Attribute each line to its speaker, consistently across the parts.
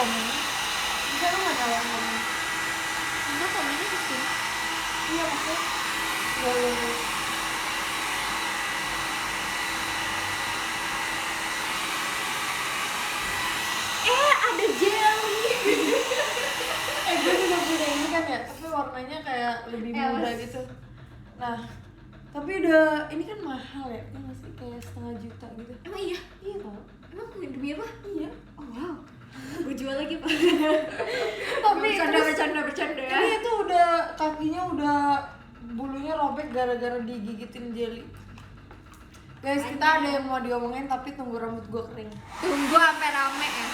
Speaker 1: komennya. Bisa lu nggak nyalain komen?
Speaker 2: Enggak, komennya di sini.
Speaker 1: Iya maksudnya. Iya.
Speaker 2: Ada jelly.
Speaker 1: Gue juga punya ini kan ya, tapi warnanya kayak lebih muda gitu. Nah, tapi udah ini kan mahal ya, ya masih kayak 1,5 juta gitu.
Speaker 2: Emang iya?
Speaker 1: Iya tau.
Speaker 2: Emang demi apa?
Speaker 1: Iya.
Speaker 2: Oh wow. Gue jual lagi Pak.
Speaker 1: Tapi
Speaker 2: bercanda.
Speaker 1: Ini tuh udah kakinya udah bulunya robek gara-gara digigitin jelly. Guys, kita ada yang mau diomongin tapi tunggu rambut gue kering.
Speaker 2: Tunggu sampai rame ya.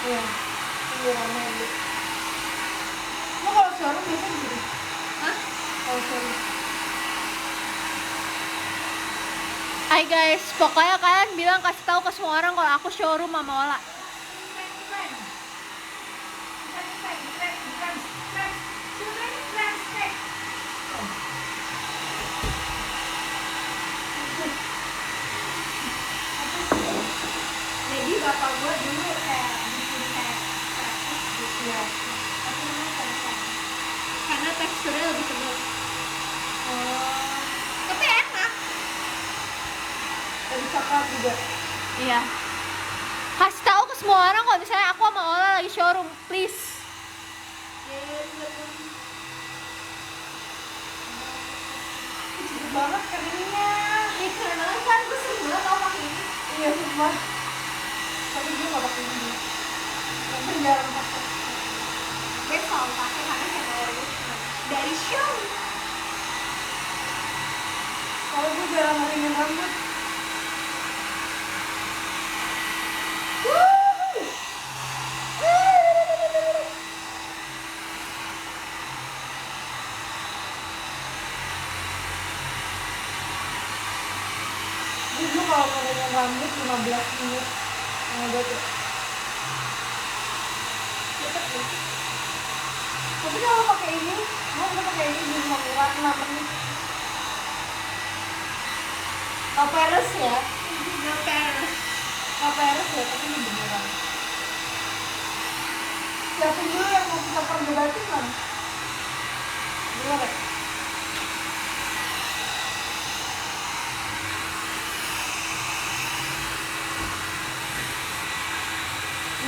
Speaker 1: Iya. Tunggu rame dulu. Lo kalau showroom biasanya gitu?
Speaker 2: Hah?
Speaker 1: Kalau showroom?
Speaker 2: Hai guys, pokoknya kalian bilang kasih tahu ke semua orang kalau aku showroom sama Ola. Jadi bapak gue dulu kayak bikin kayak praktis gitu ya. Tapi memang selesai. Karena teksturnya lebih tebal. Tapi enak.
Speaker 1: Dari coklat juga.
Speaker 2: Iya. Kasih tahu ke semua orang kalau misalnya aku sama Ola lagi showroom, please.
Speaker 1: Cepet banget keringnya.
Speaker 2: Ih, keren banget kan, gue sering banget tau pakai ini.
Speaker 1: Iya sumpah. Tapi gue gak pakai ini. Tapi jarang pakai.
Speaker 2: Gue selalu pakai karena kayak dari show.
Speaker 1: Kalau gue jarang ngeringin rambut. Gue kalau ngeringin rambut 15 menit. Nah, udah tuh. Cepet deh. Tapi kalau pakai ini, gue udah pakai ini di rumah murah 6 menit. Gak peres ya?
Speaker 2: Gak peres.
Speaker 1: Gak peres ya, tapi ini beneran. Siapa dulu yang mau kita perdebatin kan? Dulu deh.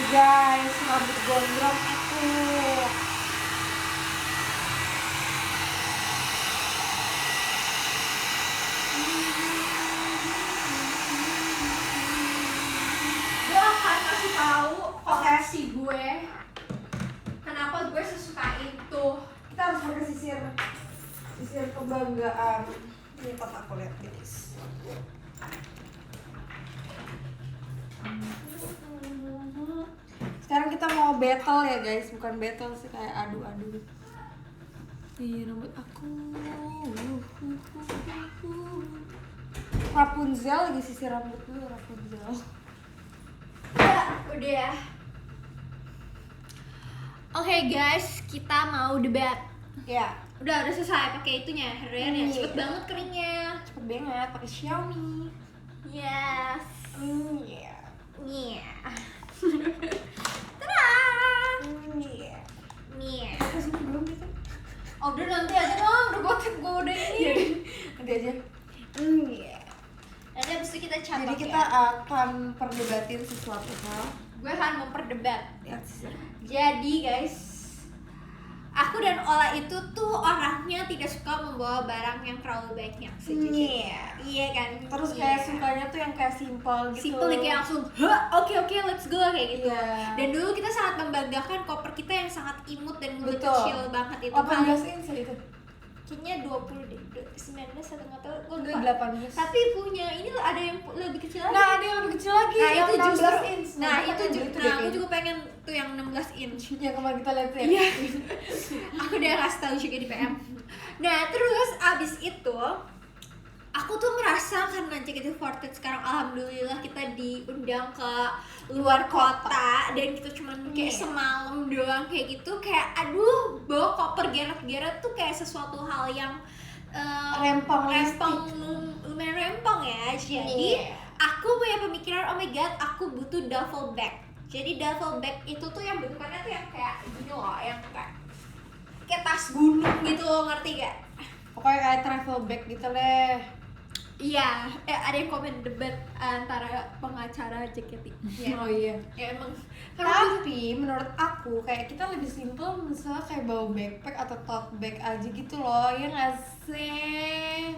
Speaker 1: Guys, rambut gondrong aku.
Speaker 2: Gue akan kasih tahu koleksi gue. Kenapa gue sesuka itu?
Speaker 1: Kita harus pakai sisir kebanggaan. Ini kotak aku lihat guys. Sekarang kita mau battle ya guys, bukan battle sih, kayak adu-adu. Ih, rambut aku. Rapunzel lagi sisir rambut dulu, Rapunzel.
Speaker 2: Udah ya. Oke guys, kita mau debat.
Speaker 1: Ya,
Speaker 2: Udah selesai pakai itunya, hairnya.
Speaker 1: Iya.
Speaker 2: Cepet banget keringnya.
Speaker 1: cepet banget pakai Xiaomi.
Speaker 2: Yes.
Speaker 1: Iya.
Speaker 2: Iya. Tadaan.
Speaker 1: Iya.
Speaker 2: Iya.
Speaker 1: Ke sini belum gitu?
Speaker 2: Oh, udah nanti aja dong, gue udah ini.
Speaker 1: Iya, nanti aja. Iya.
Speaker 2: Nanti abis itu kita catat.
Speaker 1: Jadi kita akan perdebatin sesuatu hal.
Speaker 2: Gue akan memperdebat.
Speaker 1: Lihat sisir.
Speaker 2: Jadi guys, aku dan Ola itu tuh orangnya tidak suka membawa barang yang terlalu banyak sejujurnya. Iya kan?
Speaker 1: Terus kayak sukanya tuh yang kayak simple gitu.
Speaker 2: simple kayak langsung, oke, let's go kayak gitu.
Speaker 1: Iya.
Speaker 2: Dan dulu kita sangat membanggakan koper kita yang sangat imut dan mulut
Speaker 1: Betul.
Speaker 2: kecil banget itu.
Speaker 1: 18 inch itu.
Speaker 2: Kayaknya 20 deh, 19 atau nggak tahu, gue
Speaker 1: Enggak,
Speaker 2: lupa.
Speaker 1: 18.
Speaker 2: Tapi punya ini ada yang lebih kecil lagi.
Speaker 1: Nah, ada yang lebih kecil lagi.
Speaker 2: Nah,
Speaker 1: yang
Speaker 2: itu
Speaker 1: 16
Speaker 2: justru
Speaker 1: inch.
Speaker 2: Nah,
Speaker 1: kita
Speaker 2: itu
Speaker 1: pengen
Speaker 2: juga.
Speaker 1: beli tuh
Speaker 2: Nah,
Speaker 1: deh,
Speaker 2: aku
Speaker 1: Kay.
Speaker 2: juga pengen tuh yang 16 inch.
Speaker 1: Yang kemarin kita lihat tuh ya.
Speaker 2: Iya. Aku udah kasih tahu juga di PM. Nah, terus abis itu aku tuh merasa karena JKT48 sekarang alhamdulillah kita diundang ke luar kota dan kita cuman kayak
Speaker 1: Iya.
Speaker 2: semalam doang kayak gitu, kayak aduh bawa koper geret-geret tuh kayak sesuatu hal yang
Speaker 1: Rempong
Speaker 2: lumayan rempong ya. Jadi
Speaker 1: Iya.
Speaker 2: aku punya pemikiran, oh my god, aku butuh duffel bag. Jadi duffel bag itu tuh yang bentukannya tuh yang kayak gini loh, yang kayak tas gunung gitu loh, ngerti gak?
Speaker 1: Pokoknya kayak travel bag gitu deh.
Speaker 2: Iya, ada yang komen debat antara pengacara JKT. Ya,
Speaker 1: Oh iya.
Speaker 2: ya emang.
Speaker 1: Tapi menurut aku kayak kita lebih simple misalnya kayak bawa backpack atau tote bag aja gitu loh, ya nggak sih?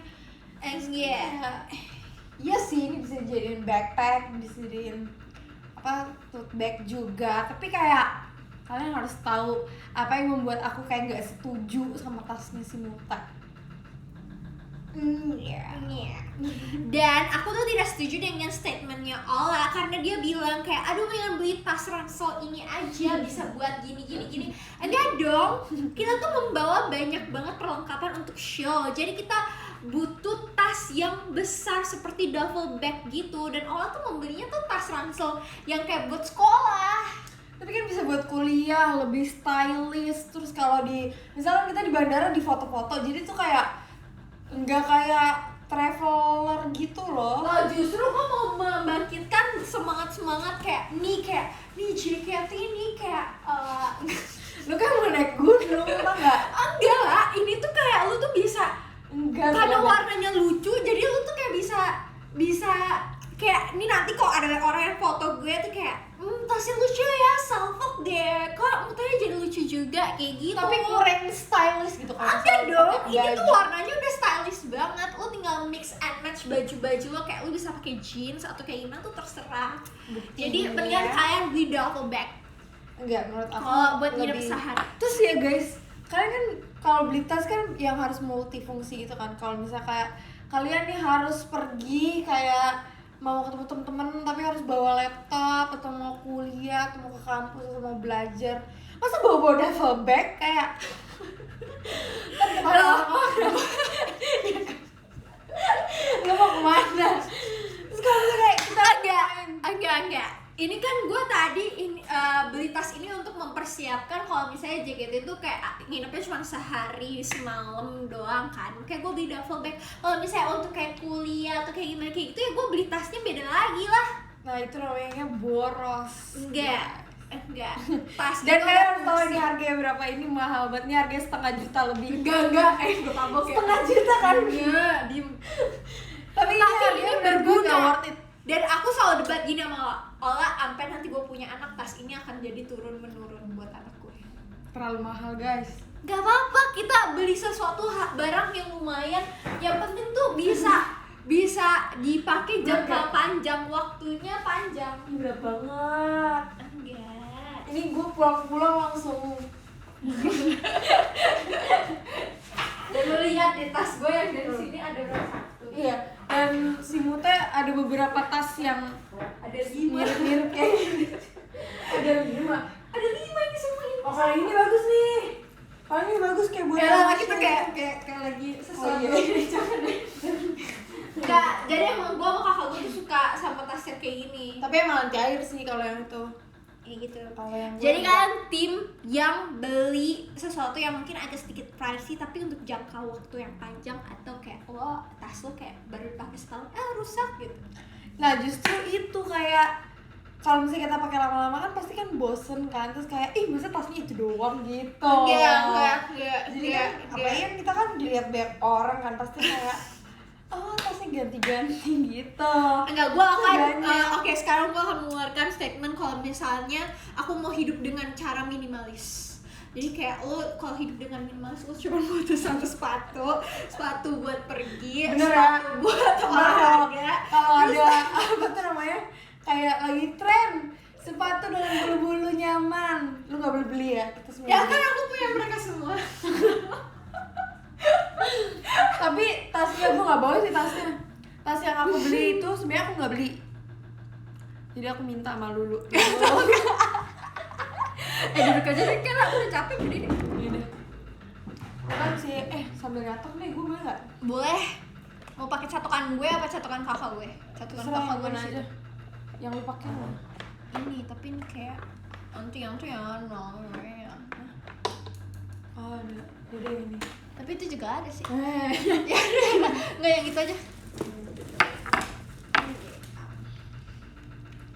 Speaker 1: Iya sih, ini bisa dijadiin backpack, bisa dijadiin apa tote bag juga. Tapi kayak kalian harus tahu apa yang membuat aku kayak nggak setuju sama tasnya si Muta.
Speaker 2: Iya. Dan aku tuh tidak setuju dengan statementnya Ola karena dia bilang kayak aduh pengen beli tas ransel ini aja bisa buat gini. Enggak dong, kita tuh membawa banyak banget perlengkapan untuk show. Jadi kita butuh tas yang besar seperti duffel bag gitu, dan Ola tuh membelinya tuh tas ransel yang kayak buat sekolah.
Speaker 1: Tapi kan bisa buat kuliah, lebih stylish. Terus kalau di misalnya kita di bandara di foto-foto, jadi tuh kayak nggak kayak traveler gitu loh.
Speaker 2: Oh, justru gue mau membangkitkan semangat kayak nih JKT ini kayak
Speaker 1: Lu kan mau naik gunung, tau nggak?
Speaker 2: enggak lah, ini tuh kayak lu tuh bisa
Speaker 1: Enggak.
Speaker 2: karena warnanya lucu, jadi lu tuh kayak bisa kayak ini nanti kok ada orang yang foto gue tuh kayak tasnya lucu ya, salfok deh, kok mukanya jadi lucu juga kayak gitu.
Speaker 1: Tapi kurang stylish gitu kan.
Speaker 2: Ada dong, ini tuh warnanya udah stylish banget. Lu tinggal mix and match baju-baju lo, kayak lu bisa pakai jeans atau kayak gimana tuh terserah. Jadi mendingan kalian beli duffel bag.
Speaker 1: Enggak, menurut aku
Speaker 2: Kalau buat nginep
Speaker 1: lebih
Speaker 2: sehari.
Speaker 1: Terus ya guys, kalian kan kalau beli tas kan yang harus multifungsi gitu kan. Kalau misalnya kayak kalian nih harus pergi kayak mau ketemu temen-temen tapi harus bawa laptop atau mau kuliah atau mau ke kampus atau mau belajar, masa bawa duffel bag kayak kan kemana-mana nggak mau kemana. Terus kalau misalnya kayak kita
Speaker 2: Enggak. Ini kan gue tadi beli tas ini untuk mempersiapkan kalau misalnya JKT itu kayak nginepnya cuma sehari semalam doang kan. Kayak gue beli duffel bag. Kalau misalnya untuk kayak kuliah atau kayak gimana kayak gitu ya gue beli tasnya beda lagi lah.
Speaker 1: nah itu namanya boros.
Speaker 2: Enggak. Tas
Speaker 1: Dan
Speaker 2: itu
Speaker 1: kalian
Speaker 2: ada
Speaker 1: harus tahu ini
Speaker 2: fungsi.
Speaker 1: harganya berapa, ini mahal banget, ini harganya 500 juta lebih.
Speaker 2: Enggak, gue tabok ya.
Speaker 1: 500 juta kan?
Speaker 2: Enggak, diem.
Speaker 1: Tapi ini harganya menurut gue gak worth it.
Speaker 2: Dan aku selalu debat gini sama Ola, sampai nanti gue punya anak, tas ini akan jadi turun-menurun buat anak gue.
Speaker 1: Terlalu mahal guys.
Speaker 2: Gak apa-apa, kita beli sesuatu barang yang lumayan. Yang penting tuh bisa dipakai jangka panjang, waktunya panjang.
Speaker 1: Berat banget.
Speaker 2: Enggak.
Speaker 1: Ini gue pulang-pulang langsung.
Speaker 2: Dan lu lihat di tas gue yang dari sini ada berapa satu?
Speaker 1: Iya. Dan si Mute ada beberapa tas yang
Speaker 2: Ada 5.
Speaker 1: mirip-mirip kayak gini. Ada 5.
Speaker 2: Ada 5 ini semua ini.
Speaker 1: Oh kalau ini bagus nih. Kalau ini bagus kayak buat
Speaker 2: Lagi tuh kayak lagi sesuatu.
Speaker 1: Oh, iya.
Speaker 2: Jangan deh. Enggak, jadi emang gue sama kakak gue tuh suka sama tas yang kayak gini.
Speaker 1: Tapi emang cair sih kalau yang itu.
Speaker 2: Kayak gitu.
Speaker 1: Kalau yang
Speaker 2: Jadi kalian tim yang beli sesuatu yang mungkin agak sedikit pricey tapi untuk jangka waktu yang panjang, atau kayak lo tas lo kayak baru dipakai setahun rusak gitu.
Speaker 1: Nah justru itu kayak kalau misalnya kita pakai lama-lama kan pasti kan bosen kan, terus kayak masa tasnya itu doang gitu.
Speaker 2: Enggak.
Speaker 1: Jadi kan apalagi kan kita kan dilihat banyak orang kan pasti kayak tasnya ganti-ganti gitu.
Speaker 2: Enggak, gue akan
Speaker 1: Banyak.
Speaker 2: oke, sekarang gue akan mengeluarkan statement kalau misalnya aku mau hidup dengan cara minimalis. Jadi kayak lo kalau hidup dengan minimalis, lo cuma butuh satu sepatu buat pergi,
Speaker 1: Bener ya?
Speaker 2: sepatu buat olahraga.
Speaker 1: Kalau ada apa tuh namanya kayak lagi tren sepatu dengan bulu-bulu nyaman, lu nggak boleh beli ya, kita semua
Speaker 2: Ya
Speaker 1: beli.
Speaker 2: kan aku punya mereka semua.
Speaker 1: Tapi tasnya gue nggak bawa sih tasnya. Tas yang aku beli itu sebenarnya aku nggak beli. Jadi aku minta sama Lulu.
Speaker 2: Duduk aja deh, kan aku udah capek berdiri.
Speaker 1: Gini. Kan sih, sambil nyatok nih, gue boleh nggak?
Speaker 2: Boleh. Mau pakai catokan gue apa catokan kakak gue? Catokan
Speaker 1: Terserah
Speaker 2: kakak
Speaker 1: yang
Speaker 2: gue
Speaker 1: mana
Speaker 2: di
Speaker 1: aja.
Speaker 2: situ.
Speaker 1: Yang lu pakai mana?
Speaker 2: Ini tapi ini kayak yang tuh ya namanya.
Speaker 1: Oh, ada. Udah ini.
Speaker 2: Tapi itu juga ada sih.
Speaker 1: Eh.
Speaker 2: Nggak, yang itu aja.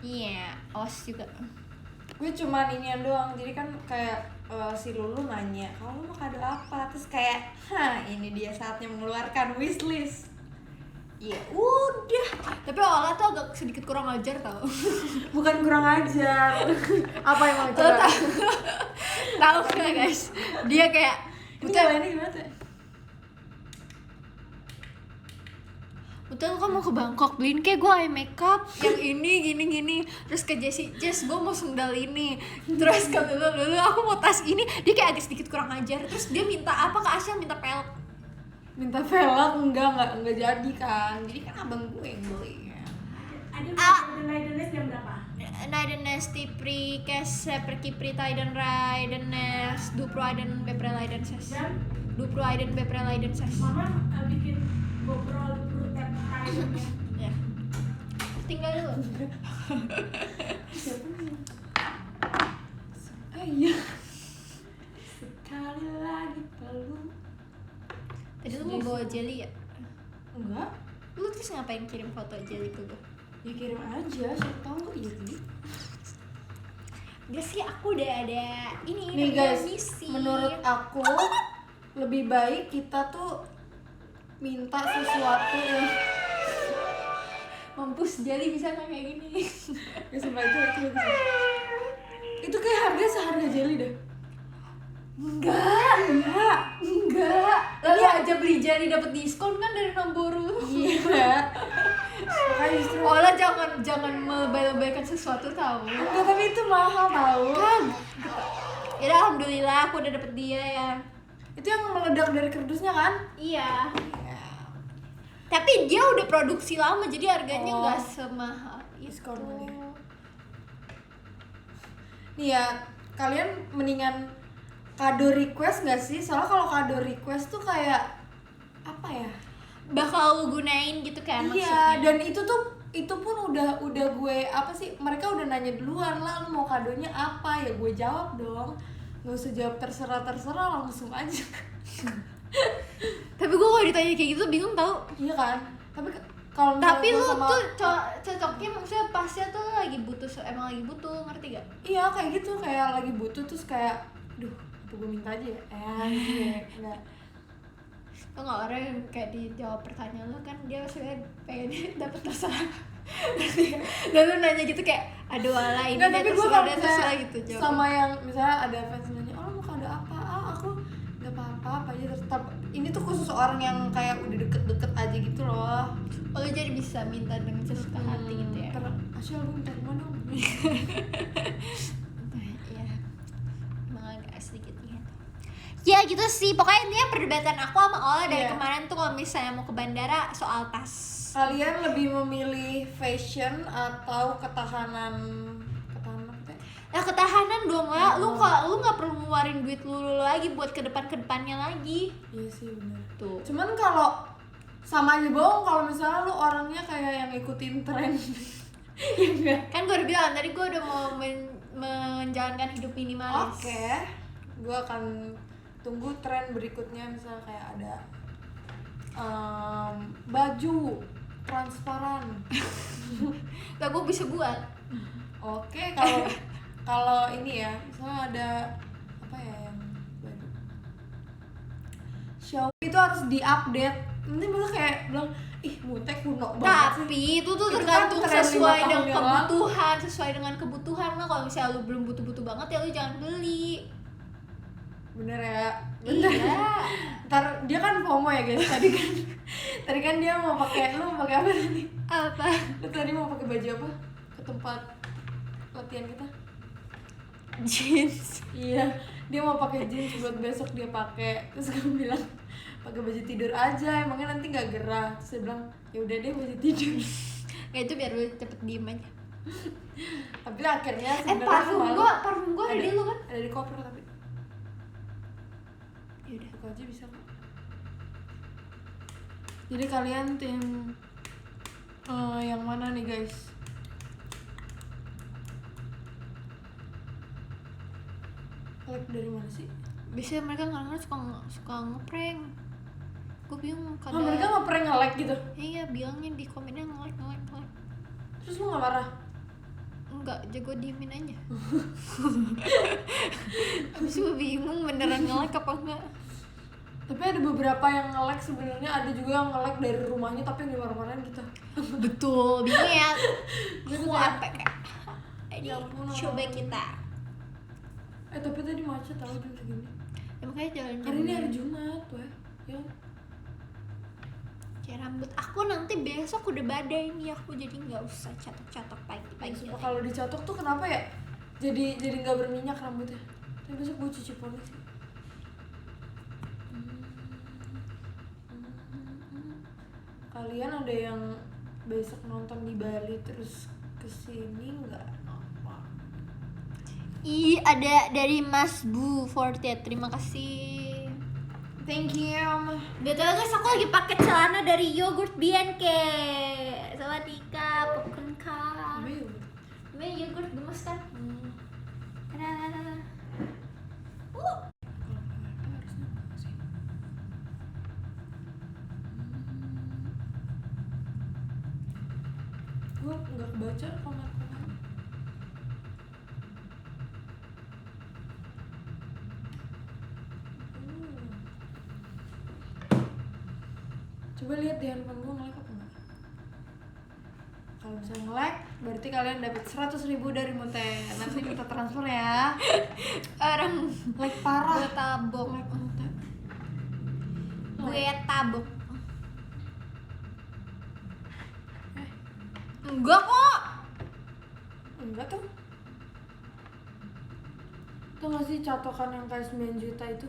Speaker 2: Iya, os juga.
Speaker 1: gue cuman inian doang, jadi kan kayak si Lulu nanya kalau lu mau kado apa, terus kayak ini dia saatnya mengeluarkan wishlist.
Speaker 2: Ya udah, tapi Ola tuh agak sedikit kurang ajar tau.
Speaker 1: Bukan kurang ajar. Apa emang
Speaker 2: Lo
Speaker 1: coba?
Speaker 2: tahu nggak guys? Dia kayak
Speaker 1: Ini gimana tuh?
Speaker 2: betul kan mau ke Bangkok, beliin kayak gue eye makeup yang ini gini terus ke Jessie, Jess gue mau sendal ini, terus ke Lulu aku mau tas ini. Dia kayak agak sedikit kurang ajar. Terus dia minta apa ke Asia, minta pelek.
Speaker 1: Minta velg enggak jadi kan, jadi kan abang gue yang beli.
Speaker 3: Naidenes jam berapa?
Speaker 2: Naidenes tipri kes pergi pritaiden raidenes duproaiden beprelaiden ses
Speaker 3: Jam?
Speaker 2: duproaiden beprelaiden ses.
Speaker 3: Mama bikin ngobrol perut tiap hari ya.
Speaker 2: Ya. Tinggal dulu.
Speaker 1: Iya. Sekali lagi peluk.
Speaker 2: Tadi lu mau bawa jelly ya?
Speaker 1: Enggak,
Speaker 2: Lu terus ngapain kirim foto jelly ke gue?
Speaker 1: ya kirim aja, siapa tahu nggak iri.
Speaker 2: Gak sih, aku udah ada ini
Speaker 1: Nih
Speaker 2: namanya
Speaker 1: guys,
Speaker 2: misi.
Speaker 1: menurut aku lebih baik kita tuh minta sesuatu yang
Speaker 2: mampus jelly bisa nggak kayak gini?
Speaker 1: ya sumpah itu kayak harganya seharga jelly dah.
Speaker 2: Enggak. Lalu aja beli jelly dapat diskon kan dari Namboru.
Speaker 1: Iya. Makanya justru
Speaker 2: Ola jangan melebay-lebaykan sesuatu tahu.
Speaker 1: enggak, tapi itu mahal tahu.
Speaker 2: Kan. Ya alhamdulillah aku udah dapet dia ya.
Speaker 1: Itu yang meledak dari kardusnya kan?
Speaker 2: Iya.
Speaker 1: Iya.
Speaker 2: Tapi dia udah produksi lama jadi harganya
Speaker 1: Oh.
Speaker 2: nggak semahal itu.
Speaker 1: Diskon kali ya. Nih ya, kalian mendingan kado request nggak sih? Soalnya kalau kado request tuh kayak apa ya?
Speaker 2: Bakal lu gunain gitu kan
Speaker 1: Iya,
Speaker 2: maksudnya.
Speaker 1: dan itu pun udah gue apa sih? Mereka udah nanya duluan lah, lu mau kadonya apa? Ya gue jawab dong. Nggak usah jawab terserah langsung aja.
Speaker 2: Tapi gue kalau ditanya kayak gitu bingung tau.
Speaker 1: Iya kan? Tapi kalau misalnya
Speaker 2: Tapi
Speaker 1: gua
Speaker 2: lu
Speaker 1: sama-
Speaker 2: tuh cocoknya maksudnya pasnya tuh lagi butuh, emang lagi butuh, ngerti gak?
Speaker 1: iya kayak gitu, kayak lagi butuh terus kayak duh, apa gue minta aja ya? Enggak.
Speaker 2: Tau gak orang yang kayak dijawab pertanyaan lu kan dia sebenarnya pengen dapet terserah. Dan lu nanya gitu kayak aduh ala ini
Speaker 1: Nggak,
Speaker 2: dia
Speaker 1: tapi gue
Speaker 2: terserah,
Speaker 1: kalau
Speaker 2: dia
Speaker 1: misalnya
Speaker 2: terserah gitu jawab.
Speaker 1: sama yang misalnya ada fans nanya, oh mau kado apa? Aku nggak apa-apa aja, tetap ini tuh khusus orang yang kayak udah deket-deket aja gitu loh.
Speaker 2: Oh, lu jadi bisa minta dengan sesuka hati gitu ya.
Speaker 1: Asyik gue minta rumah dong.
Speaker 2: Iya. Emang agak sedikit gitu. Ya gitu sih, pokoknya intinya perdebatan aku sama Ola dari
Speaker 1: Iya.
Speaker 2: kemarin tuh kalau misalnya mau ke bandara soal tas.
Speaker 1: Kalian lebih memilih fashion atau ketahanan apa ya?
Speaker 2: Nah ketahanan dong lah, lu nggak perlu ngeluarin duit lu lagi buat ke depannya lagi.
Speaker 1: Iya sih benar.
Speaker 2: Tuh.
Speaker 1: Cuman kalau sama aja bohong kalau misalnya lu orangnya kayak yang ngikutin tren. Ya enggak?
Speaker 2: Kan gue udah bilang tadi gue udah mau menjalankan hidup minimalis.
Speaker 1: Oke. Gue akan tunggu tren berikutnya, misalnya kayak ada baju transparan.
Speaker 2: Lah gue bisa buat.
Speaker 1: Oke, kalau ini ya, misalnya ada apa ya yang baru. Xiaomi itu harus diupdate. Nanti malah kayak bilang, ih mutek kuno banget sih.
Speaker 2: Tapi itu tuh
Speaker 1: Itu
Speaker 2: tergantung
Speaker 1: kan tren
Speaker 2: sesuai
Speaker 1: 5 tahun
Speaker 2: dengan
Speaker 1: yang
Speaker 2: kebutuhan, sesuai dengan kebutuhan lah. Kalau misalnya lu belum butuh-butuh banget ya lu jangan beli.
Speaker 1: Bener ya, bener.
Speaker 2: Iya.
Speaker 1: Ntar dia kan FOMO ya guys, tadi kan dia mau pakai, lu mau pakai apa tadi?
Speaker 2: Apa?
Speaker 1: Lu tadi mau pakai baju apa ke tempat latihan kita?
Speaker 2: Jeans.
Speaker 1: Iya, dia mau pakai jeans buat besok dia pakai. Terus gue bilang pakai baju tidur aja, emangnya nanti nggak gerah. Terus dia bilang ya udah deh baju tidur.
Speaker 2: Ya itu biar lu cepet diem aja.
Speaker 1: Tapi akhirnya sebenarnya
Speaker 2: parfum gua ada di lu kan?
Speaker 1: ada di koper tapi
Speaker 2: Ya udah.
Speaker 1: buka aja bisa kok. Jadi kalian tim yang mana nih guys? Like dari mana sih?
Speaker 2: Biasanya mereka kadang-kadang suka ngeprank. Gue bingung
Speaker 1: Oh, mereka nggak pernah nge-like gitu.
Speaker 2: Iya bilangnya di komennya nge-like.
Speaker 1: Terus lu nggak marah?
Speaker 2: nggak jago diemin aja. Abis gue bingung beneran nge-like apa enggak.
Speaker 1: Tapi ada beberapa yang nge-like sebenarnya, ada juga yang nge-like dari rumahnya tapi yang dimarah-marahin kita.
Speaker 2: Betul, bingung ya.
Speaker 1: Gitu
Speaker 2: Mau
Speaker 1: kayak,
Speaker 2: apa kayak ini
Speaker 1: ya ampun,
Speaker 2: coba
Speaker 1: orang.
Speaker 2: kita.
Speaker 1: Tapi tadi macet tau jam segini.
Speaker 2: Ya, makanya jalan
Speaker 1: Hari ini hari Jumat, weh. Ya.
Speaker 2: kayak rambut aku nanti besok udah badai nih, aku jadi nggak usah catok-catok pagi-pagi.
Speaker 1: Sumpah, kalau dicatok tuh kenapa ya? Jadi nggak berminyak rambutnya. Tapi besok gue cuci poni sih. Kalian ada yang besok nonton di Bali terus kesini nggak? Apa?
Speaker 2: Ih, ada dari Mas Bu Fortet, terima kasih.
Speaker 1: Thank you.
Speaker 2: Betul guys, aku lagi pakai celana dari Yogurt BNK. Sawadika, popcorn ka. Ini yogurt gemes kan? Ada.
Speaker 1: Gue nggak kebaca komen-komen. Coba lihat di handphone gue nge-like apa enggak. Kalau misalnya nge-like, berarti kalian dapat 100.000 dari Mute. Nanti minta transfer ya.
Speaker 2: Orang
Speaker 1: Like parah.
Speaker 2: gue tabok.
Speaker 1: Like Mute.
Speaker 2: Gue tabok. Enggak kok.
Speaker 1: Enggak tuh. Tuh nggak sih catokan yang kayak 9 juta itu?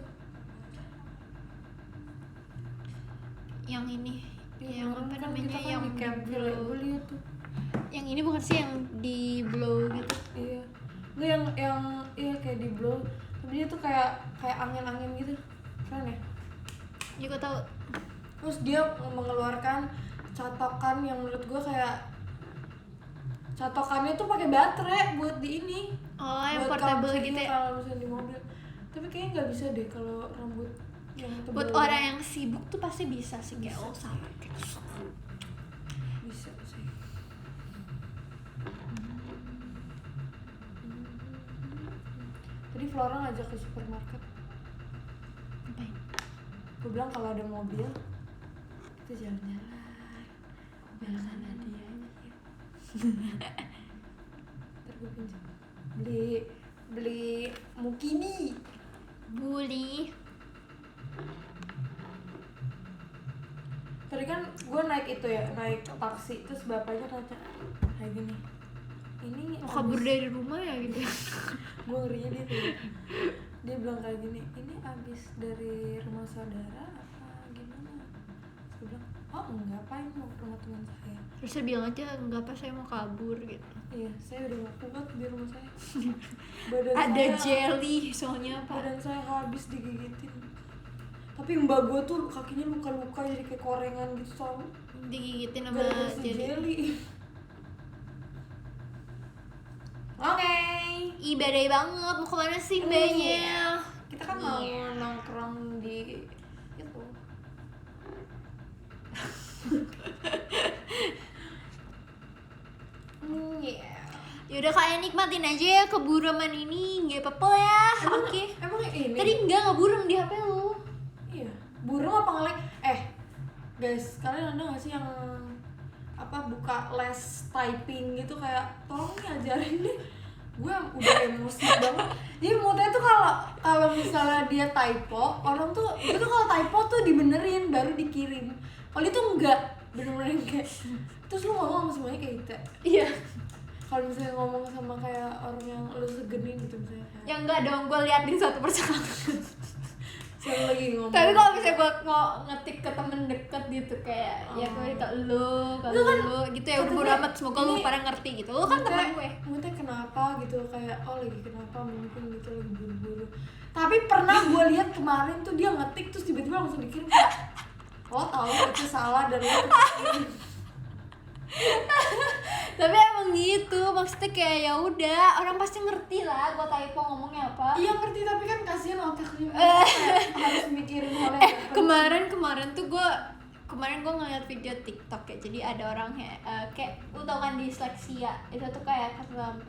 Speaker 2: Yang ini. Yang
Speaker 1: kemarin
Speaker 2: apa
Speaker 1: kan
Speaker 2: namanya?
Speaker 1: kita kan
Speaker 2: Yang
Speaker 1: di camp
Speaker 2: di
Speaker 1: villa,
Speaker 2: blow.
Speaker 1: gue lihat tuh.
Speaker 2: Yang ini bukan sih yang di blow gitu.
Speaker 1: Iya. Nggak yang iya kayak di blow. Tapi dia tuh kayak angin-angin gitu. Keren ya?
Speaker 2: Ya gue tahu.
Speaker 1: Terus dia mengeluarkan catokan yang menurut gue kayak catokannya tuh pakai baterai buat di ini.
Speaker 2: Oh, yang
Speaker 1: Buat
Speaker 2: portable
Speaker 1: kalau
Speaker 2: gitu
Speaker 1: misalnya-
Speaker 2: ya.
Speaker 1: Kalau misalnya di mobil. Tapi kayaknya nggak bisa deh kalau rambut yang tebal.
Speaker 2: Buat orang yang sibuk tuh pasti bisa sih kayak
Speaker 1: Bisa.
Speaker 2: oh salah.
Speaker 1: Bisa sih. Tadi Flora ngajak ke supermarket.
Speaker 2: Ngapain?
Speaker 1: Gue bilang kalau ada mobil itu jalan-jalan. Sana dia aja. Ntar gue pinjam. Beli mukini.
Speaker 2: Bully.
Speaker 1: Tadi kan gue naik itu ya, naik taksi, terus bapaknya tanya kayak gini, ini
Speaker 2: Mau kabur dari rumah ya gitu.
Speaker 1: gue ngerinya dia tuh, dia bilang kayak gini, ini abis dari rumah saudara apa gimana? Terus gue bilang, oh enggak, paling mau ke rumah teman saya.
Speaker 2: Terus saya bilang aja enggak apa, saya mau kabur gitu.
Speaker 1: Iya, saya udah gak kuat di rumah saya. Badan
Speaker 2: Ada
Speaker 1: saya,
Speaker 2: jelly soalnya apa?
Speaker 1: badan saya habis digigitin. Tapi mbak gue tuh kakinya luka-luka jadi kayak korengan gitu tau.
Speaker 2: Digigitin sama
Speaker 1: Gara-gara si
Speaker 2: jelly.
Speaker 1: jelly. Oke.
Speaker 2: Ih badai banget, mau kemana sih mbaknya?
Speaker 1: Kita kan mau
Speaker 2: Iya.
Speaker 1: nongkrong di itu. Iya.
Speaker 2: Yaudah kalian nikmatin aja ya keburuman ini, nggak apa-apa ya. Oke.
Speaker 1: Emang ini?
Speaker 2: Tadi enggak burung di HP lu.
Speaker 1: Iya. Burung apa ngelek? Guys, kalian ada nggak sih yang apa buka les typing gitu kayak tolong nih ajarin deh. Gue udah emosi banget. Jadi moodnya tuh kalau misalnya dia typo, orang tuh itu tuh kalau typo tuh dibenerin baru dikirim. Kalau itu enggak, bener-bener kayak terus lu ngomong sama semuanya kayak gitu.
Speaker 2: Iya.
Speaker 1: Kalau misalnya ngomong sama kayak orang yang lu segenin gitu misalnya kayak
Speaker 2: Ya enggak dong, gue liatin satu persatu.
Speaker 1: saya lagi ngomong.
Speaker 2: Tapi kalau misalnya gue ngetik ke temen deket gitu kayak ya gue ke lu gitu ya udah bodo amat, semoga lu
Speaker 1: ini-
Speaker 2: pada ngerti gitu. Lu kan temen gue.
Speaker 1: Moodnya kenapa gitu kayak oh lagi kenapa mungkin gitu lagi buru-buru. Tapi pernah gue lihat kemarin tuh dia ngetik terus tiba-tiba langsung dikirim kayak oh tahu itu salah dan lo kirim.
Speaker 2: Tapi emang gitu, maksudnya kayak ya udah orang pasti ngerti lah gue typo ngomongnya apa.
Speaker 1: Iya ngerti tapi kan kasihan otaknya kayak harus mikirin hal yang
Speaker 2: Kemarin tuh gue kemarin gue ngeliat video TikTok ya, jadi ada orang kayak lu tau kan disleksia itu tuh kayak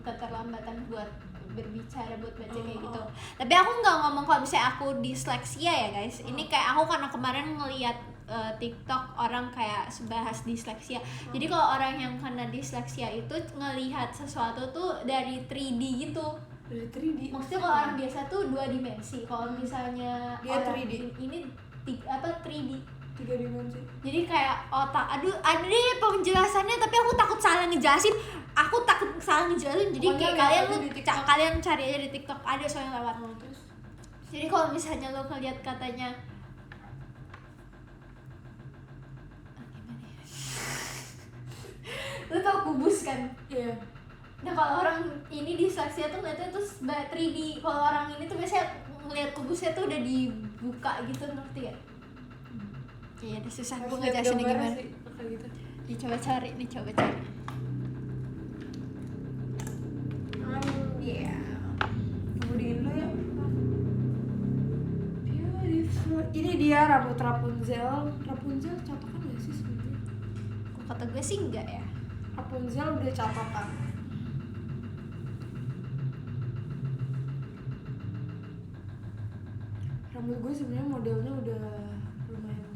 Speaker 2: keterlambatan buat berbicara, buat baca kayak gitu. Tapi aku nggak ngomong kalau misalnya aku disleksia ya guys. Ini kayak aku karena kemarin ngeliat TikTok orang kayak bahas disleksia. Jadi kalau orang yang kena disleksia itu ngelihat sesuatu tuh dari 3D gitu.
Speaker 1: Dari 3D.
Speaker 2: Maksudnya kalau orang biasa tuh 2 dimensi. Kalau misalnya
Speaker 1: Dia
Speaker 2: orang
Speaker 1: 3D.
Speaker 2: ini 3D.
Speaker 1: 3 dimensi.
Speaker 2: Jadi kayak otak, aduh ada deh penjelasannya tapi aku takut salah ngejelasin. Aku takut salah ngejelasin. Jadi
Speaker 1: Pokoknya
Speaker 2: kayak
Speaker 1: lihat
Speaker 2: kalian cari aja di TikTok, ada soalnya lewat.
Speaker 1: Terus
Speaker 2: Jadi kalau misalnya lo ngeliat katanya gimana ya? Lo tau kubus kan?
Speaker 1: iya.
Speaker 2: Nah kalau orang ini disleksia tuh ngeliatnya tuh 3D. Kalau orang ini tuh biasanya ngeliat kubusnya tuh udah dibuka gitu, ngerti gak? Iya, udah susah gue ngejelasinnya gimana.
Speaker 1: Sih, kayak gitu.
Speaker 2: Dicoba cari.
Speaker 1: Iya. Kemudian dulu ya. Beautiful. Ini dia rambut Rapunzel. Rapunzel catokan gak sih sebenarnya?
Speaker 2: Kok kata gue sih enggak ya.
Speaker 1: Rapunzel udah catokan. Rambut gue sebenarnya modelnya udah lumayan gak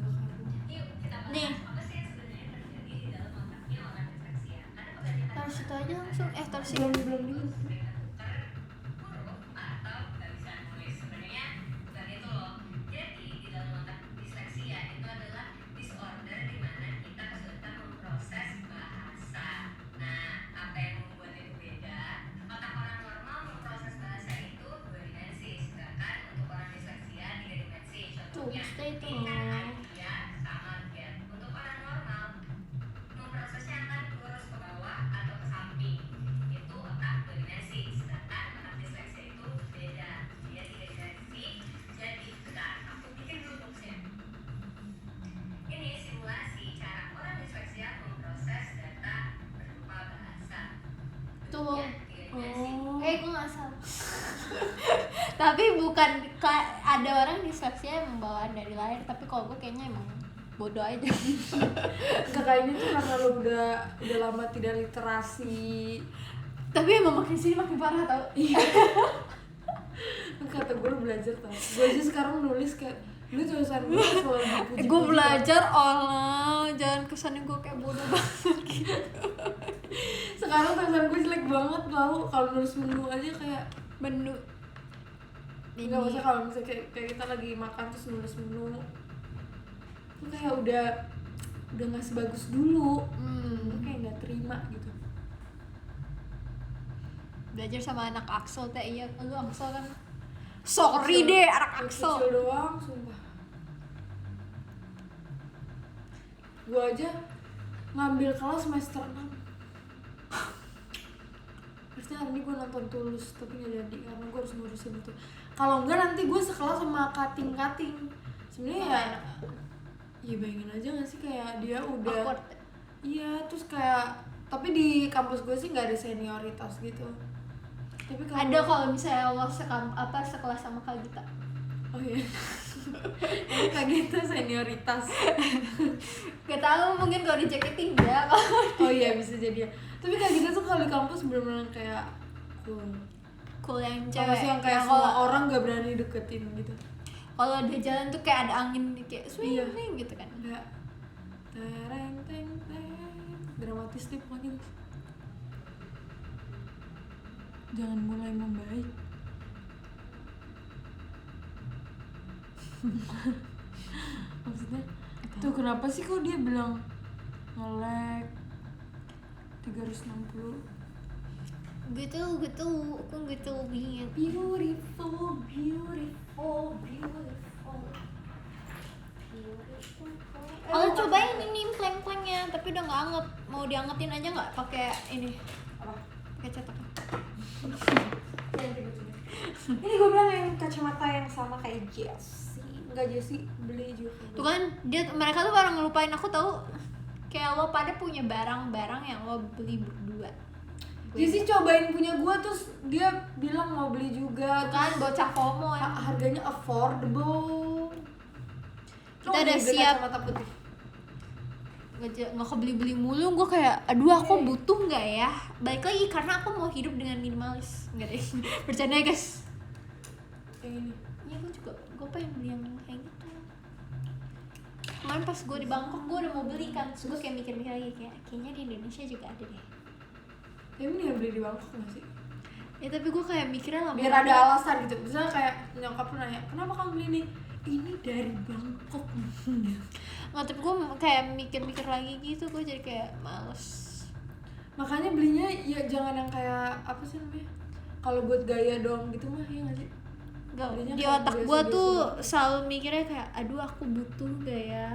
Speaker 1: karuan.
Speaker 2: Nih. Taruh situ aja langsung. Taruh situ.
Speaker 1: Belum dulu.
Speaker 2: Tuh, stay tuh. Tuh.
Speaker 1: Oh.
Speaker 2: Gue gak salah. Tapi bukan ada orang disleksia yang bawaan dari lahir, tapi kalau gue kayaknya emang bodoh aja.
Speaker 1: Kakak ini tuh karena lo udah lama tidak literasi.
Speaker 2: Tapi emang makin sini makin parah tau.
Speaker 1: Iya. Kata gue lo belajar tau. Gue aja sekarang nulis kayak lu tulisan gue selalu dipuji.
Speaker 2: Gue belajar Allah, jangan kesannya gue kayak bodoh banget gitu.
Speaker 1: Sekarang tulisan gue jelek banget tau. Kalau nulis menu aja kayak
Speaker 2: Menu.
Speaker 1: nggak usah. Kalau misalnya kayak kita lagi makan terus nulis menu itu kayak udah nggak sebagus dulu. Gue kayak nggak terima gitu.
Speaker 2: Belajar sama anak Axel teh. Iya, lu Axel kan. Sorry deh anak Axel.
Speaker 1: Kecil doang sumpah. Gue aja ngambil kelas semester 6. Pasti hari ini gue nonton Tulus tapi nggak jadi karena gue harus ngurusin itu. Kalau enggak nanti gue sekelas sama kating-kating. Sebenarnya ya bayangin aja nggak sih kayak dia udah
Speaker 2: Awkward.
Speaker 1: iya terus kayak tapi di kampus gue sih nggak ada senioritas gitu. Tapi
Speaker 2: Ada kalau misalnya lo sekelas sama Kak Gita.
Speaker 1: Oh iya. Kayak gitu senioritas.
Speaker 2: Gak tau, mungkin kalau di JKT enggak.
Speaker 1: Oh iya bisa jadi ya. Tapi kayak gitu tuh kalau di kampus bener-bener kayak
Speaker 2: Cool yang
Speaker 1: Apa
Speaker 2: cewek.
Speaker 1: sih yang kayak semua orang gak berani deketin gitu.
Speaker 2: Kalau dia jalan tuh kayak ada angin kayak swing
Speaker 1: Iya.
Speaker 2: swing gitu kan.
Speaker 1: Kayak tereng teng teng. Dramatis deh pokoknya. Jangan mulai membaik. Maksudnya tuh kenapa sih kok dia bilang nge-lag 360
Speaker 2: Gitu, aku gitu banget.
Speaker 1: beautiful.
Speaker 2: Kalau cobain ini pleng-plengnya, tapi udah nggak anget. Mau diangetin aja nggak pakai ini?
Speaker 1: Apa?
Speaker 2: Pakai cetakan.
Speaker 1: Ini gue bilang yang kacamata yang sama kayak Jessie. Enggak Jessie, beli juga.
Speaker 2: Tuh kan mereka tuh orang ngelupain aku tahu. Kayak lo pada punya barang-barang yang lo beli berdua.
Speaker 1: Jessie cobain punya gue terus dia bilang mau beli juga.
Speaker 2: Tuh kan bocah FOMO ya.
Speaker 1: Harganya affordable.
Speaker 2: Kita udah siap.
Speaker 1: Kacamata putih.
Speaker 2: nggak kebeli-beli mulu. Gue kayak aduh aku butuh nggak ya, balik lagi karena aku mau hidup dengan minimalis. Nggak deh, bercanda ya guys.
Speaker 1: Yang ini.
Speaker 2: Iya gue pengen beli yang kayak gitu. Kemarin pas gue di Bangkok gue udah mau beli kan, terus gue kayak mikir-mikir lagi kayaknya di Indonesia juga ada deh.
Speaker 1: Ya mendingan beli di Bangkok nggak sih?
Speaker 2: Ya tapi gue kayak mikirnya lama.
Speaker 1: Biar ada alasan gitu. Misalnya kayak nyokap lu nanya, kenapa kamu beli ini? Ini dari Bangkok.
Speaker 2: Nggak, tapi gue kayak mikir-mikir lagi gitu, gue jadi kayak males.
Speaker 1: Makanya belinya ya jangan yang kayak apa sih namanya? Kalau buat gaya doang gitu mah ya nggak sih?
Speaker 2: Gak,
Speaker 1: Belinya
Speaker 2: di
Speaker 1: kayak
Speaker 2: otak gue
Speaker 1: biasa-biasa
Speaker 2: tuh
Speaker 1: doang.
Speaker 2: selalu mikirnya kayak aduh aku butuh gak ya,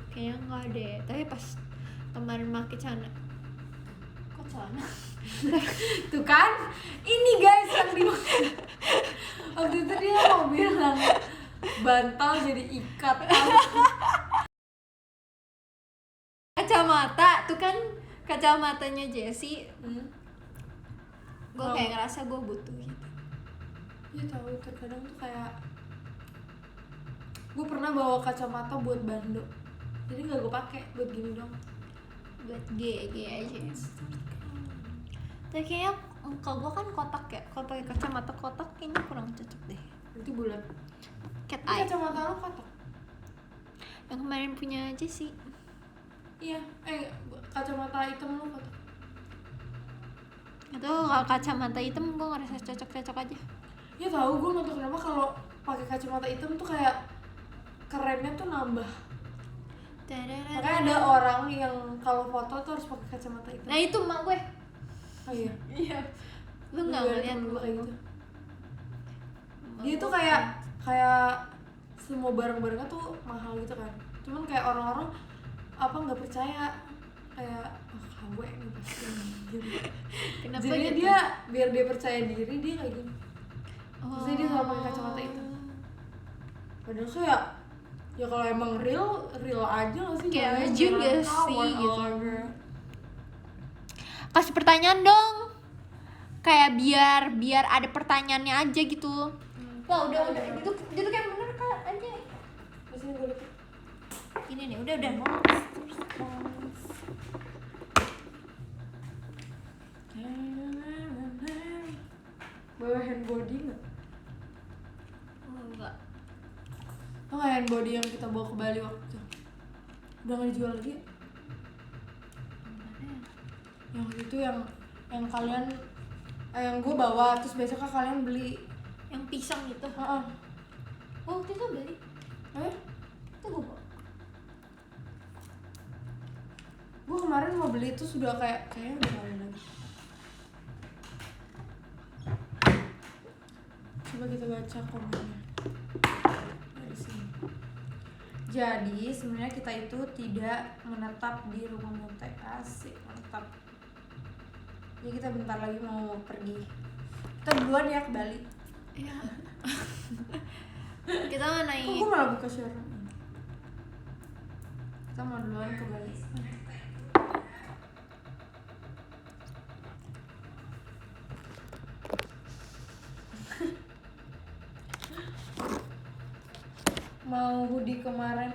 Speaker 2: kayaknya enggak deh. Tapi pas kemarin pakai celana, kok celana?
Speaker 1: Tuh kan, ini guys yang di waktu itu dia mau bilang bantal jadi ikat.
Speaker 2: Kacamata tuh kan, kacamatanya Jessie. Gue
Speaker 1: Oh.
Speaker 2: kayak ngerasa gue butuh gitu.
Speaker 1: Ya tahu terkadang tuh kayak gue pernah bawa kacamata buat bando, jadi nggak gue pakai buat gini dong.
Speaker 2: Buat G aja. Tapi kayaknya muka gue kan kotak ya, kalau pakai kacamata kotak kayaknya kurang cocok deh.
Speaker 1: Itu bulat.
Speaker 2: Cat
Speaker 1: Ini
Speaker 2: eye
Speaker 1: kacamata lo kotak.
Speaker 2: yang kemarin punya Jessie.
Speaker 1: Iya, kacamata hitam lo kotak.
Speaker 2: Itu kalau kacamata hitam gue ngerasa cocok aja.
Speaker 1: Ya tahu, gue nggak tahu kenapa kalau pakai kacamata hitam tuh kayak kerennya tuh nambah. Makanya ada orang yang kalau foto tuh harus pakai kacamata hitam.
Speaker 2: Nah itu emak gue.
Speaker 1: Oh iya.
Speaker 2: Iya. Lu nggak
Speaker 1: Iya,
Speaker 2: ngeliat
Speaker 1: temen gue kayak gitu.
Speaker 2: Emak
Speaker 1: Dia tuh
Speaker 2: gue.
Speaker 1: kayak semua barang-barangnya tuh mahal gitu kan. Cuman kayak orang-orang apa nggak percaya, kayak KW nih pasti gitu.
Speaker 2: Kenapa
Speaker 1: Jadi
Speaker 2: gitu?
Speaker 1: dia biar dia percaya diri dia kayak gini.
Speaker 2: Oh.
Speaker 1: Maksudnya dia selalu pakai kacamata hitam. Padahal kayak ya kalau emang real aja nggak sih?
Speaker 2: Kayak
Speaker 1: Jangan
Speaker 2: juga
Speaker 1: beneran
Speaker 2: sih, gitu.
Speaker 1: whatever.
Speaker 2: Kasih pertanyaan dong. Kayak biar ada pertanyaannya aja gitu. Wah udah itu kayak bener kan aja.
Speaker 1: Terus ini gue liat.
Speaker 2: Ini nih udah.
Speaker 1: Bawa hand body nggak?
Speaker 2: Oh, enggak.
Speaker 1: Oh nggak hand body yang kita bawa ke Bali waktu itu? Udah nggak dijual lagi ya? Yang waktu itu yang kalian yang gue bawa terus besoknya kalian beli.
Speaker 2: Yang pisang gitu.
Speaker 1: Heeh.
Speaker 2: Oh waktu itu beli. Itu gue bawa.
Speaker 1: Gue kemarin mau beli itu sudah kayaknya udah kalian lagi. Coba kita baca komennya dari sini. Jadi sebenarnya kita itu tidak menetap di rumah Mute, asik menetap. Jadi kita bentar lagi mau pergi. Kita duluan ya ke Bali.
Speaker 2: Iya. Kita mau
Speaker 1: Kok
Speaker 2: naik.
Speaker 1: gue malah buka showroom ini? Kita mau duluan ke Bali. Mau hoodie kemarin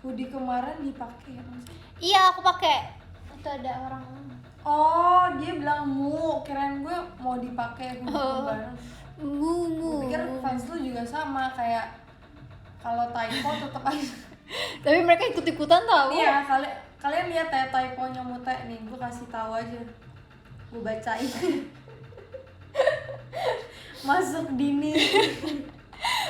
Speaker 1: hoodie kemarin dipakai ya Mas?
Speaker 2: Iya aku pakai. Itu ada orang.
Speaker 1: Oh dia bilang kirain gue mau dipakai hoodie
Speaker 2: Oh.
Speaker 1: kemarin.
Speaker 2: Mu.
Speaker 1: Gue pikir fans lu juga sama kayak kalau typo tetep aja.
Speaker 2: Tapi mereka ikut-ikutan tau.
Speaker 1: Iya kalian lihat ya typonya Mute nih, gue kasih tahu aja, gue bacain. Masuk Dini.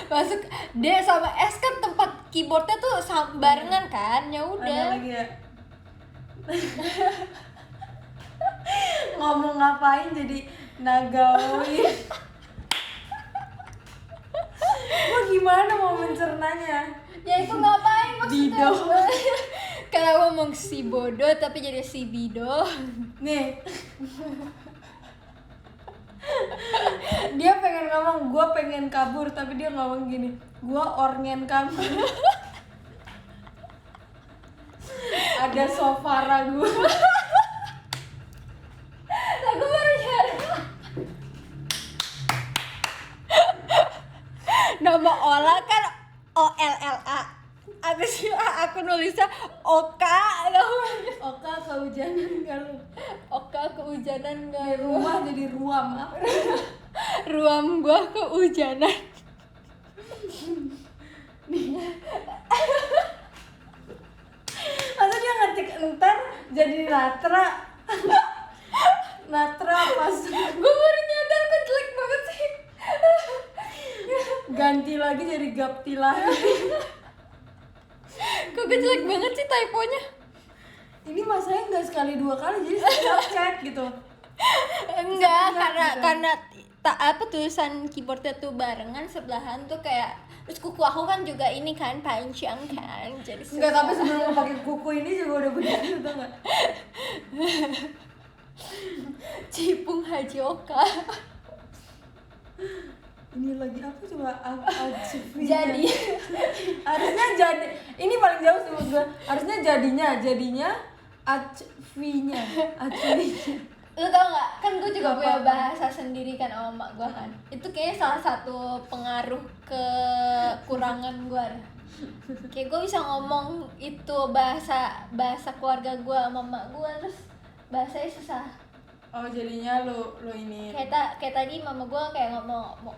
Speaker 2: Masuk D sama S kan tempat keyboardnya tuh barengan kan, ya
Speaker 1: Ada
Speaker 2: udah.
Speaker 1: lagi ya. Ngomong ngapain jadi nagawi. Gue gimana mau mencernanya?
Speaker 2: Ya itu ngapain maksudnya?
Speaker 1: Bido.
Speaker 2: Karena ngomong si bodoh tapi jadi si bido.
Speaker 1: Nih. Dia pengen ngomong gue pengen kabur tapi dia ngomong gini, gue orngen kamu. Ada sofa ragu.
Speaker 2: Lagu baru nyari. Nama Ola kan OLLA. Abis itu aku nulisnya Oka,
Speaker 1: Oka kehujanan gak lu?
Speaker 2: Oka kehujanan
Speaker 1: Dari
Speaker 2: gak?
Speaker 1: rumah jadi ruam apa?
Speaker 2: Ruam gua kehujanan.
Speaker 1: Masa dia ngetik entar jadi Natra? Natra pas
Speaker 2: Gue baru nyadar kok jelek banget sih.
Speaker 1: ganti lagi jadi Gapti lagi.
Speaker 2: Kok gue jelek banget sih typonya?
Speaker 1: Ini masanya nggak sekali dua kali jadi setiap chat gitu.
Speaker 2: Enggak,
Speaker 1: Setiap
Speaker 2: karena apa tulisan keyboardnya tuh barengan sebelahan tuh kayak, terus kuku aku kan juga ini kan panjang kan, jadi
Speaker 1: Enggak,
Speaker 2: susah.
Speaker 1: tapi sebelum lo pakai kuku ini juga udah begitu tau nggak?
Speaker 2: Cipung Haji Oka.
Speaker 1: Ini lagi apa coba Acifi.
Speaker 2: Jadi
Speaker 1: Harusnya jadi ini paling jauh sih menurut gue. Harusnya jadinya Acifinya.
Speaker 2: lu tau nggak, kan gue juga
Speaker 1: Apa?
Speaker 2: punya bahasa sendiri kan sama emak gue kan, itu kayaknya salah satu pengaruh kekurangan gue. Kayak gue bisa ngomong itu bahasa keluarga gue sama emak gue, terus bahasanya susah.
Speaker 1: Oh jadinya lo ini.
Speaker 2: Kayak tadi mama gue kayak ngomong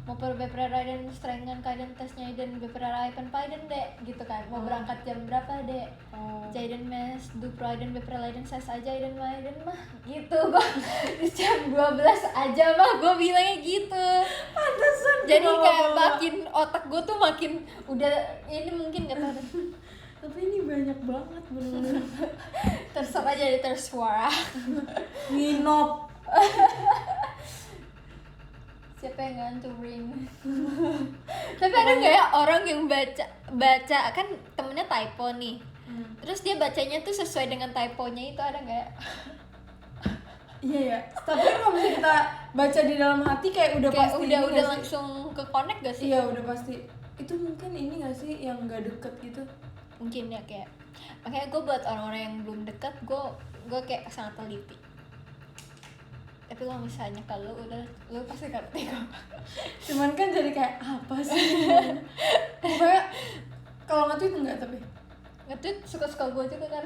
Speaker 2: mau beberapa dan strengan kaidan tesnya dan beberapa ipan paiden dek gitu kan, mau berangkat jam berapa dek, jaiden mes du proiden beberapa laiden saya saja dan maiden mah gitu gua. Jam 12 aja mah gue bilangnya gitu.
Speaker 1: Pantesan.
Speaker 2: Jadi
Speaker 1: gua
Speaker 2: kayak
Speaker 1: bawa-bawa.
Speaker 2: makin otak gue tuh makin udah ini mungkin gak tahu deh.
Speaker 1: Tapi ini banyak banget bener-bener.
Speaker 2: Terserah jadi tersuara.
Speaker 1: Nginop.
Speaker 2: Siapa yang nganturin? Tapi ada nggak ya orang yang baca kan temennya typo nih, terus dia bacanya tuh sesuai dengan typonya itu, ada nggak ya?
Speaker 1: Iya ya. Tapi kan kalau misalnya kita baca di dalam hati kayak udah
Speaker 2: Kayak
Speaker 1: pasti
Speaker 2: udah
Speaker 1: ini nggak sih?
Speaker 2: langsung ke connect gak sih?
Speaker 1: Iya udah pasti. Itu mungkin ini nggak sih yang nggak deket gitu?
Speaker 2: Mungkin ya, kayak makanya gue buat orang-orang yang belum dekat gue kayak sangat teliti. Tapi kalau misalnya kalau lu pasti ngerti kok.
Speaker 1: Cuman kan jadi kayak apa sih? Pokoknya kalau nge-tweet enggak tapi.
Speaker 2: Nge-tweet suka-suka gue juga kan.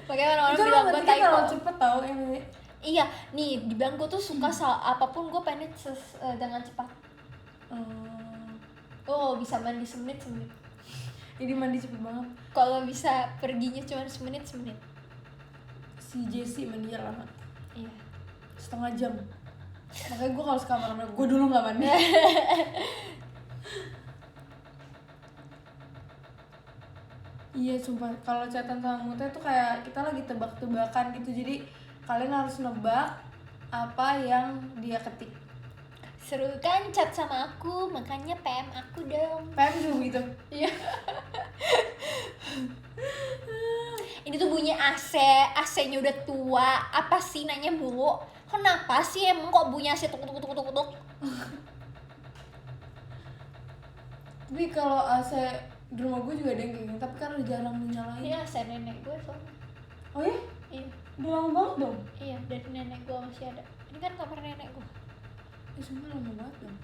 Speaker 2: Makanya orang-orang
Speaker 1: Itu lo
Speaker 2: bilang gue
Speaker 1: ngetiknya
Speaker 2: typo.
Speaker 1: kalau cepet tau yang ini.
Speaker 2: Iya, nih dibilang gue tuh suka apapun gue pengen dengan cepat. Oh, bisa mandi semenit.
Speaker 1: Ini mandi cepet banget.
Speaker 2: Kalau bisa perginya cuma semenit.
Speaker 1: Si Jessie mandinya lama.
Speaker 2: Iya.
Speaker 1: Setengah jam. Makanya gue kalau sekamar sama gue dulu nggak mandi. Iya sumpah, kalau chatan sama Muta tuh kayak kita lagi tebak-tebakan gitu. Jadi kalian harus nebak apa yang dia ketik.
Speaker 2: Seru kan chat sama aku, makanya PM aku dong.
Speaker 1: PM juga gitu.
Speaker 2: Iya. Ini tuh bunyi AC-nya udah tua. Apa sih nanya mulu? Kenapa sih emang kok bunyi AC tuk.
Speaker 1: Tapi kalau AC di rumah gue juga ada yang kayak gitu, tapi kan udah jarang dinyalain.
Speaker 2: Ini AC nenek gue soalnya.
Speaker 1: Oh ya?
Speaker 2: Iya,
Speaker 1: Udah lama banget dong?
Speaker 2: iya dari nenek gue masih ada. Ini kan kamar nenek gue.
Speaker 1: Sumpah lama banget dong.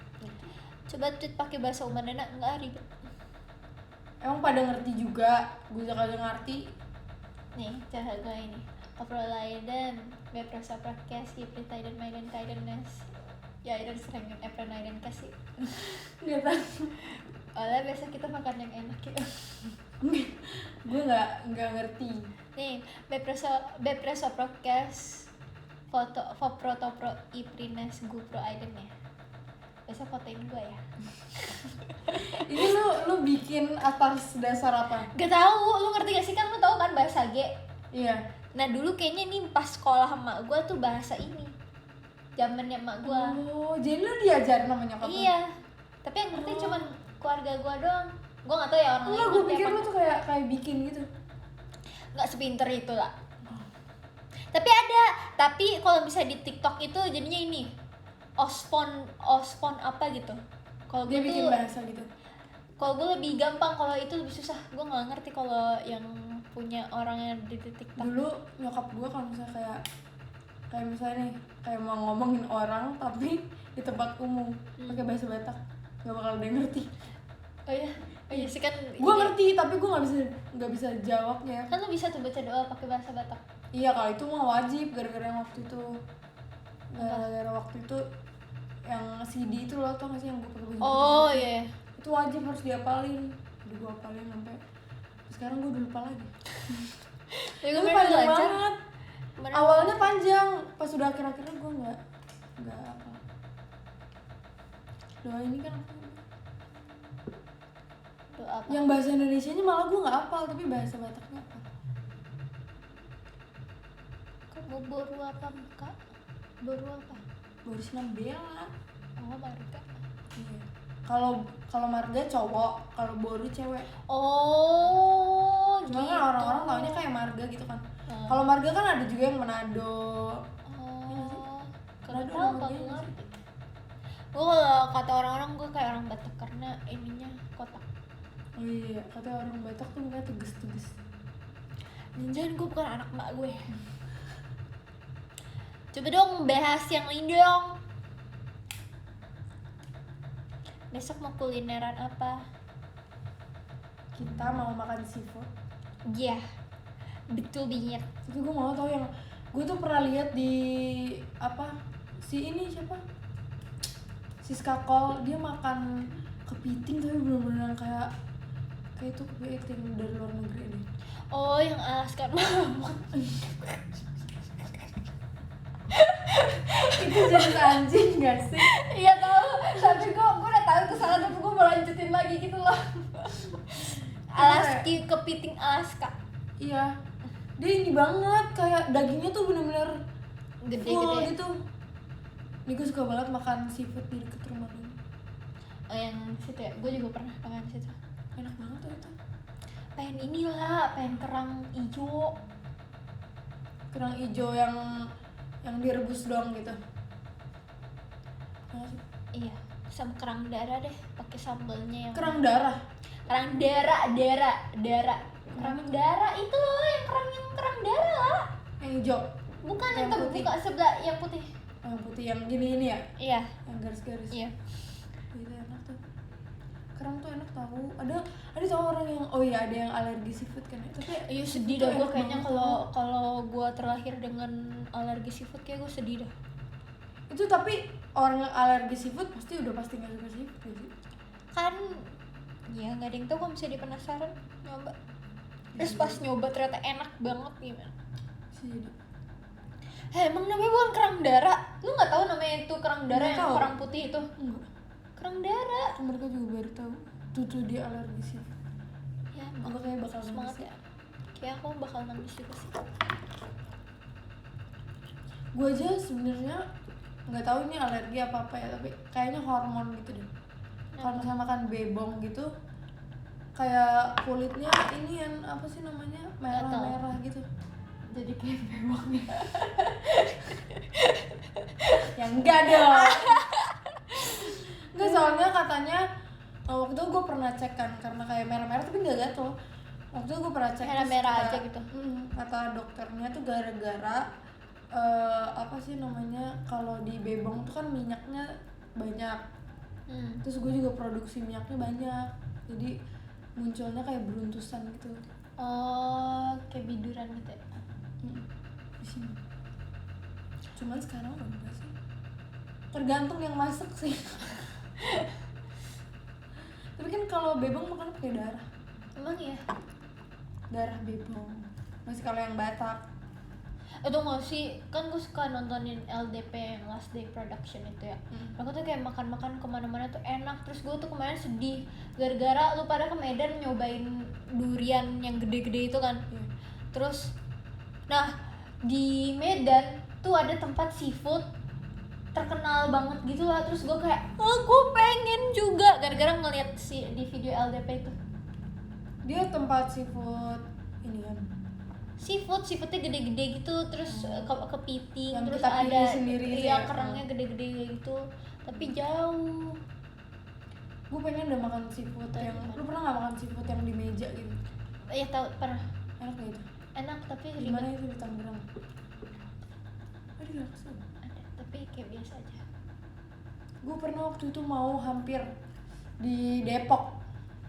Speaker 2: Coba tweet pakai bahasa Umanana, enggak ribet.
Speaker 1: Emang pada ngerti juga, gue juga kagak ngerti.
Speaker 2: Nih, cara gue ini. Oprolaiden, beprasa podcast, ipritaiden, maiden, kaiden, nes. Ya, itu serangin eprenaiden kasih.
Speaker 1: Gak tau.
Speaker 2: Oleh besok kita makan yang enak gitu.
Speaker 1: Gue nggak ngerti.
Speaker 2: Nih, beprasa podcast, foto pro iprines gupro aiden ya. Besok fotoin gue ya.
Speaker 1: Ini lu bikin atas dasar apa?
Speaker 2: Gak tahu, lu ngerti gak sih, kan lu tahu kan bahasa G.
Speaker 1: Iya.
Speaker 2: Nah dulu kayaknya nih pas sekolah sama gue tuh bahasa ini. Zamannya emak gue.
Speaker 1: Oh, jadi lu diajarin sama nyokap lu?
Speaker 2: Iya. Tapi yang ngerti cuman keluarga gue doang. Gue gak tahu ya orang lain.
Speaker 1: Enggak, gue
Speaker 2: ngerti
Speaker 1: pikir
Speaker 2: apa
Speaker 1: lu tuh kayak bikin gitu.
Speaker 2: nggak sepinter itu lah. Tapi ada. Tapi kalau misalnya di TikTok itu jadinya ini ospon apa gitu. Kalau
Speaker 1: Dia
Speaker 2: gue
Speaker 1: bikin
Speaker 2: tuh,
Speaker 1: bahasa gitu.
Speaker 2: kalau gue lebih gampang, kalau itu lebih susah. Gue nggak ngerti kalau yang punya orang yang di TikTok.
Speaker 1: Dulu nyokap gue kalau misalnya kayak misalnya nih kayak mau ngomongin orang tapi di tempat umum pakai bahasa Batak, nggak bakal ada yang ngerti.
Speaker 2: Oh iya. iya sih kan.
Speaker 1: Gue ngerti tapi gue nggak bisa jawabnya.
Speaker 2: Kan lu bisa tuh baca doa pakai bahasa Batak.
Speaker 1: Iya kalau itu mah wajib gara-gara yang waktu itu. Gara-gara waktu itu yang CD itu loh, tau gak sih yang gue pakai baju
Speaker 2: Oh
Speaker 1: putih?
Speaker 2: iya.
Speaker 1: Itu wajib harus dihafalin. Udah gue hafalin sampai sekarang gue udah lupa lagi.
Speaker 2: Ya,
Speaker 1: Itu
Speaker 2: gue baru
Speaker 1: panjang
Speaker 2: belajar.
Speaker 1: banget.
Speaker 2: Bener.
Speaker 1: Awalnya panjang, pas udah akhir-akhirnya gue nggak apa. Doa ini kan apa?
Speaker 2: Doa apa?
Speaker 1: Yang bahasa Indonesianya malah gue nggak hafal, tapi bahasa Bataknya apa?
Speaker 2: Kamu baru apa muka? Baru apa?
Speaker 1: Baru senam bela.
Speaker 2: Oh marga.
Speaker 1: Iya. Kalau marga cowok, kalau boru cewek.
Speaker 2: Oh
Speaker 1: Cuma
Speaker 2: gitu.
Speaker 1: kan orang-orang taunya kayak marga gitu kan.
Speaker 2: Hmm.
Speaker 1: Kalau marga kan ada juga yang Manado.
Speaker 2: Oh,
Speaker 1: Manado
Speaker 2: kalau tahu
Speaker 1: ada
Speaker 2: kalau
Speaker 1: marganya nggak
Speaker 2: ngerti. Gue kalau kata orang-orang gue kayak orang Batak karena ininya kotak.
Speaker 1: Oh iya, kata orang Batak tuh mukanya tegas-tegas.
Speaker 2: Jangan gue bukan anak mak gue. Coba dong bahas yang ini dong. Besok mau kulineran apa?
Speaker 1: Kita mau makan seafood.
Speaker 2: Iya, betul banget.
Speaker 1: Tapi gue mau tau yang gue tuh pernah lihat di apa si ini siapa? Siska Kol, dia makan kepiting tapi bener-bener kayak itu kepiting dari luar negeri deh.
Speaker 2: Oh, yang Alaska mamut.
Speaker 1: Itu jenis anjing gak sih?
Speaker 2: Iya tahu, tapi gue udah tahu itu salah tapi gue mau lanjutin lagi gitu loh. Alaska, kepiting Alaska.
Speaker 1: Iya. Dia ini banget kayak dagingnya tuh bener-bener full
Speaker 2: Gede-gede.
Speaker 1: gitu. Ini gue suka banget makan seafood di deket rumah gue.
Speaker 2: Oh, yang situ ya, gue juga pernah makan situ.
Speaker 1: Enak banget tuh itu.
Speaker 2: Pengen inilah, pengen kerang hijau.
Speaker 1: Kerang hijau yang direbus doang gitu. Nggak sih?
Speaker 2: Iya, sama kerang darah deh, pakai sambelnya yang
Speaker 1: Kerang darah.
Speaker 2: kerang darah. Kerang darah itu loh, yang kerang darah lah.
Speaker 1: Yang hijau.
Speaker 2: Bukan yang
Speaker 1: Yang putih.
Speaker 2: terbuka sebelah yang putih.
Speaker 1: Yang putih yang gini ya.
Speaker 2: Iya,
Speaker 1: Yang garis-garis.
Speaker 2: iya.
Speaker 1: Itu enak tuh. Kerang tuh enak tahu. Ada tau orang yang ada yang alergi seafood kan ya. Tapi
Speaker 2: Iya sedih
Speaker 1: itu
Speaker 2: dah gue
Speaker 1: enak
Speaker 2: kayaknya
Speaker 1: banget
Speaker 2: kalau gue terlahir dengan alergi seafood kayak gue sedih dah.
Speaker 1: itu tapi orang yang alergi seafood pasti nggak suka seafood ya sih.
Speaker 2: Kan ya nggak ada yang tahu, kalau misalnya dia penasaran nyoba. Terus pas nyoba ternyata enak banget gimana?
Speaker 1: Sih jadi.
Speaker 2: Emang namanya bukan kerang darah? Lu nggak tahu namanya itu kerang darah
Speaker 1: Nggak
Speaker 2: yang
Speaker 1: tahu.
Speaker 2: kerang putih itu?
Speaker 1: Enggak.
Speaker 2: Kerang darah.
Speaker 1: Mereka juga baru tahu. Tuh dia alergi seafood.
Speaker 2: Ya,
Speaker 1: Aku kayak bakal
Speaker 2: semangat
Speaker 1: nangis
Speaker 2: ya. Kayak aku bakal nangis juga sih.
Speaker 1: Gue aja sebenarnya nggak tahu ini alergi apa ya, tapi kayaknya hormon gitu deh. Kalau misalnya makan bebong gitu, kayak kulitnya ini yang apa sih namanya merah-merah gitu.
Speaker 2: Jadi kayak bebong ya.
Speaker 1: Yang enggak dong. Enggak, soalnya katanya waktu itu gue pernah cek kan, karena kayak merah-merah tapi nggak gatel. Waktu itu gue pernah cek
Speaker 2: Merah-merah
Speaker 1: terus
Speaker 2: aja
Speaker 1: kata-
Speaker 2: gitu.
Speaker 1: Kata dokternya tuh gara-gara apa sih namanya, kalau di bebong tuh kan minyaknya banyak. Terus gue juga produksi minyaknya banyak, jadi munculnya kayak beruntusan gitu.
Speaker 2: Oh, kayak biduran gitu ya.
Speaker 1: Di sini. Cuman sekarang udah enggak sih. Tergantung yang masak sih. Tapi kan kalau bebong makan pakai darah.
Speaker 2: Emang ya?
Speaker 1: Darah bebong. Masih kalau yang Batak.
Speaker 2: Itu nggak sih, kan gue suka nontonin LDP yang Last Day Production itu ya. Mereka tuh kayak makan-makan kemana-mana tuh enak. Terus gue tuh kemarin sedih gara-gara lu pada ke Medan nyobain durian yang gede-gede itu kan. Terus, nah di Medan tuh ada tempat seafood terkenal banget gitu lah. Terus gue kayak, gue pengen juga gara-gara ngeliat di video LDP itu.
Speaker 1: Dia tempat seafood ini kan.
Speaker 2: Seafoodnya gede-gede gitu, terus kepiting,
Speaker 1: Yang
Speaker 2: terus
Speaker 1: kita pilih
Speaker 2: ada
Speaker 1: sendiri gitu
Speaker 2: iya
Speaker 1: ya?
Speaker 2: kerangnya gede-gede gitu, tapi jauh.
Speaker 1: Gue pengen udah makan seafood yang, lu pernah nggak makan seafood yang di meja gitu?
Speaker 2: Ya tahu pernah,
Speaker 1: Enak gak itu?
Speaker 2: enak tapi
Speaker 1: Di
Speaker 2: ribet.
Speaker 1: mana itu, di Tangerang? Di Laksa.
Speaker 2: Ada, tapi kayak biasa aja.
Speaker 1: Gue pernah waktu itu mau hampir di Depok.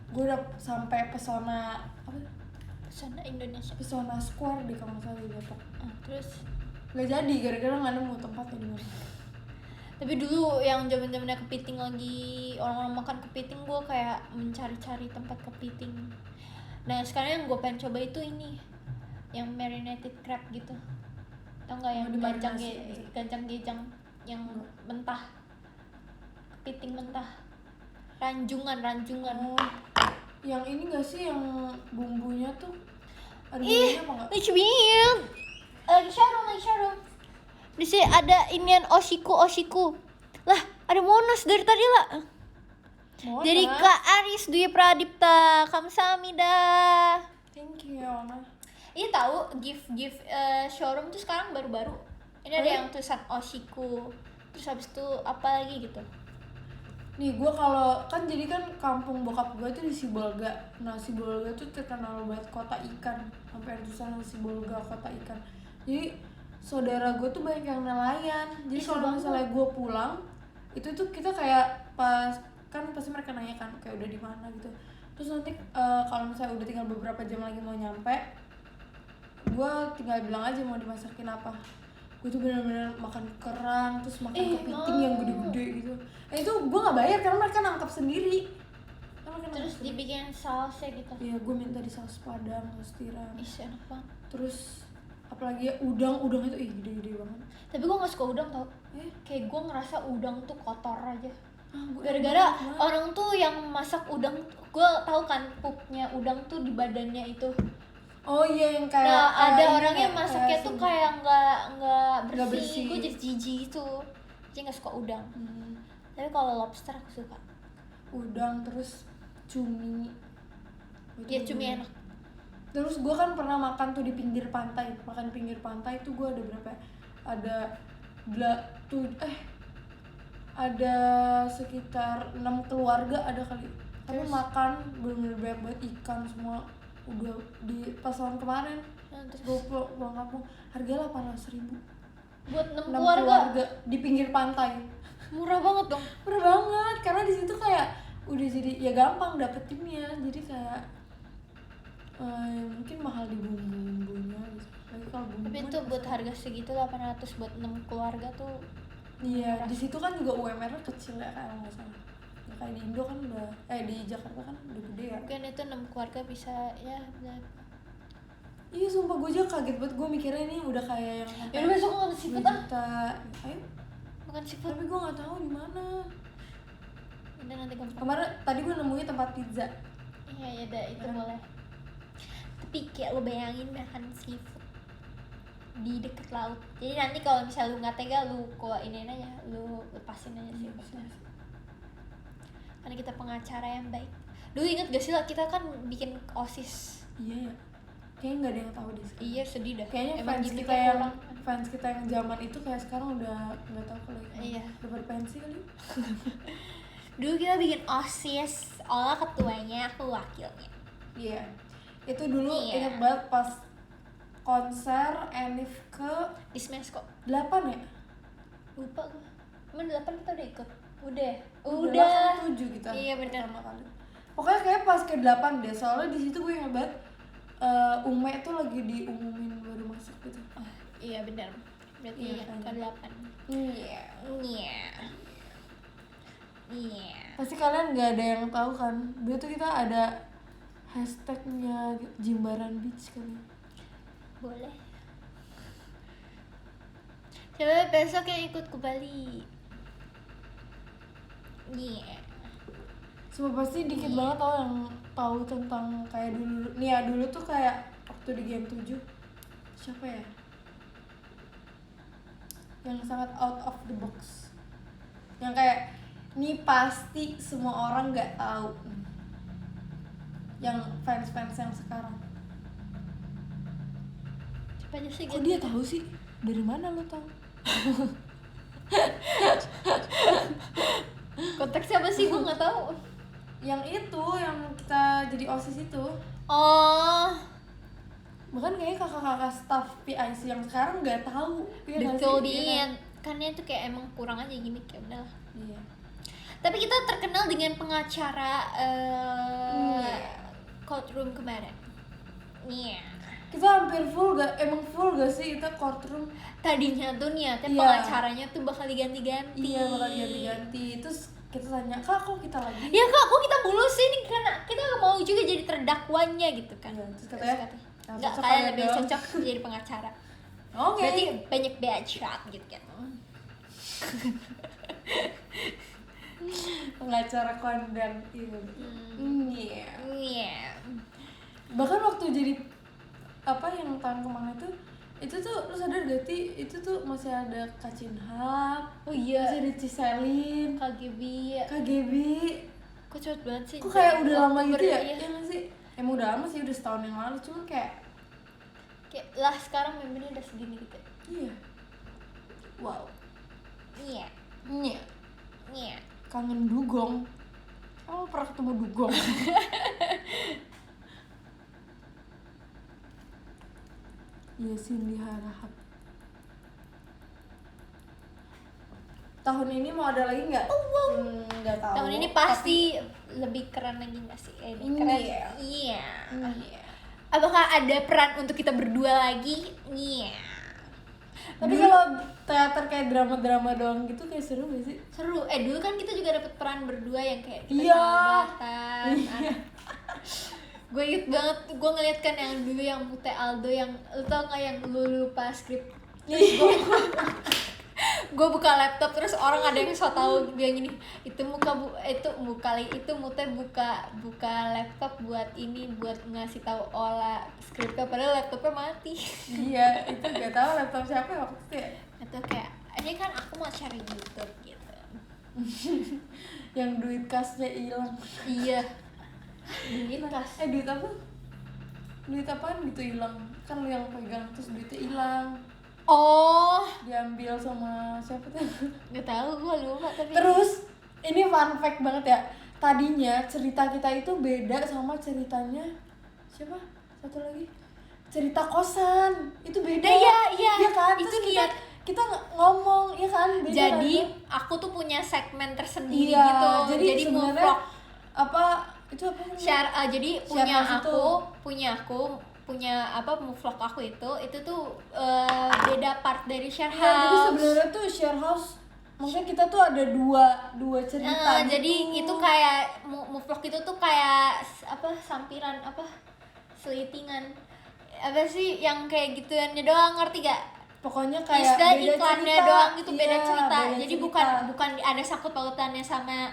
Speaker 1: gue udah sampai Pesona apa?
Speaker 2: Pesona Indonesia.
Speaker 1: Pesona Square di kalau nggak salah di Depok.
Speaker 2: Terus
Speaker 1: Nggak jadi gara-gara nggak nemu tempatnya di mana.
Speaker 2: tapi dulu yang zaman-zamannya kepiting lagi orang-orang makan kepiting, gue kayak mencari-cari tempat kepiting. Nah sekarang yang gue pengen coba itu ini yang marinated crab gitu, tau nggak yang
Speaker 1: dimarinasi gitu.
Speaker 2: gancang-gancang yang mentah, kepiting mentah, ranjungan.
Speaker 1: Oh, yang ini nggak sih yang bumbunya tuh ada bumbunya apa nggak?
Speaker 2: lucu banget. Lagi shadow di sini ada inian oshiku lah, ada Monos dari tadi lah.
Speaker 1: Mau
Speaker 2: Dari
Speaker 1: kan?
Speaker 2: Kak Aris Dwi Pradipta, kamsahamnida.
Speaker 1: Thank you ya Ona.
Speaker 2: Iya tahu gift showroom tuh sekarang baru-baru. Ini ada yang tulisan Oshiku. Terus habis itu apa lagi gitu.
Speaker 1: Nih gue kalau kan jadi kan kampung bokap gue tuh di Sibolga. Nah Sibolga tuh terkenal banget kota ikan. Sampai ada tulisan Sibolga kota ikan. Jadi saudara gue tuh banyak yang nelayan. Jadi kalau misalnya gue pulang itu tuh kita kayak pas kan pasti mereka nanya kan kayak udah di mana gitu. Terus nanti kalau misalnya udah tinggal beberapa jam lagi mau nyampe, gue tinggal bilang aja mau dimasakin apa. Gue tuh bener-bener makan kerang, terus makan kepiting yang gede-gede gitu. Itu gue nggak bayar karena mereka nangkap sendiri.
Speaker 2: Terus dibikin sausnya gitu.
Speaker 1: Iya, gue minta di saus padang, saus tiram.
Speaker 2: Ih, enak banget.
Speaker 1: Terus apalagi ya udang itu gede-gede banget.
Speaker 2: Tapi gue nggak suka udang tau.
Speaker 1: Eh?
Speaker 2: Kayak gue ngerasa udang tuh kotor aja.
Speaker 1: Gua
Speaker 2: Gara-gara
Speaker 1: enak banget.
Speaker 2: orang tuh yang masak udang, gue tahu kan pupnya udang tuh di badannya itu.
Speaker 1: Oh iya yang kayak
Speaker 2: Nah ada
Speaker 1: ini
Speaker 2: orang yang
Speaker 1: kayak
Speaker 2: masaknya tuh
Speaker 1: sini.
Speaker 2: kayak nggak bersih.
Speaker 1: bersih.
Speaker 2: Gue jadi jijik itu. Jadi nggak suka udang. Tapi kalau lobster aku suka.
Speaker 1: Udang terus cumi.
Speaker 2: Iya cumi enak.
Speaker 1: Terus gue kan pernah makan tuh di pinggir pantai. Makan pinggir pantai tuh gue ada berapa? Ada sekitar 6 keluarga ada kali. Tapi
Speaker 2: Terus?
Speaker 1: makan bener-bener banyak banget ikan semua. Udah di pas tahun kemarin. Terus gue pulang kampung harganya 800.000
Speaker 2: Buat 6
Speaker 1: 6
Speaker 2: keluarga.
Speaker 1: di pinggir pantai.
Speaker 2: Murah banget dong.
Speaker 1: Murah banget karena di situ kayak udah jadi ya gampang dapetinnya. Jadi kayak mungkin mahal di bumbu-bumbunya gitu. Tapi kalau bumbu
Speaker 2: Tapi
Speaker 1: kan
Speaker 2: itu buat harga segitu 800 buat 6 keluarga tuh.
Speaker 1: iya, di situ kan juga UMR-nya kecil ya kalau nggak salah. Ya, kayak di Indo kan udah di Jakarta kan udah gede ya.
Speaker 2: Mungkin itu 6 keluarga bisa ya berapa.
Speaker 1: Iya, sumpah gue juga kaget banget, gue mikirnya ini udah kayak yang
Speaker 2: Ya udah besok makan seafood ah.
Speaker 1: Ayo,
Speaker 2: Makan seafood.
Speaker 1: tapi gue nggak tahu di mana.
Speaker 2: Udah nanti gampang.
Speaker 1: Kemarin tadi gue nemuin tempat pizza.
Speaker 2: Iya ya udah itu boleh. Tapi kayak lo bayangin makan seafood di deket laut. Jadi nanti kalau misalnya lu nggak tega lu kok ini aja, lu lepasin aja seafoodnya. Karena kita pengacara yang baik. Dulu inget gak sih lah kita kan bikin OSIS.
Speaker 1: Iya ya. Kayaknya nggak ada yang tahu deh sekarang.
Speaker 2: Iya sedih dah.
Speaker 1: Kayaknya
Speaker 2: Emang
Speaker 1: fans
Speaker 2: gimmicknya
Speaker 1: kita yang
Speaker 2: kurang.
Speaker 1: fans kita yang zaman itu kayak sekarang udah nggak tahu kalau
Speaker 2: Iya.
Speaker 1: udah berpensi kali.
Speaker 2: Dulu kita bikin OSIS, Ola ketuanya, aku wakilnya.
Speaker 1: Iya. Itu dulu
Speaker 2: Iya.
Speaker 1: inget banget pas konser Enif ke
Speaker 2: Di Smash kok.
Speaker 1: 8 ya?
Speaker 2: Lupa gue. Emang 8 kita udah ikut? Udah.
Speaker 1: Kan 7 gitu.
Speaker 2: Iya, bener.
Speaker 1: Pertama kali. Pokoknya kayak pas ke 8 deh. Soalnya di situ gue inget banget Ume tuh lagi diumumin baru masuk gitu.
Speaker 2: Iya benar. Berarti
Speaker 1: Iya,
Speaker 2: ya,
Speaker 1: kan.
Speaker 2: ke-8.
Speaker 1: Iya.
Speaker 2: Iya. Iya.
Speaker 1: Pasti kalian nggak ada yang tahu kan? Dulu tuh kita ada hashtagnya Jimbaran Beach kan.
Speaker 2: Boleh. Coba besok yang ikut ke Bali. Iya.
Speaker 1: Semua pasti dikit banget tau yang tahu tentang kayak dulu. Nih ya dulu tuh kayak waktu di game 7 siapa ya? Yang sangat out of the box. Yang kayak nih pasti semua orang nggak tahu. Yang fans-fans yang sekarang.
Speaker 2: Coba aja sih
Speaker 1: Kok dia tahu sih? Dari mana lo tahu?
Speaker 2: konteksnya apa sih gue nggak tahu.
Speaker 1: Yang itu yang kita jadi OSIS itu.
Speaker 2: Oh,
Speaker 1: Bahkan kayaknya kakak-kakak staff PIC yang sekarang nggak tahu. Iya nggak sih?
Speaker 2: betul
Speaker 1: Iya kan?
Speaker 2: dia. Karena itu kayak emang kurang aja gimmick ya udahlah.
Speaker 1: Iya.
Speaker 2: Tapi kita terkenal dengan pengacara courtroom kemarin. Iya.
Speaker 1: Kita hampir full emang full gak sih kita courtroom?
Speaker 2: Tadinya tuh niatnya
Speaker 1: Iya.
Speaker 2: pengacaranya tuh bakal diganti-ganti.
Speaker 1: Iya, bakal ganti-ganti. Terus kita tanya, kak kok kita lagi?
Speaker 2: Ya kak, kok kita mulu sih ini karena kita mau juga jadi terdakwanya gitu kan.
Speaker 1: Iya, terus katanya,
Speaker 2: enggak,
Speaker 1: cocok
Speaker 2: kalian
Speaker 1: kalian
Speaker 2: lebih
Speaker 1: dong."
Speaker 2: cocok jadi pengacara.
Speaker 1: Oke.
Speaker 2: Berarti banyak bacot gitu kan.
Speaker 1: Pengacara kondang itu. Iya.
Speaker 2: Iya.
Speaker 1: Bahkan waktu jadi apa yang tahun kemarin itu tuh lu sadar gak sih itu tuh masih ada Kacinhap,
Speaker 2: Oh iya.
Speaker 1: masih ada Ciselin,
Speaker 2: KGB.
Speaker 1: KGB.
Speaker 2: Kok cepet banget sih?
Speaker 1: Kok kayak udah lama gitu ya?
Speaker 2: Iya.
Speaker 1: Iya nggak sih? Emang udah lama sih, udah setahun yang lalu, cuman kayak
Speaker 2: Kayak lah sekarang membernya udah segini gitu.
Speaker 1: iya. Wow.
Speaker 2: Iya.
Speaker 1: Iya.
Speaker 2: Iya.
Speaker 1: Kangen dugong. Oh, pernah ketemu dugong? Iya, Cindy Harahap. Tahun ini mau ada lagi nggak? Nggak tahu.
Speaker 2: Tahun ini pasti lebih keren lagi nggak sih? Ini keren.
Speaker 1: Iya.
Speaker 2: Iya.
Speaker 1: Iya.
Speaker 2: Apakah ada peran untuk kita berdua lagi? Iya.
Speaker 1: Tapi kalau teater kayak drama-drama doang gitu kayak seru gak sih?
Speaker 2: Seru. Dulu kan kita juga dapet peran berdua yang kayak kita
Speaker 1: Iya.
Speaker 2: sahabatan. Gue inget banget, gue ngeliat kan yang dulu yang Mute Aldo yang, lu tau gak yang lu lupa skrip? Gue buka laptop terus orang ada yang so tau bilang gini, itu Mute buka laptop buat ini, buat ngasih tahu Ola skripnya, padahal laptopnya mati.
Speaker 1: Iya, itu gak tahu laptop siapa ya waktu itu ya.
Speaker 2: Itu kayak, ini kan aku mau cari YouTube gitu.
Speaker 1: Yang duit kasnya hilang.
Speaker 2: Iya. Duit kas.
Speaker 1: Duit apa? Duit apaan gitu hilang? Kan lu yang pegang terus duitnya hilang.
Speaker 2: Oh,
Speaker 1: Diambil sama siapa tuh?
Speaker 2: nggak tahu, gue lupa tapi.
Speaker 1: Terus ini fun fact banget ya. Tadinya cerita kita itu beda sama ceritanya siapa? Satu lagi. Cerita kosan. Itu beda.
Speaker 2: Iya,
Speaker 1: kan?
Speaker 2: itu
Speaker 1: Terus
Speaker 2: niat.
Speaker 1: kita ngomong, ya kan? Beda
Speaker 2: Jadi
Speaker 1: kan?
Speaker 2: aku tuh punya segmen tersendiri
Speaker 1: Iya,
Speaker 2: gitu.
Speaker 1: jadi
Speaker 2: mau
Speaker 1: sebenarnya
Speaker 2: vlog
Speaker 1: apa itu apa namanya?
Speaker 2: share. Jadi
Speaker 1: Share
Speaker 2: punya apa vlog aku itu tuh beda part dari share
Speaker 1: Iya, jadi
Speaker 2: house.
Speaker 1: sebenarnya tuh share house maksudnya kita tuh ada dua cerita gitu.
Speaker 2: Jadi itu kayak vlog itu tuh kayak apa sampiran apa selitingan apa sih yang kayak gituannya doang, ngerti gak?
Speaker 1: Pokoknya kayak
Speaker 2: Istilah
Speaker 1: beda
Speaker 2: iklannya
Speaker 1: cerita.
Speaker 2: doang gitu, beda
Speaker 1: Iya,
Speaker 2: cerita.
Speaker 1: beda
Speaker 2: Jadi
Speaker 1: cerita.
Speaker 2: bukan ada sangkut pautannya sama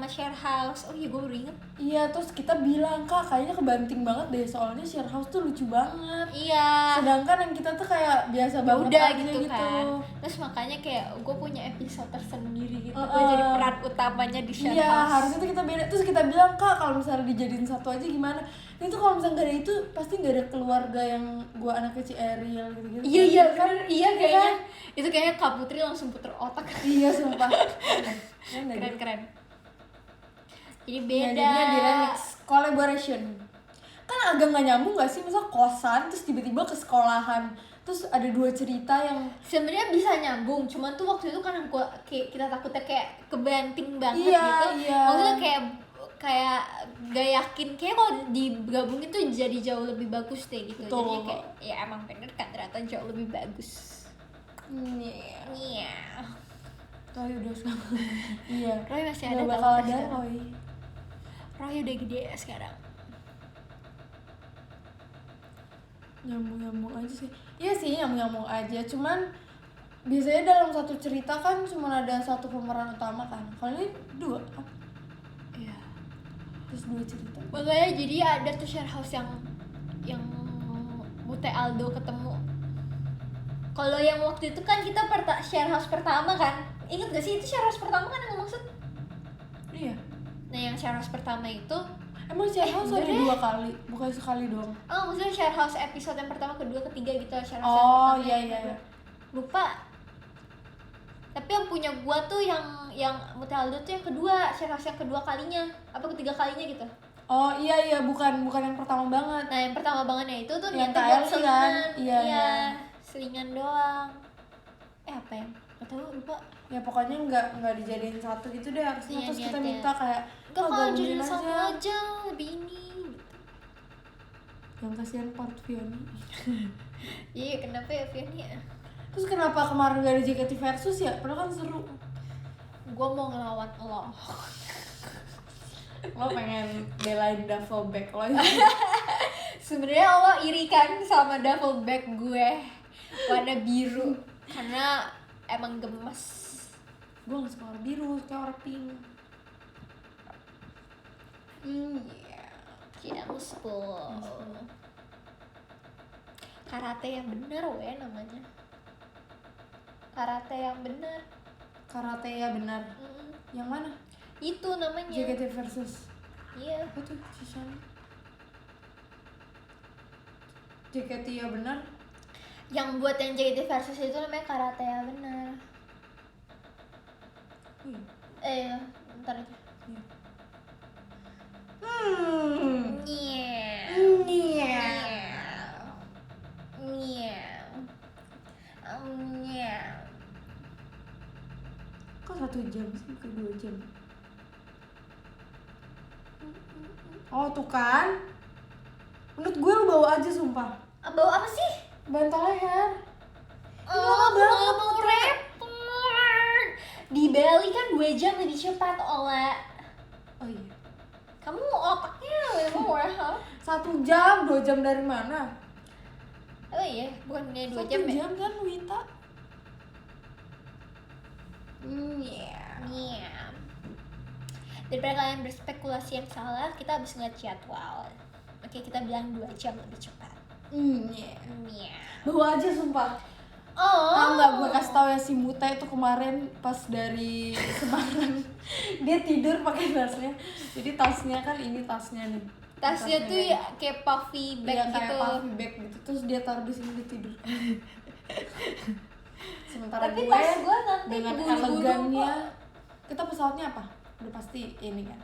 Speaker 2: share house. Oh iya, gue baru inget.
Speaker 1: Iya, terus kita bilang, Kak, kayaknya kebanting banget deh soalnya share house tuh lucu banget.
Speaker 2: Iya.
Speaker 1: Sedangkan yang kita tuh kayak biasa
Speaker 2: Ya
Speaker 1: banget
Speaker 2: udah
Speaker 1: aja
Speaker 2: gitu kan. Terus makanya kayak gue punya episode tersendiri gitu. Gue jadi peran utamanya di share
Speaker 1: Iya,
Speaker 2: house.
Speaker 1: harusnya tuh kita beda. Terus kita bilang, Kak, kalau misalnya dijadiin satu aja gimana? Ini tuh kalau misalnya gak ada itu pasti gak ada keluarga yang gua anaknya si Ariel gitu-gitu.
Speaker 2: Iya
Speaker 1: kan?
Speaker 2: iya kayaknya.
Speaker 1: Kan?
Speaker 2: Itu kayaknya Kak Putri langsung puter otak.
Speaker 1: Iya, sumpah. Keren deh.
Speaker 2: Keren. Jadi
Speaker 1: Ya,
Speaker 2: beda.
Speaker 1: jadinya di remix collaboration. Kan agak gak nyambung gak sih? Misal kosan terus tiba-tiba ke sekolahan. Terus ada dua cerita yang
Speaker 2: Sebenarnya bisa nyambung, cuman tuh waktu itu kan kita takutnya kayak kebanting banget
Speaker 1: Iya,
Speaker 2: gitu.
Speaker 1: iya.
Speaker 2: Maksudnya kayak gak yakin, kayak kalau digabungin tuh jadi jauh lebih bagus deh gitu.
Speaker 1: Betul.
Speaker 2: Jadinya kayak ya emang bener kan ternyata jauh lebih bagus.
Speaker 1: iya.
Speaker 2: Iya.
Speaker 1: Roy udah sama. Iya.
Speaker 2: Roy masih ada
Speaker 1: Gak
Speaker 2: tau
Speaker 1: bakal
Speaker 2: pas
Speaker 1: ada
Speaker 2: sekarang.
Speaker 1: Roy.
Speaker 2: Roy udah gede ya sekarang.
Speaker 1: Nyambung aja sih. Iya sih, nyambung aja. Cuman biasanya dalam satu cerita kan cuma ada satu pemeran utama kan. Kalau ini dua kan?
Speaker 2: Iya.
Speaker 1: Terus dua cerita.
Speaker 2: Makanya jadi ada tuh share house yang Mute Aldo ketemu. Kalau yang waktu itu kan kita share house pertama kan, inget gak sih itu share house pertama kan yang maksud?
Speaker 1: Iya.
Speaker 2: Nah yang share house pertama itu,
Speaker 1: Emang share house ada
Speaker 2: enggak deh.
Speaker 1: 2 kali, bukan sekali doang.
Speaker 2: oh maksudnya share house episode yang pertama, kedua, ketiga gitu share house
Speaker 1: Oh,
Speaker 2: yang pertama.
Speaker 1: iya,
Speaker 2: yang
Speaker 1: iya.
Speaker 2: kedua. Lupa. Tapi yang punya gua tuh yang Mute Aldo tuh yang kedua, share house yang kedua kalinya, apa ketiga kalinya gitu.
Speaker 1: Oh iya, bukan yang pertama banget.
Speaker 2: Nah yang pertama bangetnya itu tuh
Speaker 1: Yang
Speaker 2: niatnya buat
Speaker 1: KLC
Speaker 2: selingan.
Speaker 1: kan? Iya.
Speaker 2: Selingan doang. Apa ya? Gak tau, lupa.
Speaker 1: Ya pokoknya nggak dijadiin satu gitu deh harusnya.
Speaker 2: Iya,
Speaker 1: Terus kita
Speaker 2: niatnya.
Speaker 1: minta kayak
Speaker 2: Enggak
Speaker 1: "Oh,
Speaker 2: kalau
Speaker 1: gabungin
Speaker 2: jadi satu aja lebih ini gitu.
Speaker 1: Yang kasihan part Vioni.
Speaker 2: Iya kenapa ya Fioni ya?
Speaker 1: Terus kenapa kemarin gak ada JKT versus ya? Padahal kan seru.
Speaker 2: Gue mau ngelawan lo.
Speaker 1: Lo pengen belain Duffelback lo ya?
Speaker 2: Sebenarnya lo iri kan sama duffel bag gue warna biru karena emang gemes.
Speaker 1: Gue gak suka warna biru, suka warna pink.
Speaker 2: Iya, tidak muspul. Karate yang bener weh namanya. Karate yang bener.
Speaker 1: Karate ya benar. Yang mana?
Speaker 2: Itu namanya.
Speaker 1: JKT versus.
Speaker 2: Iya.
Speaker 1: Apa tuh sisanya? JKT ya benar.
Speaker 2: Yang buat yang JKT versus itu namanya karate yang bener. Bentar aja.
Speaker 1: Kok 1 jam sih ke 2 jam? Oh tuh kan. Menurut gue lu bawa aja sumpah.
Speaker 2: Bawa apa sih?
Speaker 1: Bantal leher.
Speaker 2: Oh, gak mau repot. Di Bali kan 2 jam lebih cepat, Ola.
Speaker 1: Oh iya.
Speaker 2: Kamu otaknya memang wah.
Speaker 1: 1 jam, 2 jam dari mana?
Speaker 2: Oh iya, bukannya 2
Speaker 1: 1
Speaker 2: jam ya?
Speaker 1: jam kan Wita?
Speaker 2: Iya. Daripada kalian berspekulasi yang salah, kita habis ngeliat jadwal. Oke, kita bilang 2 jam lebih cepat. Iya.
Speaker 1: Bawa aja sumpah.
Speaker 2: Oh.
Speaker 1: Tahu nggak gue kasih tau ya si Muta itu kemarin pas dari Semarang dia tidur pakai tasnya. Jadi tasnya kan ini tasnya nih.
Speaker 2: Tasnya tuh ya kayak puffy bag
Speaker 1: Iya,
Speaker 2: gitu.
Speaker 1: kayak puffy bag gitu. Terus dia taruh di sini dia tidur. Sementara
Speaker 2: Tapi
Speaker 1: gue
Speaker 2: tas gue nanti
Speaker 1: dengan
Speaker 2: buru-buru
Speaker 1: elegannya
Speaker 2: kok.
Speaker 1: kita pesawatnya apa? Udah pasti ini kan.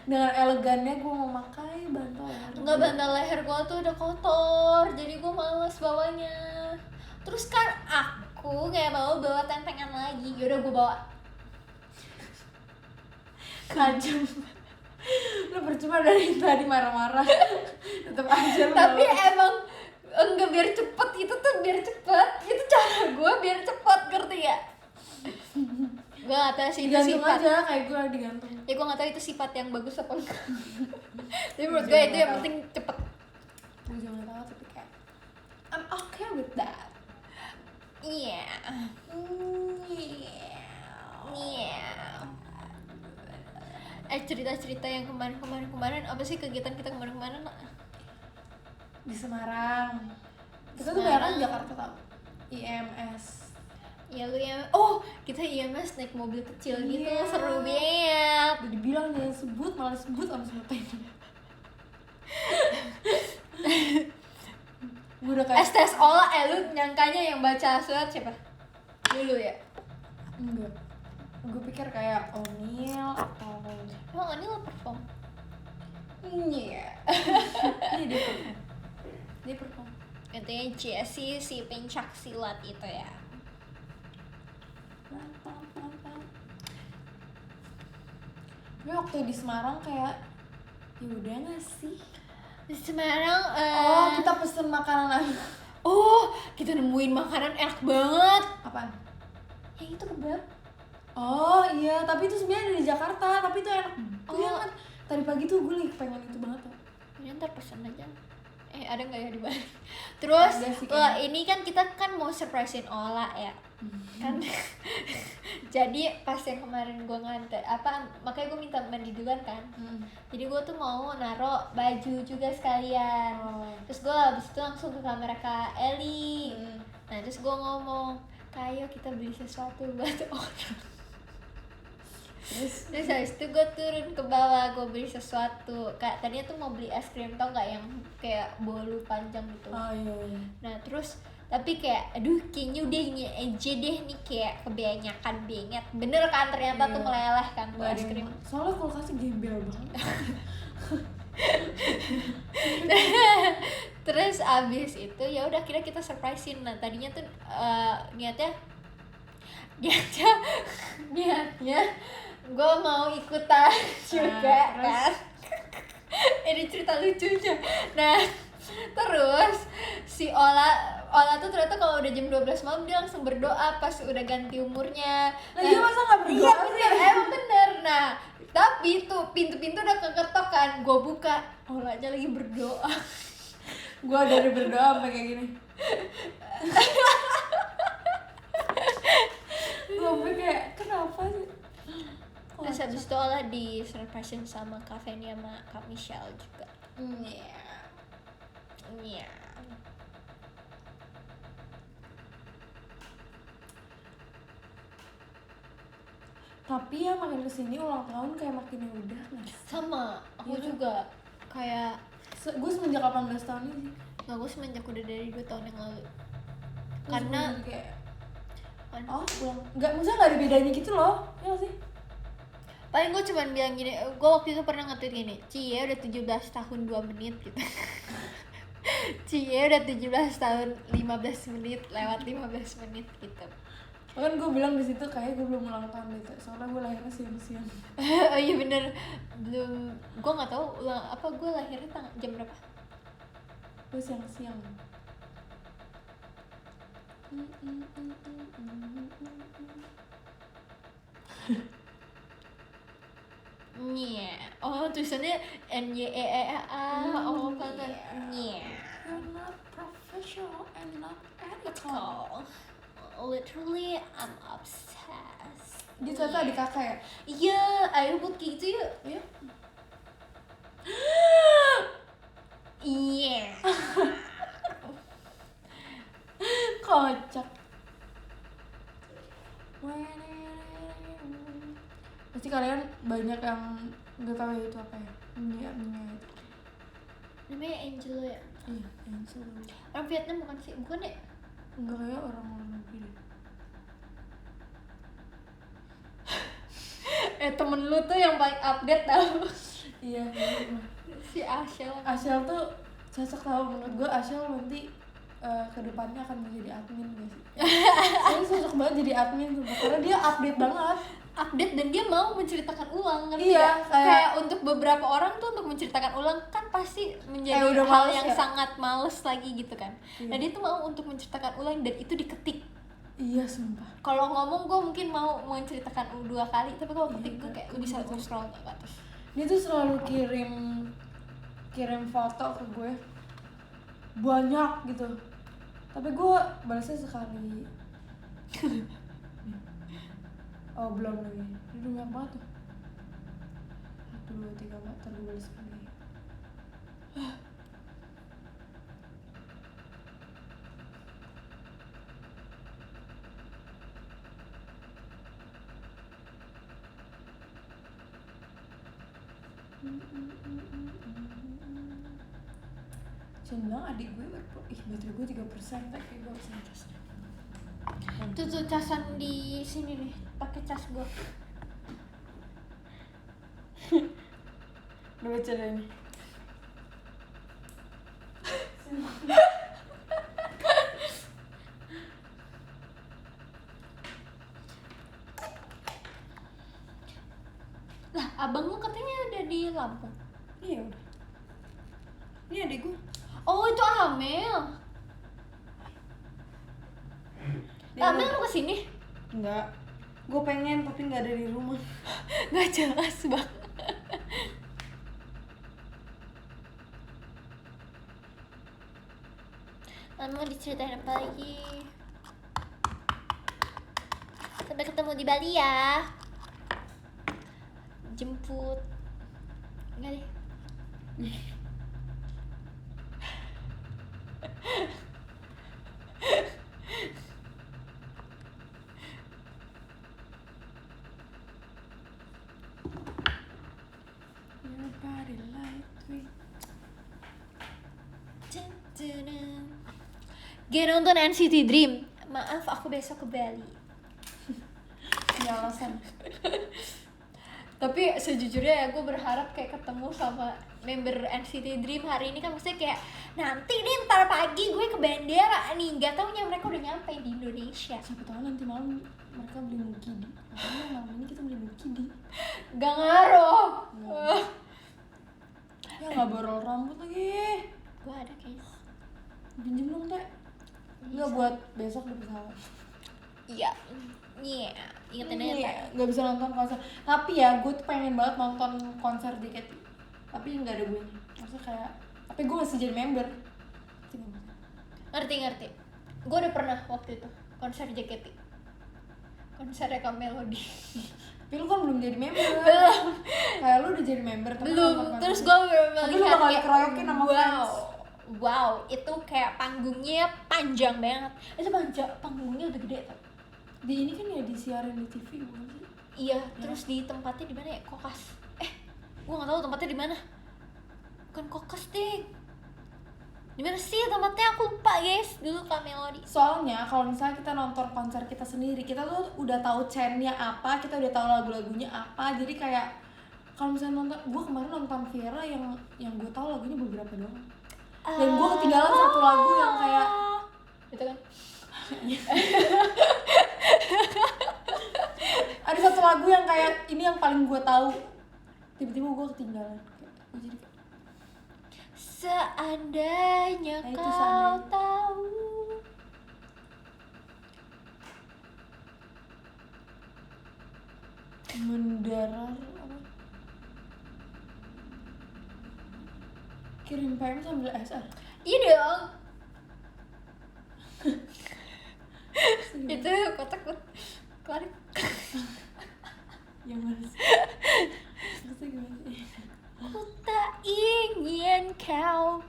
Speaker 1: Dengan elegannya gue mau pakai bantal leher.
Speaker 2: Enggak, bantal leher gue tuh udah kotor, jadi gue males bawanya. Terus kan aku kayak mau bawa tempengan lagi, yaudah gue bawa.
Speaker 1: Kajam. Lu percuma dari tadi marah-marah. Tetep aja lu
Speaker 2: Tapi
Speaker 1: bawa.
Speaker 2: emang enggak biar cepet, itu tuh biar cepet. Itu cara gue biar cepet, ngerti ya? Gue gak tau sih itu
Speaker 1: digantung
Speaker 2: sifat.
Speaker 1: aja kayak gue digantung.
Speaker 2: Ya gue gak tau itu sifat yang bagus apa enggak. Tapi menurut gue itu yang penting cepet.
Speaker 1: Gue jangan tahu tapi kayak I'm okay with that.
Speaker 2: Iya. Cerita-cerita yang kemarin apa sih kegiatan kita kemarin?
Speaker 1: Di Semarang. Kita tuh
Speaker 2: Semarang.
Speaker 1: bayarkan Jakarta tau. IMS.
Speaker 2: Ya lu ya. Oh, kita IMS naik mobil kecil gitu,
Speaker 1: Iya.
Speaker 2: seru banget.
Speaker 1: Udah dibilang jangan sebut, malah sebut sama sebutin. Gue udah kayak
Speaker 2: STS Ola, lu nyangkanya yang baca surat siapa? Dulu ya.
Speaker 1: enggak. Gue pikir kayak O'Neil atau
Speaker 2: Emang ini lo perform?
Speaker 1: iya. Iya dia perform.
Speaker 2: Katanya Jessie si pencak silat itu ya.
Speaker 1: Tapi waktu di Semarang kayak ya udah nggak sih?
Speaker 2: Di Semarang
Speaker 1: Oh kita pesen makanan
Speaker 2: oh, kita nemuin makanan enak banget.
Speaker 1: apaan?
Speaker 2: Yang itu kebab.
Speaker 1: Oh iya, tapi itu sebenarnya dari Jakarta, tapi itu enak.
Speaker 2: Oh.
Speaker 1: Iya kan? Tadi pagi tuh gue lagi pengen itu banget tuh.
Speaker 2: Ini ntar pesen aja. Ada nggak ya di Bali? Terus
Speaker 1: Ada sih kayaknya.
Speaker 2: ini kan kita kan mau surprisein Ola ya. Kan jadi pas yang kemarin gue nganter makanya gue minta mandi duluan kan. Jadi gue tuh mau naro baju juga sekalian.
Speaker 1: Oh.
Speaker 2: Terus gue habis itu langsung ke kamera Kak Eli. Nah terus gue ngomong, kayo kita beli sesuatu buat orang. Terus habis itu gue turun ke bawah, gue beli sesuatu. Kayak tadinya tuh mau beli es krim, tau gak yang kayak bolu panjang gitu.
Speaker 1: Oh iya.
Speaker 2: Nah terus tapi kayak aduh kayaknya udah ini aja deh nih, kayak kebanyakan banget. Bener kan ternyata tuh
Speaker 1: Iya.
Speaker 2: meleleh kan tuh
Speaker 1: Nggak
Speaker 2: es
Speaker 1: ada
Speaker 2: krim.
Speaker 1: yang- Soalnya kulkasnya gembel banget.
Speaker 2: Terus abis itu ya udah kira kita surprisein. Nah tadinya tuh niatnya niatnya gue mau ikutan juga
Speaker 1: terus?
Speaker 2: kan. Ini cerita lucunya. Nah terus si Ola tuh ternyata kalau udah jam 12 malam dia langsung berdoa pas udah ganti umurnya.
Speaker 1: Lah dia masa nggak berdoa
Speaker 2: Iya
Speaker 1: sih?
Speaker 2: bener, emang bener. Nah tapi tuh pintu-pintu udah keketok kan, gue buka, Olanya lagi berdoa.
Speaker 1: Gue dari berdoa sampai kayak gini. Sampai kayak kenapa sih?
Speaker 2: Terus habis itu Ola di surprisein sama Kak Feni sama Kak Michelle juga.
Speaker 1: Iya.
Speaker 2: Iya.
Speaker 1: Tapi ya makin kesini ulang tahun kayak makin ya udah mas.
Speaker 2: Sama, aku
Speaker 1: Iya.
Speaker 2: juga kayak
Speaker 1: Gue semenjak 18 tahun ini sih.
Speaker 2: gue semenjak udah dari 2 tahun yang lalu.
Speaker 1: Terus
Speaker 2: Karena
Speaker 1: bener kayak oh nggak, maksudnya nggak ada bedanya gitu loh, ya nggak sih?
Speaker 2: paling gue cuman bilang gini, gue waktu itu pernah nge-tweet gini, Cie udah 17 tahun 2 menit gitu. Cie udah 17 tahun 15 menit lewat 15 menit gitu.
Speaker 1: Kan gue bilang di situ kayak gue belum ulang tahun gitu, soalnya gue lahirnya siang-siang.
Speaker 2: Oh iya bener, belum, gue nggak tahu apa gue lahirnya jam berapa.
Speaker 1: Gue siang-siang.
Speaker 2: Nye, oh tulisannya NYEEA, oh kan nye.
Speaker 1: You're not professional and not ethical.
Speaker 2: Literally I'm obsessed.
Speaker 1: Dia ternyata adik kakak ya?
Speaker 2: Iya, ayo buat kayak gitu yuk.
Speaker 1: Iya.
Speaker 2: Iya.
Speaker 1: Kocak. Pasti kalian banyak yang nggak tahu ya itu apa ya? Iya.
Speaker 2: Namanya Angelo ya.
Speaker 1: Iya, yang seru.
Speaker 2: Orang Vietnam bukan sih? Bukan ya?
Speaker 1: Enggak kayak orang luar negeri deh.
Speaker 2: Temen lu tuh yang paling update tau.
Speaker 1: Iya.
Speaker 2: Si Ashel.
Speaker 1: Ashel tuh cocok tau, menurut gue Ashel nanti kedepannya akan menjadi admin gak sih? Dia cocok banget jadi admin tuh, karena dia update banget.
Speaker 2: Update dan dia mau menceritakan ulang kan?
Speaker 1: Iya,
Speaker 2: kayak untuk beberapa orang tuh untuk menceritakan ulang kan pasti menjadi
Speaker 1: Kayak udah
Speaker 2: hal
Speaker 1: males
Speaker 2: yang
Speaker 1: ya?
Speaker 2: sangat males lagi gitu kan.
Speaker 1: Iya.
Speaker 2: Nah dia tuh mau untuk menceritakan ulang dan itu diketik.
Speaker 1: Iya sumpah.
Speaker 2: Kalau ngomong gue mungkin mau menceritakan 2 kali, tapi kalau ketik gue kayak
Speaker 1: Gue
Speaker 2: bisa
Speaker 1: juga.
Speaker 2: scroll ke atas.
Speaker 1: Dia tuh selalu kirim foto ke gue banyak gitu, tapi gue balasnya sekali. Oh belum lagi, ini udah banyak banget tuh. 1, 2, 3, 4, ntar gue balas sekali. Jangan bilang adik gue baterai gue 3%, kayak gue harus ngecas.
Speaker 2: Tuh casan di sini nih, pakai cas gue.
Speaker 1: Udah baca deh ini.
Speaker 2: Lah, abang lu katanya ada di Lampung.
Speaker 1: Iya udah. Ini adik gue.
Speaker 2: Oh, itu Amel. Amel mau kesini?
Speaker 1: Enggak. Gue pengen tapi nggak ada di rumah.
Speaker 2: Gak jelas banget. Mau diceritain apa lagi? Sampai ketemu di Bali ya. Jemput. Enggak deh.
Speaker 1: Your body like me.
Speaker 2: Gak nonton NCT Dream. Maaf, aku besok ke Bali.
Speaker 1: Ini alasan.
Speaker 2: Tapi sejujurnya ya gue berharap kayak ketemu sama member NCT Dream hari ini kan, maksudnya kayak nanti nih ntar pagi gue ke bandara nih, nggak taunya mereka udah nyampe di Indonesia.
Speaker 1: Siapa tahu nanti malam mereka beli mukidi. Makanya malam ini kita beli mukidi.
Speaker 2: Gak ngaruh.
Speaker 1: Ya nggak borol rambut lagi.
Speaker 2: Gue ada kayaknya.
Speaker 1: Pinjem dong teh. Nggak buat besok di pesawat.
Speaker 2: Iya. Iya. Ingetin aja.
Speaker 1: Iya, nggak bisa nonton konser. Tapi ya gue tuh pengen banget nonton konser JKT. Tapi nggak ada gue. Maksudnya kayak, tapi gue masih jadi member.
Speaker 2: Ngerti. Gue udah pernah waktu itu konser JKT. Konsernya Kak Melody.
Speaker 1: Tapi lu kan belum jadi member.
Speaker 2: Belum.
Speaker 1: Kayak lu udah jadi member tapi
Speaker 2: Belum.
Speaker 1: nonton konser.
Speaker 2: Terus gue
Speaker 1: Tapi lu bakal dikeroyokin sama fans.
Speaker 2: Wow, itu kayak panggungnya panjang banget. Itu panggungnya udah gede tuh.
Speaker 1: Di ini kan ya disiarin di TV bukan sih?
Speaker 2: Iya, terus di tempatnya di mana ya? Kokas. Gua nggak tahu tempatnya di mana. Bukan Kokas deh. Di mana sih tempatnya? Aku lupa guys. Dulu Kak Melody.
Speaker 1: Soalnya kalau misalnya kita nonton konser kita sendiri, kita tuh udah tahu chainnya apa, kita udah tahu lagu-lagunya apa. Jadi kayak kalau misalnya nonton, gue kemarin nonton Viera yang gue tahu lagunya beberapa doang. Dan gue ketinggalan satu lagu yang kayak
Speaker 2: Itu kan?
Speaker 1: ada satu lagu yang kayak ini yang paling gue tahu. Tiba-tiba gue ketinggalan. Gue jadi kayak,
Speaker 2: Seandainya
Speaker 1: Nah, itu
Speaker 2: kau
Speaker 1: seandainya.
Speaker 2: tahu.
Speaker 1: mendarar apa? Kirim PM sambil SR.
Speaker 2: Iya dong. Itu kotak keluarin.
Speaker 1: Yang mana sih? Maksudnya gimana sih?
Speaker 2: Ku tak ingin kau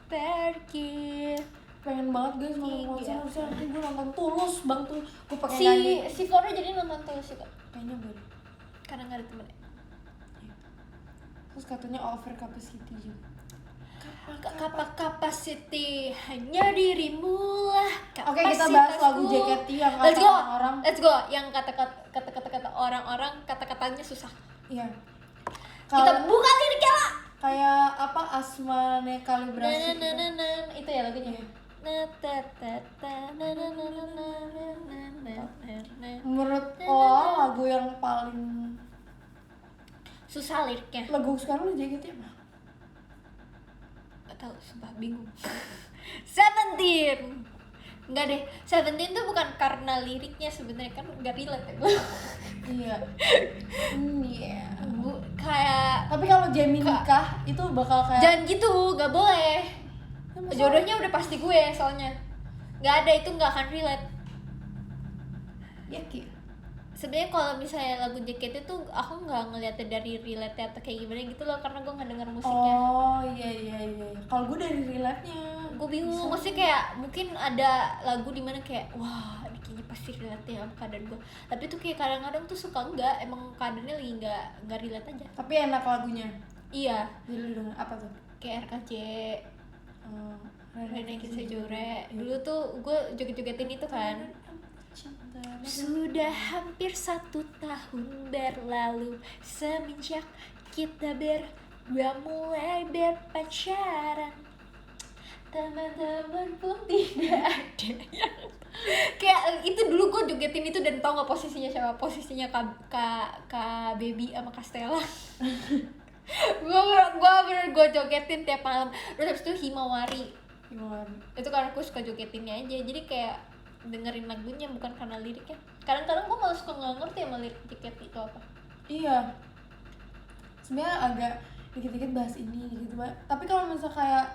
Speaker 2: pergi.
Speaker 1: Pengen banget guys nonton konser,
Speaker 2: Iya.
Speaker 1: harusnya nanti gue nonton Tulus bang tuh. Gue pengen
Speaker 2: Si
Speaker 1: nyanyi.
Speaker 2: Flora jadi nonton Tulus juga
Speaker 1: Kayaknya enggak deh.
Speaker 2: karena nggak ada temennya.
Speaker 1: Terus katanya over capacity juga.
Speaker 2: Capacity hanya dirimu lah.
Speaker 1: Oke, kita bahas lagu
Speaker 2: kapasitasku.
Speaker 1: JKT yang
Speaker 2: Let's
Speaker 1: kata
Speaker 2: go.
Speaker 1: orang.
Speaker 2: Let's go. Yang kata-kata orang-orang kata-katanya susah.
Speaker 1: Iya.
Speaker 2: Kita
Speaker 1: Kalau
Speaker 2: buka liriknya lah.
Speaker 1: kayak apa asmane kalibrasi gitu.
Speaker 2: Itu ya lagunya.
Speaker 1: Iya. Menurut lo lagu yang paling
Speaker 2: Susah liriknya.
Speaker 1: lagu sekarang lo JKT apa?
Speaker 2: Gak tau, sumpah bingung. Seventeen. Enggak deh, Seventeen tuh bukan karena liriknya sebenarnya, kan nggak relate ya.
Speaker 1: Iya. Iya.
Speaker 2: Kayak
Speaker 1: Tapi kalau Jamie nikah itu bakal kayak
Speaker 2: jangan gitu, nggak boleh.
Speaker 1: Ya, masalah.
Speaker 2: Jodohnya udah pasti gue soalnya. Nggak ada, itu nggak akan relate.
Speaker 1: Ya Ki.
Speaker 2: Sebenarnya kalau misalnya lagu JKT tuh aku nggak ngeliatnya dari relate atau kayak gimana gitu loh, karena gue nggak denger musiknya.
Speaker 1: Oh iya. Kalau gue dari relate-nya.
Speaker 2: Gue bingung,
Speaker 1: Bisa.
Speaker 2: maksudnya kayak mungkin ada lagu dimana kayak wah ini kayaknya pasti relate ya sama keadaan gue, tapi tuh kayak kadang-kadang tuh suka enggak, emang keadaannya lagi nggak relate aja.
Speaker 1: Tapi enak lagunya.
Speaker 2: Iya,
Speaker 1: Jadi lu denger apa tuh?
Speaker 2: kayak RKJ, Rene Kisah Jore.
Speaker 1: Iya.
Speaker 2: Dulu tuh gue joget-jogetin itu kan. Sudah hampir 1 tahun berlalu semenjak kita berdua mulai berpacaran. Teman-teman pun tidak ada yang kayak itu dulu gue jogetin itu, dan tau gak posisinya siapa? Posisinya Kak Baby sama Kak Stella. gue jogetin tiap malam. Terus habis itu Himawari. Itu karena aku suka jogetinnya aja, jadi kayak dengerin lagunya bukan karena liriknya. Kadang-kadang gue malah suka nggak ngerti sama lirik JKT itu apa.
Speaker 1: Iya. Sebenarnya agak dikit-dikit bahas ini gitu, Mbak. Tapi kalau misalnya kayak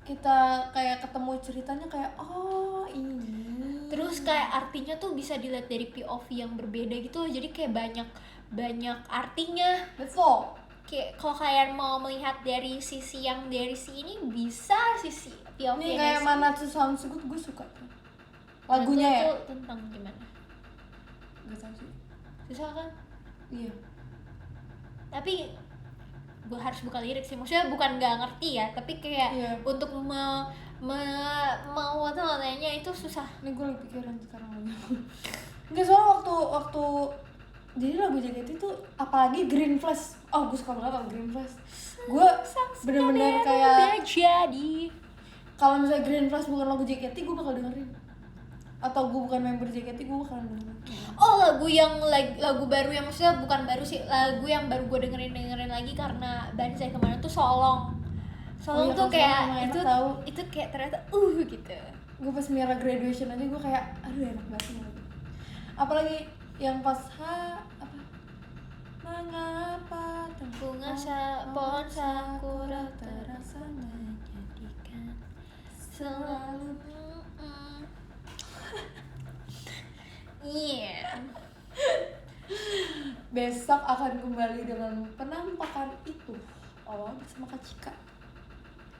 Speaker 1: kita kayak ketemu ceritanya kayak oh ini.
Speaker 2: Terus kayak artinya tuh bisa dilihat dari POV yang berbeda gitu loh. Jadi kayak banyak artinya.
Speaker 1: Betul.
Speaker 2: Kayak kalau kalian mau melihat dari sisi yang dari sini, bisa sisi POV
Speaker 1: Ini
Speaker 2: yang
Speaker 1: kayak
Speaker 2: dari
Speaker 1: mana tuh Sound So Good gue suka tuh.
Speaker 2: sini.
Speaker 1: Lagunya ya?
Speaker 2: Itu tentang gimana?
Speaker 1: Gak tau sih.
Speaker 2: Susah kan?
Speaker 1: Iya.
Speaker 2: Tapi gue harus buka lirik sih, maksudnya bukan nggak ngerti ya, tapi kayak
Speaker 1: Iya.
Speaker 2: untuk mau nanya itu susah.
Speaker 1: Ini gue lagi pikiran sekarang lagi. Enggak, soalnya waktu Jadi lagu JKT itu apalagi Green Flash. Oh, gue suka banget sama Green Flash. Gue bener-bener kayak
Speaker 2: jadi
Speaker 1: kalau misalnya Green Flash bukan lagu JKT, gue bakal dengerin. Atau gue bukan member JKT, gue bakal dengerin.
Speaker 2: oh lagu baru yang maksudnya bukan baru sih, lagu yang baru gue dengerin lagi karena Banzai kemarin tuh Solong
Speaker 1: Oh iya,
Speaker 2: tuh
Speaker 1: kalau
Speaker 2: kayak
Speaker 1: Solong enak tahu.
Speaker 2: itu kayak ternyata gitu.
Speaker 1: Gue pas Mira graduation aja gue kayak aduh enak banget nih lagu. Apalagi yang pas apa? Mengapa
Speaker 2: Bunga pohon sakura terasa menjadikan selalu iya.
Speaker 1: Besok akan kembali dengan penampakan itu. Oh, bersama Kak Cika.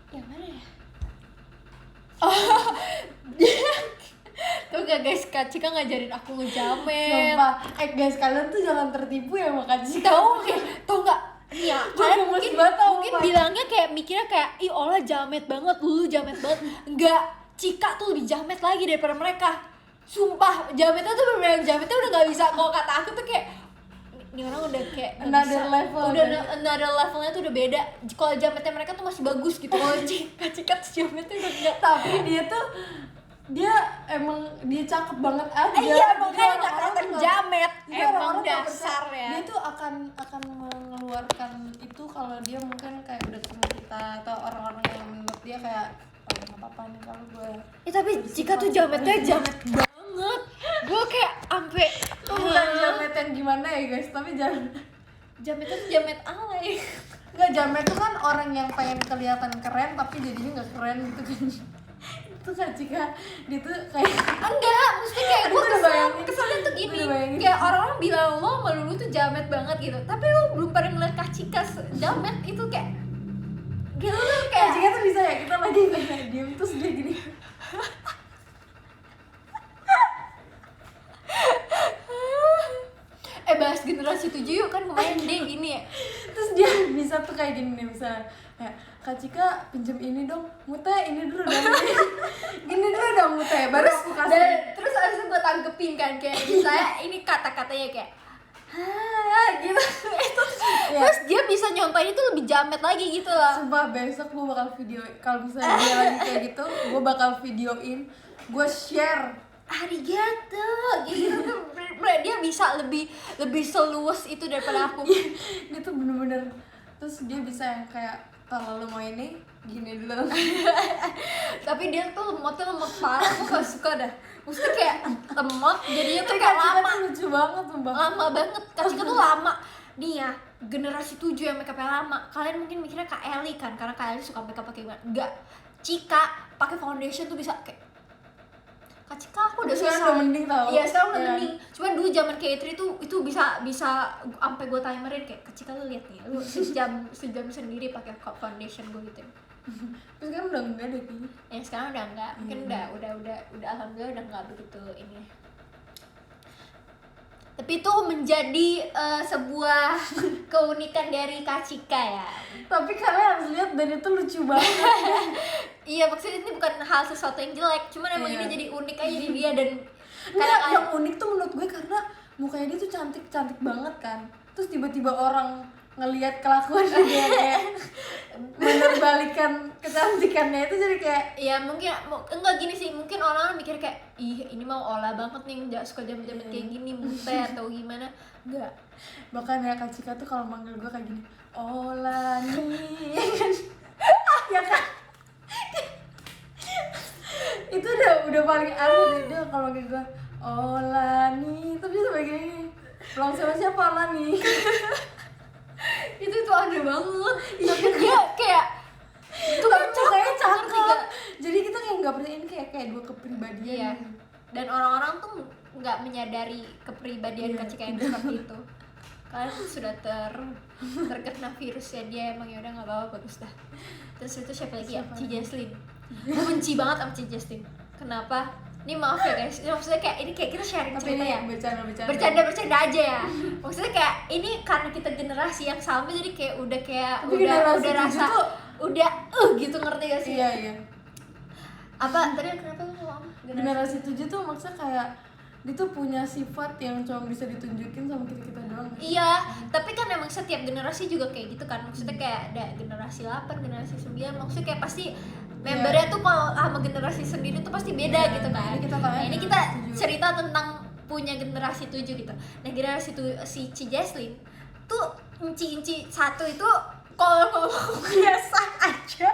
Speaker 2: Yang mana ya? Tuh gak guys, Kak Cika ngajarin aku ngejamet.
Speaker 1: Sumpah, guys kalian tuh jangan tertipu ya sama Kak Cika.
Speaker 2: Tau gak? Iya,
Speaker 1: Gua
Speaker 2: kalian
Speaker 1: gemes
Speaker 2: mungkin,
Speaker 1: banget tau,
Speaker 2: mungkin
Speaker 1: Pak.
Speaker 2: bilangnya kayak mikirnya kayak ih Ola jamet banget, lu jamet banget. Enggak, Cika tuh lebih jamet lagi daripada mereka. Sumpah, jametnya tuh bener-bener jametnya udah gak bisa. Kalau kata aku tuh kayak ini orang udah kayak gak
Speaker 1: Another
Speaker 2: bisa.
Speaker 1: level.
Speaker 2: Udah another levelnya tuh udah beda. Kalau jametnya mereka tuh masih bagus gitu. Kalau Cika tuh jametnya udah enggak.
Speaker 1: Tapi dia emang dia cakep banget aja.
Speaker 2: Iya,
Speaker 1: Jadi
Speaker 2: makanya gak
Speaker 1: orang-orang
Speaker 2: kelihatan
Speaker 1: tuh
Speaker 2: jamet.
Speaker 1: jadi
Speaker 2: Emang
Speaker 1: orang-orang nggak
Speaker 2: dasar
Speaker 1: percaya.
Speaker 2: ya.
Speaker 1: Dia tuh akan mengeluarkan itu kalau dia mungkin kayak udah sama kita atau orang-orang yang menurut dia kayak oh ya nggak apa-apa nih kalau gue.
Speaker 2: Ya tapi Cika tuh jametnya jamet banget. Gue kayak ampe
Speaker 1: Itu bukan jamet yang gimana ya guys, tapi
Speaker 2: jametnya tuh jamet alay.
Speaker 1: nggak jamet tuh kan orang yang pengen kelihatan keren tapi jadinya nggak keren gitu kan. Itu Kak Cika, dia tuh kayak
Speaker 2: Enggak, maksudnya kayak gue
Speaker 1: Aduh, udah bayangin.
Speaker 2: kesannya tuh gini.
Speaker 1: Udah bayangin.
Speaker 2: Kayak orang-orang bilang lo sama Lulu tuh jamet banget gitu. Tapi lo belum pernah ngeliat Kak Cika jamet itu kayak gitu tuh
Speaker 1: Kak
Speaker 2: kayak
Speaker 1: Cika tuh bisa ya kita lagi kayak diem terus dia gini.
Speaker 2: bahas generasi 7 yuk kan kemarin dia ini ya.
Speaker 1: Terus dia bisa tuh kayak gini nih misalnya kayak Kak Cika pinjem ini dong, Mute ini dulu dong. Gini dulu dong Mute, baru aku kasih.
Speaker 2: Terus habis itu gue tanggepin kan kayak misalnya ini kata-katanya kayak gitu. Terus dia bisa nyontoin itu lebih jamet lagi gitu loh.
Speaker 1: Sumpah besok gue bakal video, kalau misalnya dia lagi kayak gitu, gue bakal videoin, gue share.
Speaker 2: Arigato gitu tuh dia bisa lebih seluas itu daripada aku.
Speaker 1: Dia tuh bener-bener, terus dia bisa yang kayak kalau lu mau ini gini dulu.
Speaker 2: Tapi dia tuh lemotnya lemot parah, aku gak suka dah. Maksudnya kayak lemot jadinya tuh
Speaker 1: Tapi
Speaker 2: kayak
Speaker 1: Kak Cika
Speaker 2: lama.
Speaker 1: tuh lucu banget sumpah.
Speaker 2: Lama banget, Kak Cika tuh lama. Nih ya, generasi 7 yang make upnya lama. Kalian mungkin mikirnya Kak Eli kan, karena Kak Eli suka make up pakai gimana. Enggak, Cika pakai foundation tuh bisa kayak Kak Cika aku udah
Speaker 1: Sekarang
Speaker 2: susah.
Speaker 1: udah mending tau.
Speaker 2: Iya sekarang udah
Speaker 1: Iya.
Speaker 2: mending. Cuman dulu zaman K3 tuh itu bisa sampai gue timerin kayak Kak Cika lu lihat nih, lu sejam sendiri pakai foundation gue gitu.
Speaker 1: Terus kan udah enggak deh kayaknya.
Speaker 2: Sekarang udah enggak, mungkin udah alhamdulillah udah enggak begitu ini. Tapi itu menjadi sebuah keunikan dari Kak Cika ya.
Speaker 1: Tapi kalian harus lihat dan itu lucu banget.
Speaker 2: Iya, maksudnya ini bukan hal sesuatu yang jelek, cuman emang
Speaker 1: Iya.
Speaker 2: ini jadi unik aja di dia dan
Speaker 1: Enggak, yang unik tuh menurut gue karena mukanya dia tuh cantik banget kan. Terus tiba-tiba orang ngelihat kelakuan dia kayak menerbalikan kecantikannya itu jadi kayak
Speaker 2: ya mungkin enggak gini sih, mungkin orang mikir kayak ih ini mau Ola banget nih nggak suka jamet-jamet kayak gini mute atau gimana. Enggak.
Speaker 1: bahkan ya Kak Cika tuh kalau manggil gue kayak gini Ola nih ya kan itu udah paling aneh deh dia kalau manggil gue Ola nih tapi dia sampai gini belum sama siapa Ola nih.
Speaker 2: itu aneh banget. Tapi dia kayak itu kan
Speaker 1: Mukanya
Speaker 2: cakep,
Speaker 1: cakep jadi kita kayak nggak percaya ini kayak dua kepribadian.
Speaker 2: Iya. Dan orang-orang tuh nggak menyadari kepribadian
Speaker 1: Iya,
Speaker 2: Kak Cika yang seperti itu. Kalian sudah terkena virusnya dia emang ya udah nggak bawa bagus dah. Terus itu siapa lagi ya? Ci Jesslyn. Gue benci banget sama Ci Jesslyn. Kenapa? Ini maaf ya guys. Ini maksudnya kayak ini kayak kita sharing
Speaker 1: Tapi
Speaker 2: cerita
Speaker 1: ini
Speaker 2: ya. Bercanda aja ya. Maksudnya kayak ini karena kita generasi yang sama jadi kayak udah
Speaker 1: Tapi generasi
Speaker 2: udah
Speaker 1: tujuh
Speaker 2: rasa
Speaker 1: tuh-
Speaker 2: udah gitu ngerti gak sih?
Speaker 1: iya
Speaker 2: Apa tadi kenapa lu ngomong
Speaker 1: generasi 7 tuh maksudnya kayak dia tuh punya sifat yang cuma bisa ditunjukin sama kita
Speaker 2: Iya, tapi kan emang setiap generasi juga kayak gitu kan. Maksudnya kayak ada generasi 8, generasi 9. Maksudnya kayak pasti membernya tuh kalau sama generasi sendiri tuh pasti beda gitu kan. Ini kita cerita tentang punya generasi 7 gitu. Nah, generasi tuh si Jesslyn tuh inci satu itu kalau ngomong biasa aja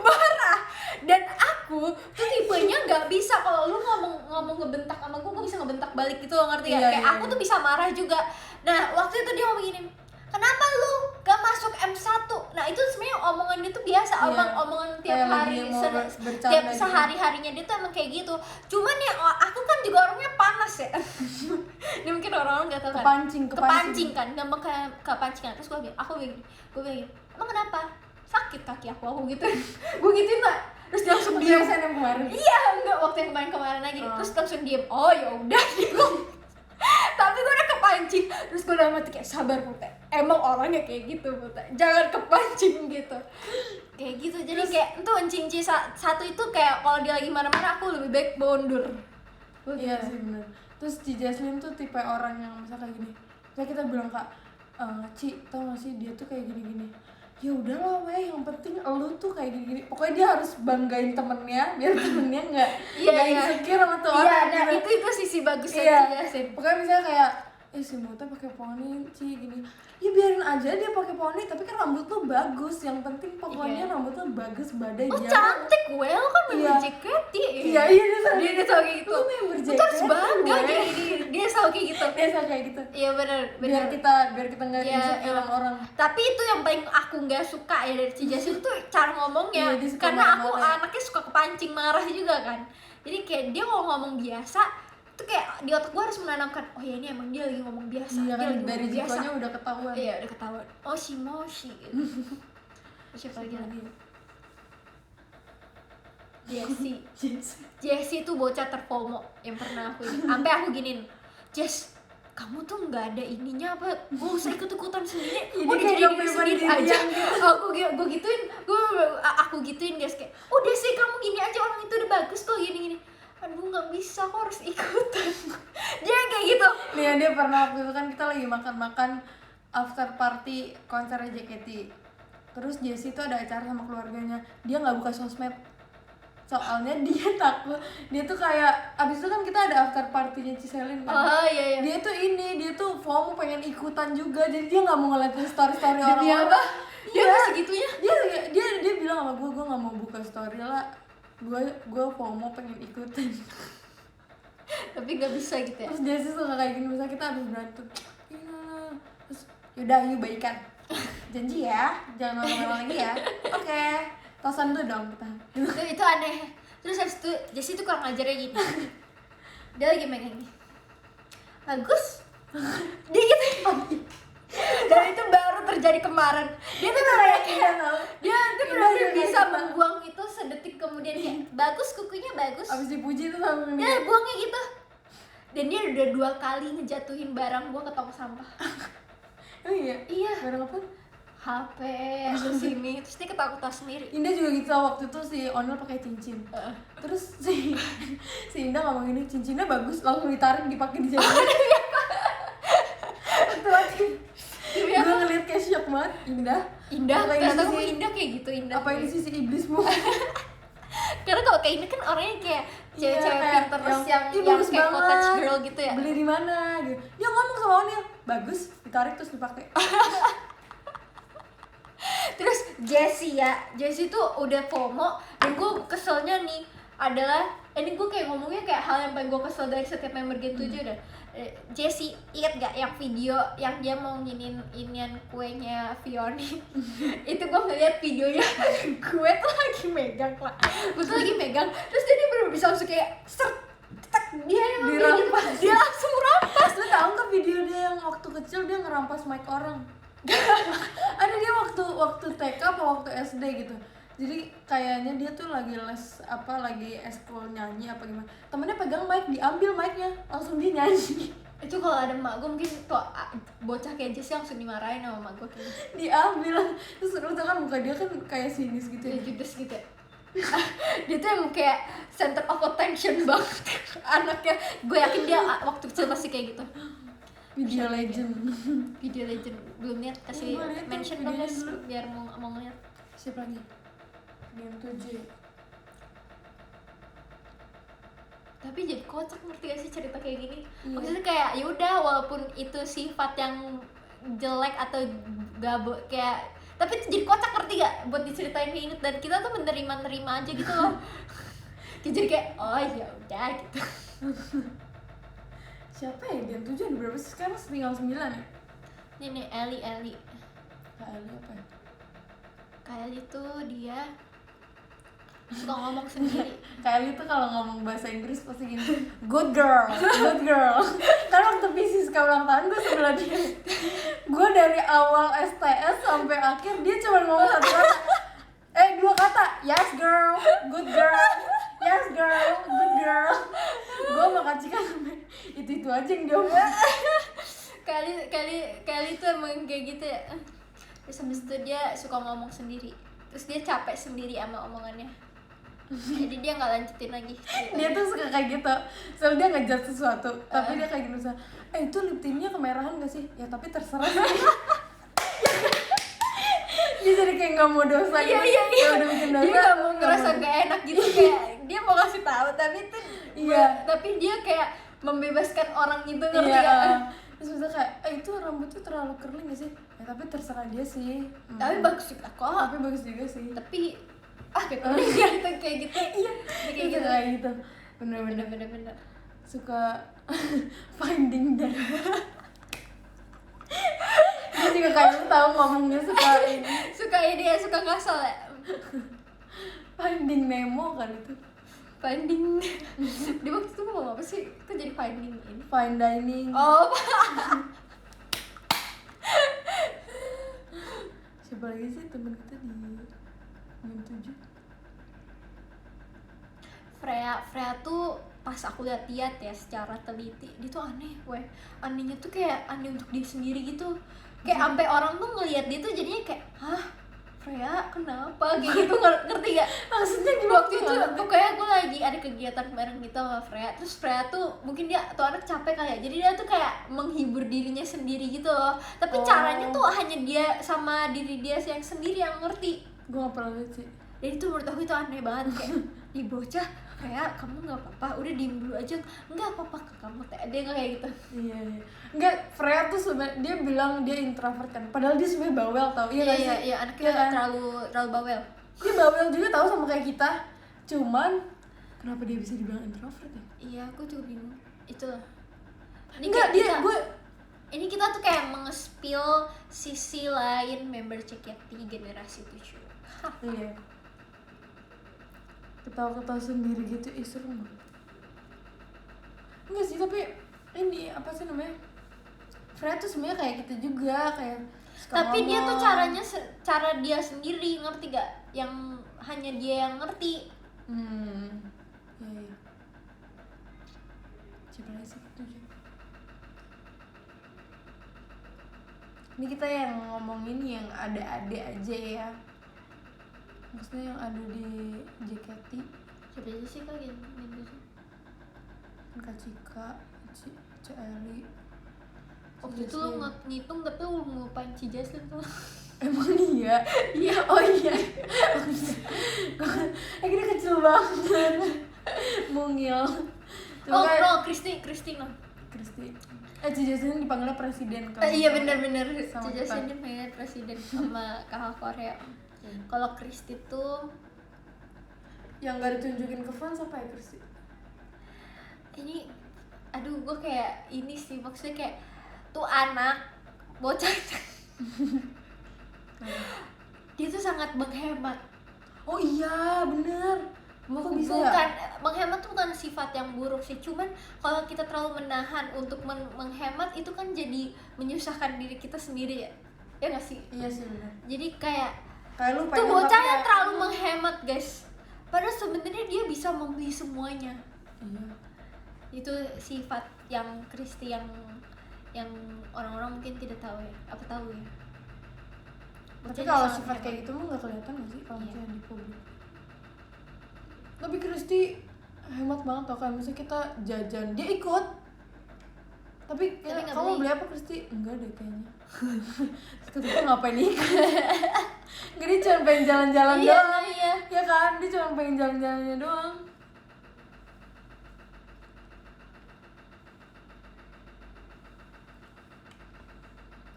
Speaker 2: marah. Dan aku tuh tipenya nggak bisa kalau lu ngomong ngebentak sama gue bisa ngebentak balik gitu loh, ngerti gak? Kayak aku tuh bisa marah juga. Nah waktu itu dia ngomong gini, kenapa lu gak masuk M1? Nah itu sebenarnya omongan dia tuh biasa, omongan tiap hari, tiap sehari-harinya dia tuh emang kayak gitu. Cuman ya aku kan juga orangnya panas ya. Ini mungkin orang-orang gak tau kan, kepancing kan, gampang kepancing kan. Terus gue bilang, emang kenapa? Sakit kaki aku gituin. Gue gituin lah. Terus dia langsung diam.
Speaker 3: Yang kemarin.
Speaker 2: Iya, enggak, waktu yang kemarin lagi. Terus langsung diam. Oh ya udah gitu. Tapi gue udah kepancing. Terus gue udah mati kayak sabar Putih. Emang orangnya kayak gitu Putih. Jangan kepancing gitu. Kayak gitu. Jadi terus, kayak itu enci satu itu kayak kalau dia lagi marah-marah aku lebih baik mundur.
Speaker 3: Iya sih benar. Terus Ci Jesslyn tuh tipe orang yang misalnya kayak gini. Kayak kita bilang Kak, Ci, tau gak sih dia tuh kayak gini-gini. Ya udahlah weh, yang penting elu tuh kayak gini-gini. Pokoknya dia harus banggain temennya biar temennya nggak insecure sama tuh orang.
Speaker 2: Iya, nah
Speaker 3: gitu.
Speaker 2: itu sisi bagusnya sih.
Speaker 3: Pokoknya misalnya kayak si Muta pakai poni Ci gini. Ya biarin aja dia pakai poni, tapi kan rambut lu bagus. Yang penting pokoknya rambut lu bagus, badai
Speaker 2: oh,
Speaker 3: dia.
Speaker 2: Cantik gue, lo kan member JKT.
Speaker 3: Iya,
Speaker 2: dia selalu kayak gitu. Lu harus bangga dia selalu kayak gitu.
Speaker 3: Dia selalu kayak gitu.
Speaker 2: Iya benar.
Speaker 3: Biar kita nggak insecure sama orang.
Speaker 2: Tapi itu yang paling aku nggak suka ya dari Ci Jesslyn tuh cara ngomongnya. Karena aku anaknya suka kepancing marah juga kan. Jadi kayak dia kalau ngomong biasa tuh kayak di otak gue harus menanamkan, oh ya ini emang dia lagi ngomong biasa.
Speaker 3: Iya kan,
Speaker 2: dia
Speaker 3: dari jikonya udah ketahuan.
Speaker 2: Iya udah ketahuan. Moshi gitu. Siapa lagi? Jessie tuh bocah terpomo yang pernah aku ini. Sampai aku giniin, Jess, kamu tuh nggak ada ininya apa? Gue usah ikut-ikutan sendiri. Udah jadi diri sendiri aja. Gue gituin, aku gituin guys kayak, udah sih kamu gini aja, orang itu udah bagus kok gini-gini. Aduh nggak bisa, aku harus ikutan. Dia kayak gitu.
Speaker 3: Nih dia pernah waktu itu kan kita lagi makan-makan after party konser JKT. Terus Jessie tuh ada acara sama keluarganya. Dia nggak buka sosmed. Soalnya dia takut. Dia tuh kayak abis itu kan kita ada after party-nya Ciselin kan.
Speaker 2: Oh iya.
Speaker 3: Dia tuh FOMO pengen ikutan juga. Jadi dia nggak mau ngeliatin story-story orang-orang.
Speaker 2: Dia apa? Dia masih gitunya?
Speaker 3: Dia bilang sama gue nggak mau buka story lah. Gue FOMO pengen ikutan.
Speaker 2: Tapi nggak bisa gitu ya.
Speaker 3: Terus dia sih suka kayak gini, misalnya kita habis berantem, terus yaudah yuk baikan, janji ya jangan lama-lama lagi ya. Oke, tosan dulu dong kita.
Speaker 2: Itu aneh. Terus habis itu Jessie tuh kurang ajarnya gini, dia lagi megang gini, bagus dia gitu. Dan itu baru terjadi kemarin. Dia tuh benar-benar bisa membuang itu sedetik kemudian kayak bagus, kukunya bagus.
Speaker 3: Abis dipuji tuh sama
Speaker 2: dia buangnya gitu. Dan dia udah 2 kali ngejatuhin barang gua ke tong sampah.
Speaker 3: Oh iya?
Speaker 2: Iya.
Speaker 3: Barang apa?
Speaker 2: HP terus sini, terus dia ketakutan sendiri.
Speaker 3: Indah juga gitu waktu itu si Onel pakai cincin. Terus si Indah ngomong ini cincinnya bagus, langsung ditarik dipakai di jari. Gue ngeliat kayak shock banget. Indah
Speaker 2: ternyata kamu Indah kayak gitu. Indah
Speaker 3: apa ini sisi iblismu?
Speaker 2: Karena kalau kayak ini kan orangnya kayak cewek-cewek Pinterest yang
Speaker 3: bagus
Speaker 2: kayak
Speaker 3: banget.
Speaker 2: cottage girl gitu ya.
Speaker 3: Beli di mana gitu. Dia ngomong sama Onel, bagus, ditarik terus dipakai.
Speaker 2: Terus Jessie tuh udah FOMO. Dan gue keselnya nih adalah ini gue kayak ngomongnya kayak hal yang paling gue kesel dari setiap member Gen 7 dah. Jessie, inget gak yang video yang dia mau inian kuenya Vioni? Itu gue ngeliat videonya, gue tuh lagi megang lah. Gue tuh lagi megang, terus dia bener-bener bisa langsung kayak dia yang
Speaker 3: dirampas.
Speaker 2: Dia langsung rampas.
Speaker 3: Lu tau gak video dia yang waktu kecil dia ngerampas mic orang? Ada dia waktu TK apa waktu SD gitu. Jadi kayaknya dia tuh lagi lagi eskul nyanyi apa gimana. Temennya pegang mic, diambil micnya, langsung dia nyanyi.
Speaker 2: Itu kalau ada emak gue mungkin tuh bocah kayak Jessie langsung dimarahin sama emak gue kayak
Speaker 3: diambil. Terus lu tau kan muka dia kan kayak sinis gitu
Speaker 2: ya. Judes gitu ya. Dia tuh emang kayak center of attention banget anaknya. Gue yakin dia waktu kecil pasti kayak gitu.
Speaker 3: Video Legend.
Speaker 2: Video Legend belum lihat, kasih
Speaker 3: Gua liat tuh
Speaker 2: mention dong
Speaker 3: videonya
Speaker 2: guys
Speaker 3: dulu.
Speaker 2: biar mau ngeliat.
Speaker 3: Siapa lagi? Game 7.
Speaker 2: Tapi jadi kocak, ngerti gak sih cerita kayak gini?
Speaker 3: Iya.
Speaker 2: Maksudnya kayak ya udah, walaupun itu sifat yang jelek atau gabut kayak, tapi itu jadi kocak, ngerti gak? Buat diceritain kayak gini, dan kita tuh menerima aja gitu loh. Jadi kayak oh ya udah gitu.
Speaker 3: Siapa ya Game 7 ada berapa sih sekarang? Tinggal 9 ya?
Speaker 2: Ini nih Ellie.
Speaker 3: Kak Eli apa ya?
Speaker 2: Kayak itu dia suka ngomong sendiri.
Speaker 3: Kak Eli tuh kalau ngomong bahasa Inggris pasti gini, good girl. Karena waktu Pisces ulang tahun gue sebelah dia. Gue dari awal STS sampai akhir dia cuma ngomong satu kata. 2 kata, yes girl, good girl, yes girl, good girl. Gue sama Kak Cika sampai itu aja yang dia omong.
Speaker 2: Kali itu emang kayak gitu ya. Terus habis itu dia suka ngomong sendiri. Terus dia capek sendiri sama omongannya. Jadi dia nggak lanjutin lagi ceritanya.
Speaker 3: Dia tuh suka kayak gitu, soalnya dia ngejar sesuatu, tapi dia kayak gitu misalnya, itu lip tintnya kemerahan gak sih? Ya tapi terserah sih. Dia jadi kayak nggak mau dosa gitu.
Speaker 2: Iya.
Speaker 3: Dia udah bikin dosa.
Speaker 2: Dia nggak mau ngerasa gak enak gitu, kayak dia mau kasih tahu tapi itu
Speaker 3: Iya.
Speaker 2: tapi dia kayak membebaskan orang itu, ngerti
Speaker 3: Iya.
Speaker 2: gak?
Speaker 3: Terus misalnya kayak, itu rambutnya terlalu curling gak sih? Ya tapi terserah dia sih.
Speaker 2: Tapi bagus juga kok.
Speaker 3: Tapi bagus juga sih.
Speaker 2: Tapi gitu. Gitu kayak gitu. Iya. Kayak gitu.
Speaker 3: Kayak gitu. Bener-bener
Speaker 2: Bener.
Speaker 3: suka finding dan dia juga kayak lu tahu ngomongnya suka ini
Speaker 2: Suka ini ya, suka ngasal ya.
Speaker 3: Finding Nemo kan itu.
Speaker 2: Finding. Di waktu itu mau apa sih? Kok jadi finding ini?
Speaker 3: Fine dining.
Speaker 2: Oh,
Speaker 3: Siapa lagi sih temen kita di Game 7?
Speaker 2: Freya tuh pas aku lihat ya secara teliti, dia tuh aneh, anehnya tuh kayak aneh untuk dia sendiri gitu, kayak sampai orang tuh ngelihat dia tuh jadinya kayak, hah, Freya kenapa kayak gitu, ngerti gak?
Speaker 3: Maksudnya gimana?
Speaker 2: Waktu itu pokoknya gue lagi ada kegiatan bareng gitu sama Freya, terus Freya tuh mungkin dia tuh anak capek kayak, jadi dia tuh kayak menghibur dirinya sendiri gitu loh, tapi caranya tuh hanya dia sama diri dia yang sendiri yang ngerti.
Speaker 3: Gue gak pernah liat sih.
Speaker 2: Dan itu menurut aku itu aneh banget, kayak ih bocah, kayak kamu nggak apa-apa, udah diem dulu aja, nggak apa-apa ke kamu, dia nggak kayak gitu.
Speaker 3: Iya. Enggak, Freya tuh sebenarnya dia bilang dia introvert kan, padahal dia sebenarnya bawel tau. Iya nggak sih?
Speaker 2: Iya, anaknya
Speaker 3: Iya kan?
Speaker 2: terlalu bawel.
Speaker 3: Dia bawel juga tau sama kayak kita. Cuman kenapa dia bisa dibilang introvert ya?
Speaker 2: Iya, aku juga bingung. Itulah.
Speaker 3: Enggak,
Speaker 2: Ini kita tuh kayak mengespil sisi lain member CKT generasi 7.
Speaker 3: Iya. Ketawa-ketawa sendiri gitu, seru banget. Enggak sih, tapi ini apa sih namanya? Freya tuh sebenarnya kayak kita juga, kayak suka
Speaker 2: Tapi dia tuh
Speaker 3: ngomong.
Speaker 2: cara dia sendiri, ngerti gak? Yang hanya dia yang ngerti.
Speaker 3: Iya. Siapa lagi sih itu juga? Ini kita yang ngomongin yang ada adik aja ya. Maksudnya yang ada di JKT.
Speaker 2: Siapa aja sih kak gitu sih?
Speaker 3: Kak Cika, Cik Eli.
Speaker 2: Waktu itu lu ngitung tapi lu ngelupain si Jaslyn tuh.
Speaker 3: Emang iya? Iya. Oh iya. Akhirnya kecil banget. Mungil.
Speaker 2: Kristi no.
Speaker 3: Cik Jaslyn dipanggilnya presiden kan?
Speaker 2: Iya benar-benar.
Speaker 3: Sama
Speaker 2: Si Jaslyn dia pengen presiden sama kakak Korea. Kalau Kristi tuh
Speaker 3: yang gak ditunjukin ke fans apa ya Kristi?
Speaker 2: ini, aduh gue kayak ini sih, maksudnya kayak tuh anak bocah dia tuh sangat menghemat.
Speaker 3: Oh iya bener. Kok bisa
Speaker 2: Bukan
Speaker 3: ya?
Speaker 2: menghemat tuh bukan sifat yang buruk sih, cuman kalau kita terlalu menahan untuk menghemat itu kan jadi menyusahkan diri kita sendiri ya nggak sih?
Speaker 3: Iya sih bener.
Speaker 2: Jadi kayak
Speaker 3: Kayak lu
Speaker 2: tuh
Speaker 3: pengen
Speaker 2: bocahnya
Speaker 3: tapi-
Speaker 2: terlalu menghemat guys, padahal sebenarnya dia bisa membeli semuanya.
Speaker 3: Iya.
Speaker 2: Itu sifat yang Kristi yang orang-orang mungkin tidak tahu ya, apa tahu ya.
Speaker 3: Tapi
Speaker 2: Bocahnya
Speaker 3: kalau
Speaker 2: sangat
Speaker 3: sifat
Speaker 2: hemat.
Speaker 3: kayak gitu mah gak kelihatan gak sih kalau
Speaker 2: Iya.
Speaker 3: misalnya di publik. Tapi Kristi hemat banget tau, kayak misalnya kita jajan, dia ikut. Tapi
Speaker 2: Tapi nggak
Speaker 3: kamu
Speaker 2: beli.
Speaker 3: beli apa Kristi? Enggak deh kayaknya. Terus kita ngapain nih? Enggak, dia cuma pengen jalan-jalan
Speaker 2: Iya,
Speaker 3: doang.
Speaker 2: iya.
Speaker 3: Ya kan, dia cuma pengen jalan-jalannya doang.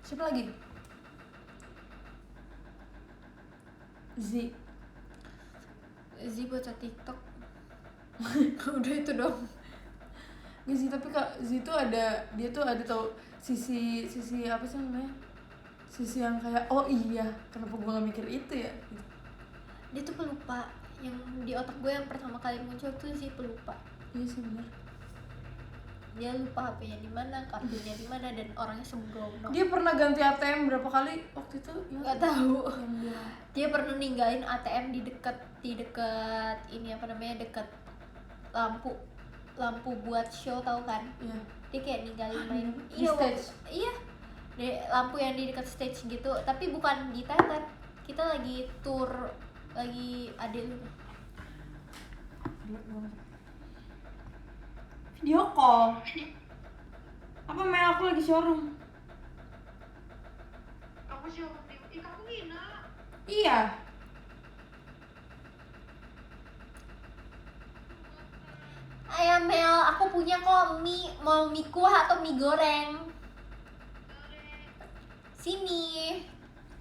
Speaker 3: Siapa lagi? Z.
Speaker 2: Baca TikTok. Udah itu dong.
Speaker 3: Ya sih, tapi Kak Z tuh ada, dia tuh ada tau sisi apa sih namanya? Sisi yang kayak oh iya, kenapa gue gak mikir itu ya? Gitu.
Speaker 2: Dia tuh pelupa. Yang di otak gue yang pertama kali muncul tuh si pelupa.
Speaker 3: Iya sih benar.
Speaker 2: Dia lupa HP-nya di mana, kartunya di mana, dan orangnya sembrono.
Speaker 3: Dia pernah ganti ATM berapa kali waktu itu?
Speaker 2: Nggak tahu.
Speaker 3: Yang dia
Speaker 2: Dia pernah ninggalin ATM di dekat ini apa namanya, dekat lampu buat show, tahu kan?
Speaker 3: iya.
Speaker 2: Dia kayak ninggalin main
Speaker 3: Di stage?
Speaker 2: Iya, lampu yang di dekat stage gitu, tapi bukan di Thailand. Kita lagi tour, lagi ada
Speaker 1: Video call. Apa Mel, aku lagi showroom.
Speaker 4: Kamu siapa? Kamu Nina.
Speaker 1: Iya.
Speaker 2: Ayam Mel, aku punya kok mie, mau mie kuah atau mie goreng? Sini.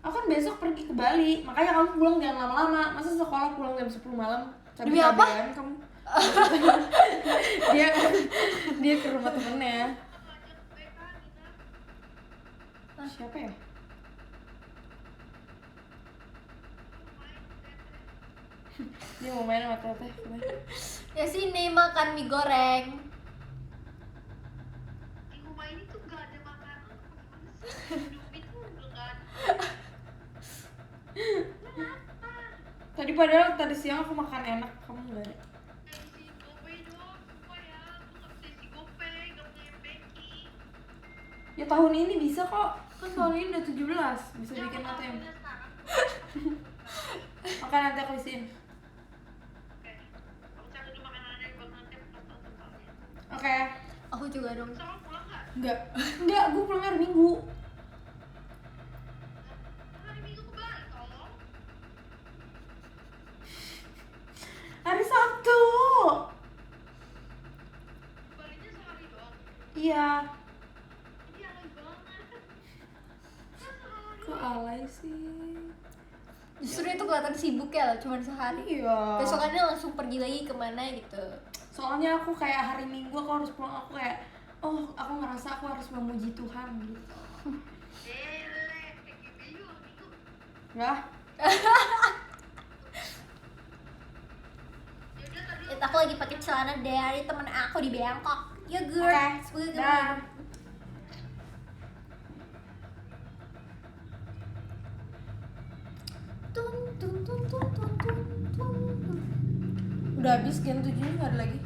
Speaker 1: Aku kan besok pergi ke Bali, makanya kamu pulang jangan lama-lama. Masa sekolah pulang jam 10 malam?
Speaker 2: Demi apa?
Speaker 1: Cabe-cabean kamu. dia ke rumah temennya. Siapa ya? Dia mau main sama teteh.
Speaker 2: Ya sini makan mie goreng.
Speaker 4: Di rumah ini tuh gak ada makanan. Indomie tuh udah gak ada.
Speaker 1: Tadi padahal tadi siang aku makan enak, kamu nggak ada.
Speaker 4: Isi GoPay doang, sumpah ya. Aku gak bisa isi GoPay, gak punya banking.
Speaker 1: Ya tahun ini bisa kok. Kan tahun ini udah 17, bisa
Speaker 4: Ya,
Speaker 1: bikin
Speaker 4: aku
Speaker 1: ATM.
Speaker 4: udah sekarang.
Speaker 1: Makan nanti aku isiin.
Speaker 4: Oke. Kamu cari dulu makanannya buat nanti aku kasih tau totalnya.
Speaker 1: Oke.
Speaker 2: Aku juga dong.
Speaker 4: Bisa kamu pulang gak?
Speaker 1: Enggak, gue pulang hari Minggu.
Speaker 4: Hari Minggu ke Bali, tolong.
Speaker 1: Hari Sabtu.
Speaker 4: Balinya sehari doang.
Speaker 1: Iya.
Speaker 4: Ini alay banget. Sehari.
Speaker 1: Kok alay sih?
Speaker 2: Justru itu kelihatan sibuk ya lah, cuma sehari.
Speaker 1: Iya.
Speaker 2: Besokannya langsung pergi lagi kemana gitu.
Speaker 1: Soalnya aku kayak hari Minggu aku harus pulang, aku kayak oh aku ngerasa aku harus memuji Tuhan gitu.
Speaker 4: Kayak gitu Minggu.
Speaker 1: Enggak?
Speaker 4: Yaudah tadi
Speaker 2: Aku lagi pakai celana dari temen aku di Bangkok. Ya girl.
Speaker 1: Oke.
Speaker 2: Semoga
Speaker 1: Dah.
Speaker 2: Tung tung tung tung tung tung tung.
Speaker 3: udah habis Gen 7 nya nggak ada lagi.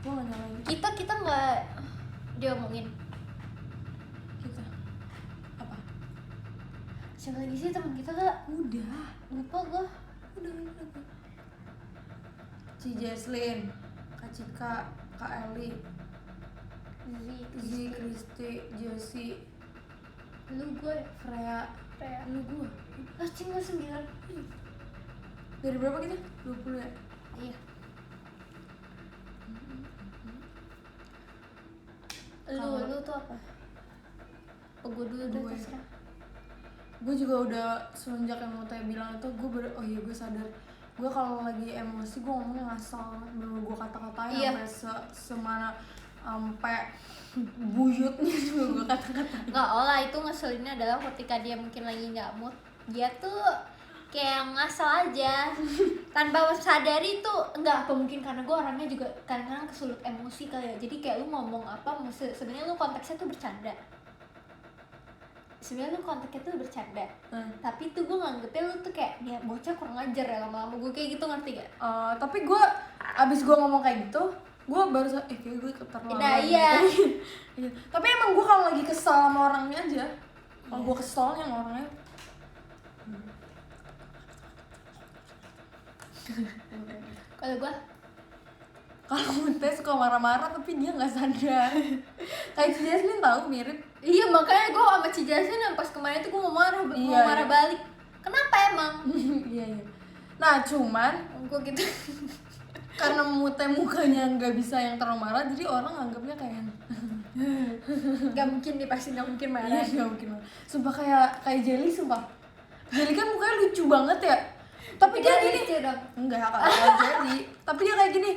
Speaker 3: Gue nggak nyalain
Speaker 2: Kita nggak diomongin.
Speaker 3: kita. Apa?
Speaker 2: Siapa lagi sih teman kita kak?
Speaker 3: Udah.
Speaker 2: Lupa gua.
Speaker 3: Udah. Ci Jesslyn, Kak Cika, Kak Eli, Z, Kristi, Josie,
Speaker 2: Lu gue.
Speaker 3: Freya,
Speaker 2: Freya.
Speaker 3: lu gue.
Speaker 2: Ah cinggal 9.
Speaker 3: Dari berapa kita? 20 ya?
Speaker 2: Iya. Lu tuh apa? Oh gue dulu udah
Speaker 3: Gue.
Speaker 2: terserah.
Speaker 3: Gue juga udah semenjak yang mau tanya bilang itu oh iya gue sadar gue kalau lagi emosi gue ngomongnya ngasal, bener gue kata-katain
Speaker 2: Iya.
Speaker 3: sampai semana sampai buyutnya juga gue kata-katain.
Speaker 2: Nggak olah, itu ngeselinnya adalah ketika dia mungkin lagi nggak mood, dia tuh kayak ngasal aja tanpa sadari tuh. Enggak apa mungkin karena gue orangnya juga kadang-kadang kesulut emosi kali ya, jadi kayak lu ngomong apa sebenarnya lu konteksnya tuh bercanda, sebenarnya lu konteksnya tuh bercanda, tapi tuh gue nganggepnya lu tuh kayak nih bocah kurang ajar ya, lama-lama gue kayak gitu, ngerti gak?
Speaker 3: Tapi gue abis gue ngomong kayak gitu gue baru kayak gue keterlaluan.
Speaker 2: Nah, iya.
Speaker 3: Iya. Tapi emang gue kalau lagi kesal sama orangnya aja, kalau gue keselnya sama orangnya
Speaker 2: Kalau gue
Speaker 3: kalau Mute suka marah-marah tapi dia nggak sadar. Kayak si Jasmine tahu mirip.
Speaker 2: Iya makanya gue sama Ci Jasin yang pas kemarin tuh gue mau marah
Speaker 3: Iya, iya.
Speaker 2: balik. Kenapa emang?
Speaker 3: Iya iya. Nah cuman
Speaker 2: Gue gitu.
Speaker 3: karena Mute mukanya nggak bisa yang terlalu marah, jadi orang anggapnya kayak
Speaker 2: Gak mungkin nih, pasti gak mungkin marah.
Speaker 3: iya nggak mungkin. Sumpah kayak Jelly, sumpah. Jelly kan mukanya lucu banget ya. Tapi dia gini.
Speaker 2: lucu dong.
Speaker 3: Enggak kayak Jelly. Tapi dia kayak gini.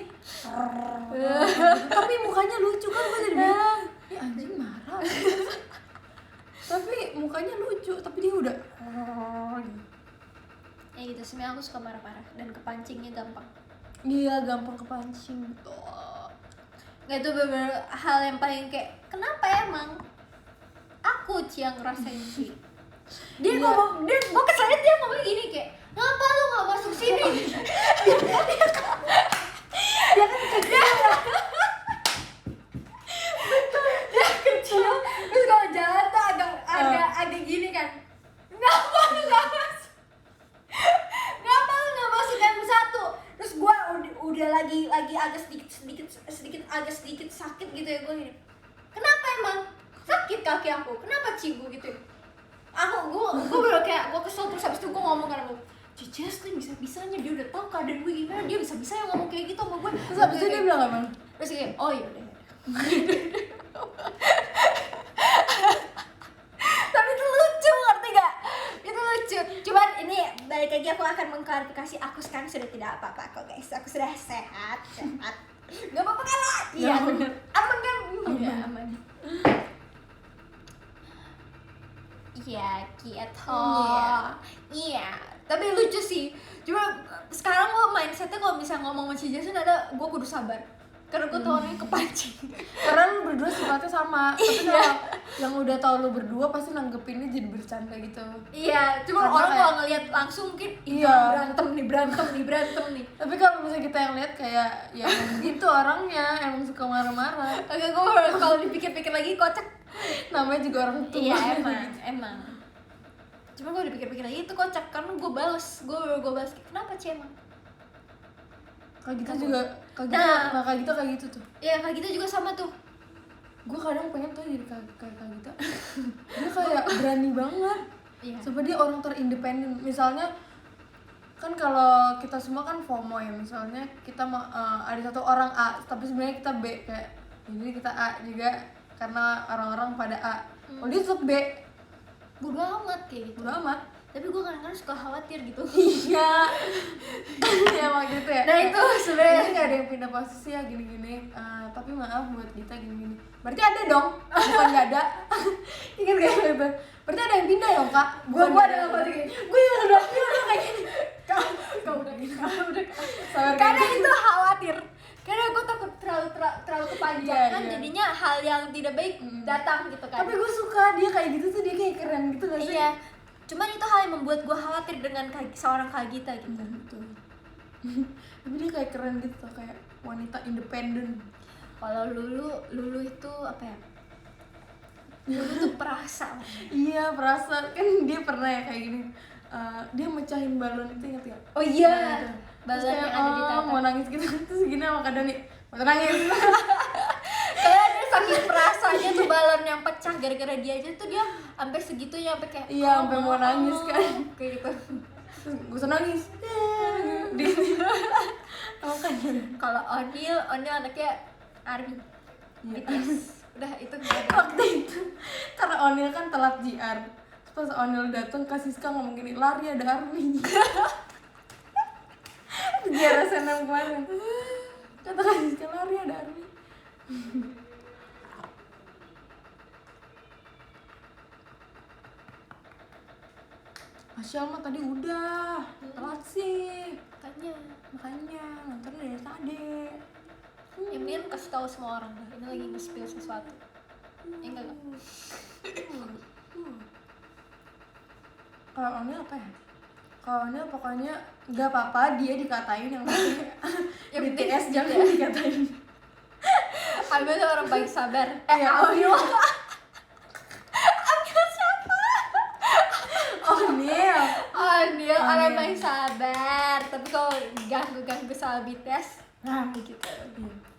Speaker 3: Tapi mukanya lucu kan, gue jadi bilang, "Ih, anjing marah." Tapi mukanya lucu, tapi dia udah gitu.
Speaker 2: Ya gitu, sebenarnya aku suka marah-marah dan kepancingnya gampang.
Speaker 3: Iya, gampang kepancing gitu.
Speaker 2: Gak, itu bener-bener hal yang paling kayak kenapa emang aku Ci yang ngerasain Ci. Dia
Speaker 3: Iya.
Speaker 2: ngomong, gue keselnya dia ngomong gini kayak ngapa lu gak masuk sini.
Speaker 3: Dia kan kecil.
Speaker 2: Dia kecil, terus kalau jalan tuh agak gini kan. Ngapa lu gak masuk? Ngapa lu gak masuk M1? Terus gue udah lagi agak sedikit sakit gitu ya, gue gini. Kenapa emang? Sakit kaki aku. Kenapa Ci gue gitu? Gue bener kayak gue kesel, terus habis itu gue ngomong kan sama Ci Jasmine bisa-bisanya dia udah tahu keadaan gue gimana, dia bisa-bisa yang ngomong kayak gitu sama gue.
Speaker 3: Terus abis itu dia bilang apa?
Speaker 2: Terus kayak oh yaudah. Tapi itu lucu, ngerti gak? Itu lucu. Cuman ini balik lagi, aku akan mengklarifikasi, aku sekarang sudah tidak apa-apa kok guys. Aku sudah sehat. Gak apa-apa kan lah? Iya bener. Aman kan? Iya aman. Iya gitu. Iya. Tapi lucu sih. Cuma sekarang gue mindsetnya kalau misalnya ngomong sama Ci Jason ada, gue kudu sabar. Karena gue tau orangnya kepancing.
Speaker 3: Karena lu berdua sifatnya sama. Tapi kalau yang udah tau lu berdua pasti nanggepinnya jadi bercanda gitu.
Speaker 2: Iya, cuma
Speaker 3: Karena
Speaker 2: orang
Speaker 3: kayak-
Speaker 2: kalau ngelihat langsung mungkin "Ih,
Speaker 3: Iya.
Speaker 2: berantem nih.
Speaker 3: Tapi kalau misalnya kita yang lihat kayak ya emang gitu orangnya, emang suka marah-marah.
Speaker 2: Agak gue kalau dipikir-pikir lagi kocak.
Speaker 3: Namanya juga orang tua.
Speaker 2: Iya emang. Cuma gue dipikir-pikir lagi itu kocak karena gue balas kenapa Ci emang?
Speaker 3: Kayak gitu juga, kayak gitu,
Speaker 2: Nah.
Speaker 3: kayak gitu tuh.
Speaker 2: Iya kayak gitu juga sama tuh.
Speaker 3: Gue kadang pengen tuh jadi kayak gitu. Dia kayak berani banget.
Speaker 2: Iya.
Speaker 3: Supaya dia orang terindependen. Misalnya kan kalau kita semua kan FOMO ya, misalnya kita mau ada satu orang A tapi sebenarnya kita B, kayak jadi kita A juga karena orang-orang pada A. Oh dia tetap B.
Speaker 2: Bodo amat kayak gitu.
Speaker 3: Bodo amat.
Speaker 2: Tapi gue kadang-kadang suka khawatir gitu.
Speaker 3: Iya. Ya emang gitu ya.
Speaker 2: Nah itu sebenarnya
Speaker 3: Ini nggak ada yang pindah posisi ya gini-gini. Tapi maaf buat kita gini-gini. Berarti ada dong, bukan nggak ada. Ingat kayak gitu. Berarti ada yang pindah dong kak.
Speaker 2: gue ada apa sih?
Speaker 3: Gue yang udah kayak gini.
Speaker 2: Kau udah
Speaker 3: Sabar
Speaker 2: karena
Speaker 3: kayak
Speaker 2: itu khawatir, karena gue takut terlalu kepanjangan.
Speaker 3: Iya, iya.
Speaker 2: Jadinya hal yang tidak baik datang gitu kan.
Speaker 3: Tapi gue suka dia kayak gitu tuh, dia kayak keren gitu gak sih?
Speaker 2: Iya, cuman itu hal yang membuat gue khawatir dengan seorang Kagita gitu.
Speaker 3: Betul. Tapi dia kayak keren gitu tuh, kayak wanita independen.
Speaker 2: Kalau Lulu itu apa ya? Lulu tuh perasa.
Speaker 3: Iya, perasa kan dia pernah ya kayak gini. Dia mecahin balon itu, inget gak?
Speaker 2: Oh iya,
Speaker 3: Nah, itu.
Speaker 2: balon
Speaker 3: Terus
Speaker 2: yang
Speaker 3: kayak,
Speaker 2: ada di tata.
Speaker 3: mau nangis gitu, terus gini sama Kak Dani, mau nangis.
Speaker 2: Kayak dia saking perasanya tuh balon yang pecah gara-gara dia aja tuh dia sampai segitunya, sampai kayak
Speaker 3: Iya, sampai mau nangis kan.
Speaker 2: kayak gitu.
Speaker 3: Terus gue usah nangis. Di sama Kak Dani.
Speaker 2: Kalau Onil anaknya Army.
Speaker 3: Iya.
Speaker 2: BTS. Udah itu nggak ada.
Speaker 3: Waktu itu karena Onil kan telat JR. Terus pas Onil datang Kak Siska ngomong gini, lari ada Army. JR SNM kemarin. Kata Kak Siska, lari ada Army. Masya Allah tadi udah telat sih. Makanya nonton dari tadi.
Speaker 2: Ya mendingan kasih tahu semua orang dah. Ini lagi nge-spill sesuatu. Ya enggak.
Speaker 3: Kalau Onil apa ya? Kalau Onil pokoknya nggak apa-apa dia dikatain yang penting
Speaker 2: Yang penting
Speaker 3: BTS jangan dikatain.
Speaker 2: Ambil tuh orang baik sabar.
Speaker 3: Iya,
Speaker 2: Ambil.
Speaker 3: Onil.
Speaker 2: Ambil orang
Speaker 3: Ambil.
Speaker 2: baik sabar. Tapi kalau ganggu sama BTS, nah gitu.
Speaker 3: Iya.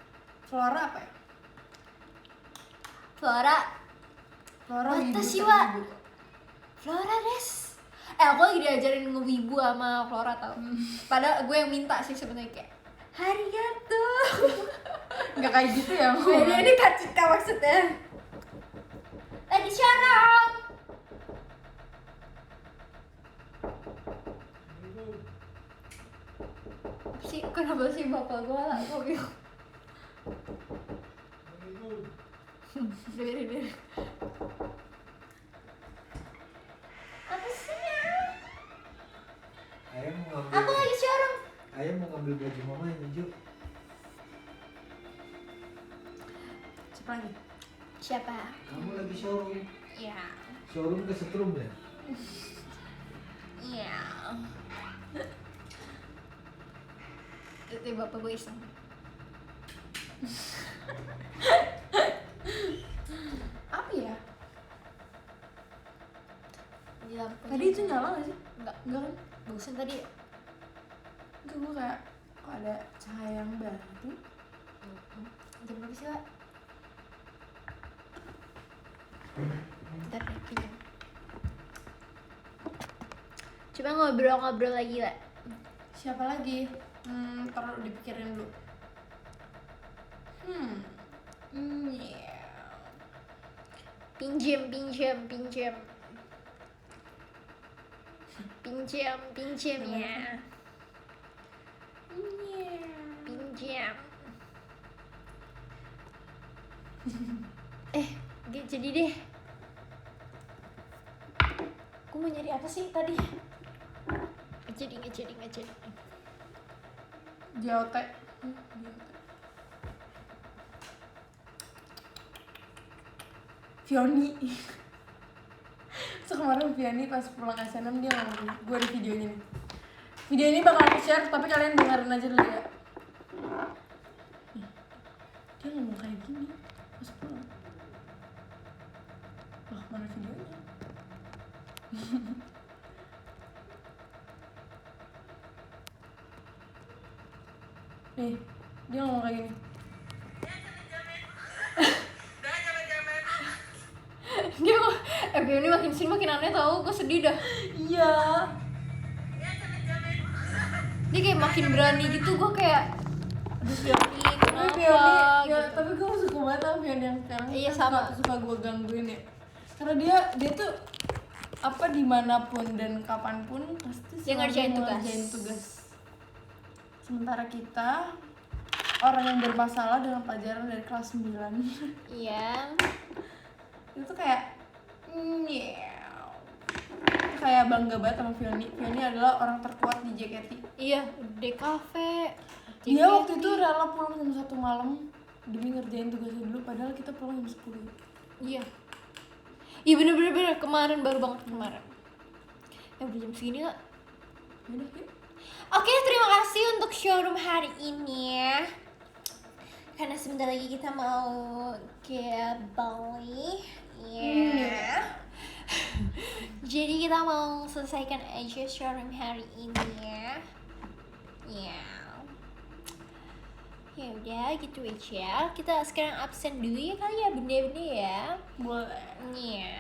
Speaker 1: Flora apa ya?
Speaker 2: Flora
Speaker 1: Wibu
Speaker 2: Watashi
Speaker 1: sama
Speaker 2: wa
Speaker 1: Wibu.
Speaker 2: Flora des. Aku lagi diajarin ngewibu sama Flora tau. Padahal gue yang minta sih sebenarnya kayak Harigato.
Speaker 1: Nggak kayak gitu ya.
Speaker 2: Ini kacita maksudnya. Lagi syarang. Apa sih? Kenapa sih bapak gue lah? Kok bingung? Dari. Apa sih ya?
Speaker 5: Ayah mau
Speaker 2: Aku
Speaker 5: ngambil
Speaker 2: lagi syarang.
Speaker 5: Ayah mau ngambil baju mama yang hijau.
Speaker 1: Siapa lagi?
Speaker 2: Siapa?
Speaker 5: Kamu lagi showroom.
Speaker 2: Ya.
Speaker 5: Showroom kesetrum ya?
Speaker 2: Iya. Itu bapak gue iseng.
Speaker 1: Apa ya?
Speaker 2: Di lampu.
Speaker 1: Tadi itu nyala nggak sih?
Speaker 2: Enggak.
Speaker 1: Enggak kan?
Speaker 2: Bagusan tadi ya?
Speaker 1: Itu gue kayak kok ada cahaya yang baru.
Speaker 2: Jam berapa sih, Wak? Bentar deh, pinjam. Coba ngobrol-ngobrol lagi, Wak.
Speaker 1: Siapa lagi? Taruh dipikirin dulu.
Speaker 2: Yeah. Pinjam ya. Pinjam. Jadi deh. Aku mau nyari apa sih tadi? Nggak jadi.
Speaker 1: JOT. Fioni. So kemarin Fioni pas pulang SNM dia ngomong, gue ada videonya nih. Video ini bakal aku share tapi kalian dengerin aja dulu ya. Dia ngomong kayak gini pas pulang. Wah, mana videonya? Nih, dia ngomong kayak gini.
Speaker 2: Dia kok ini makin sini makin aneh tau, gue sedih dah.
Speaker 1: Iya.
Speaker 2: Dia kayak makin berani gitu, gue kayak aduh Fioni
Speaker 1: Tapi
Speaker 2: kenapa
Speaker 1: Fioni, ya,
Speaker 2: gitu.
Speaker 1: tapi gue suka banget sama Fioni yang sekarang.
Speaker 2: Iya,
Speaker 1: Kan
Speaker 2: sama.
Speaker 1: suka gue gangguin ya. Karena dia tuh apa dimanapun dan kapanpun pasti
Speaker 2: Dia ngerjain
Speaker 1: selalu
Speaker 2: tugas.
Speaker 1: ngerjain tugas. Sementara kita orang yang bermasalah dengan pelajaran dari kelas 9.
Speaker 2: Iya.
Speaker 1: Itu kayak kayak bangga banget sama Fioni. Fioni adalah orang terkuat di JKT.
Speaker 2: Iya, di kafe.
Speaker 1: Dia waktu itu rela pulang jam 1 malam demi ngerjain tugasnya dulu, padahal kita pulang jam 10.
Speaker 2: Iya. Iya bener kemarin baru banget kemarin. Ya udah jam segini lah.
Speaker 1: Yaudah, yuk.
Speaker 2: Oke, terima kasih untuk showroom hari ini. Karena sebentar lagi kita mau ke Bali. Iya. Jadi kita mau selesaikan aja showroom hari ini ya. Iya. Ya udah gitu aja. Kita sekarang absen dulu ya kali ya bunda-bunda ya.
Speaker 1: Boleh.
Speaker 2: Iya.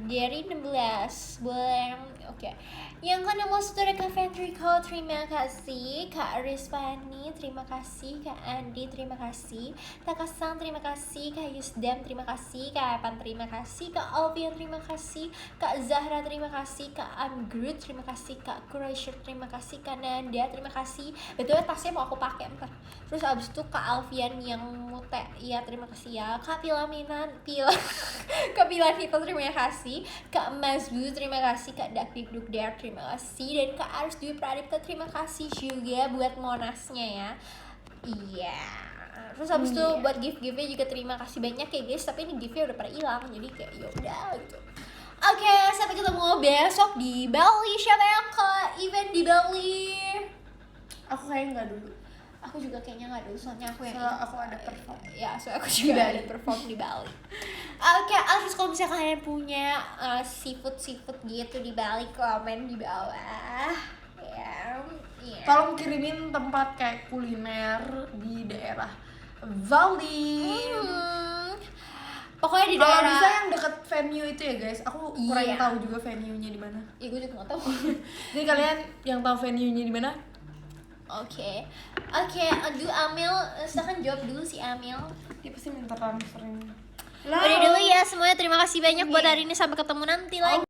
Speaker 2: Dari 16 boleh. Oke. Yang kedua mau saudara Kak Fentrico, terima kasih. Kak Rizvani, terima kasih. Kak Andi, terima kasih. Kak Kasang, terima kasih. Kak Yusdam, terima kasih. Kak Evan, terima kasih. Kak Alfian, terima kasih. Kak Zahra, terima kasih. Kak Amgrut, terima kasih. Kak Quraisy, terima kasih. Kak Nanda, terima kasih. Betul tasnya mau aku pakai ntar. Terus abis itu Kak Alfian yang mute, iya terima kasih ya. Kak Pilaminan, Kak Pilanito, terima kasih. Kak Mazbu, terima kasih. Kak Dakdikduk Der, terima kasih. Dan Kak Aris Dwi Pradipta, terima kasih juga buat monasnya ya. Iya. Terus habis itu buat gift-giftnya juga terima kasih banyak ya guys. Tapi ini giftnya udah pada hilang, jadi kayak yaudah gitu. Oke, sampai ketemu besok di Bali. Siapa yang ke event di Bali?
Speaker 1: Aku kayaknya nggak dulu.
Speaker 2: Aku juga kayaknya nggak dulu, soalnya aku yang
Speaker 1: Soalnya aku ada perform.
Speaker 2: ya, soalnya aku juga ada perform di Bali. Oke, terus kalau misalnya kalian punya seafood gitu di Bali, komen di bawah ya.
Speaker 1: Tolong kirimin tempat kayak kuliner di daerah
Speaker 3: Valim.
Speaker 2: Pokoknya di
Speaker 3: Kalau
Speaker 2: daerah.
Speaker 3: bisa yang deket venue itu ya guys, aku kurang
Speaker 2: Iya.
Speaker 3: tahu juga venue-nya di mana.
Speaker 2: Ih, gue juga gak tahu.
Speaker 3: Jadi kalian yang tahu venue-nya di mana?
Speaker 2: Oke, aduh Amel, silakan jawab dulu si Amel.
Speaker 3: Dia pasti minta transfernya.
Speaker 2: Udah dulu ya semuanya, terima kasih banyak buat hari ini, sampai ketemu nanti lagi.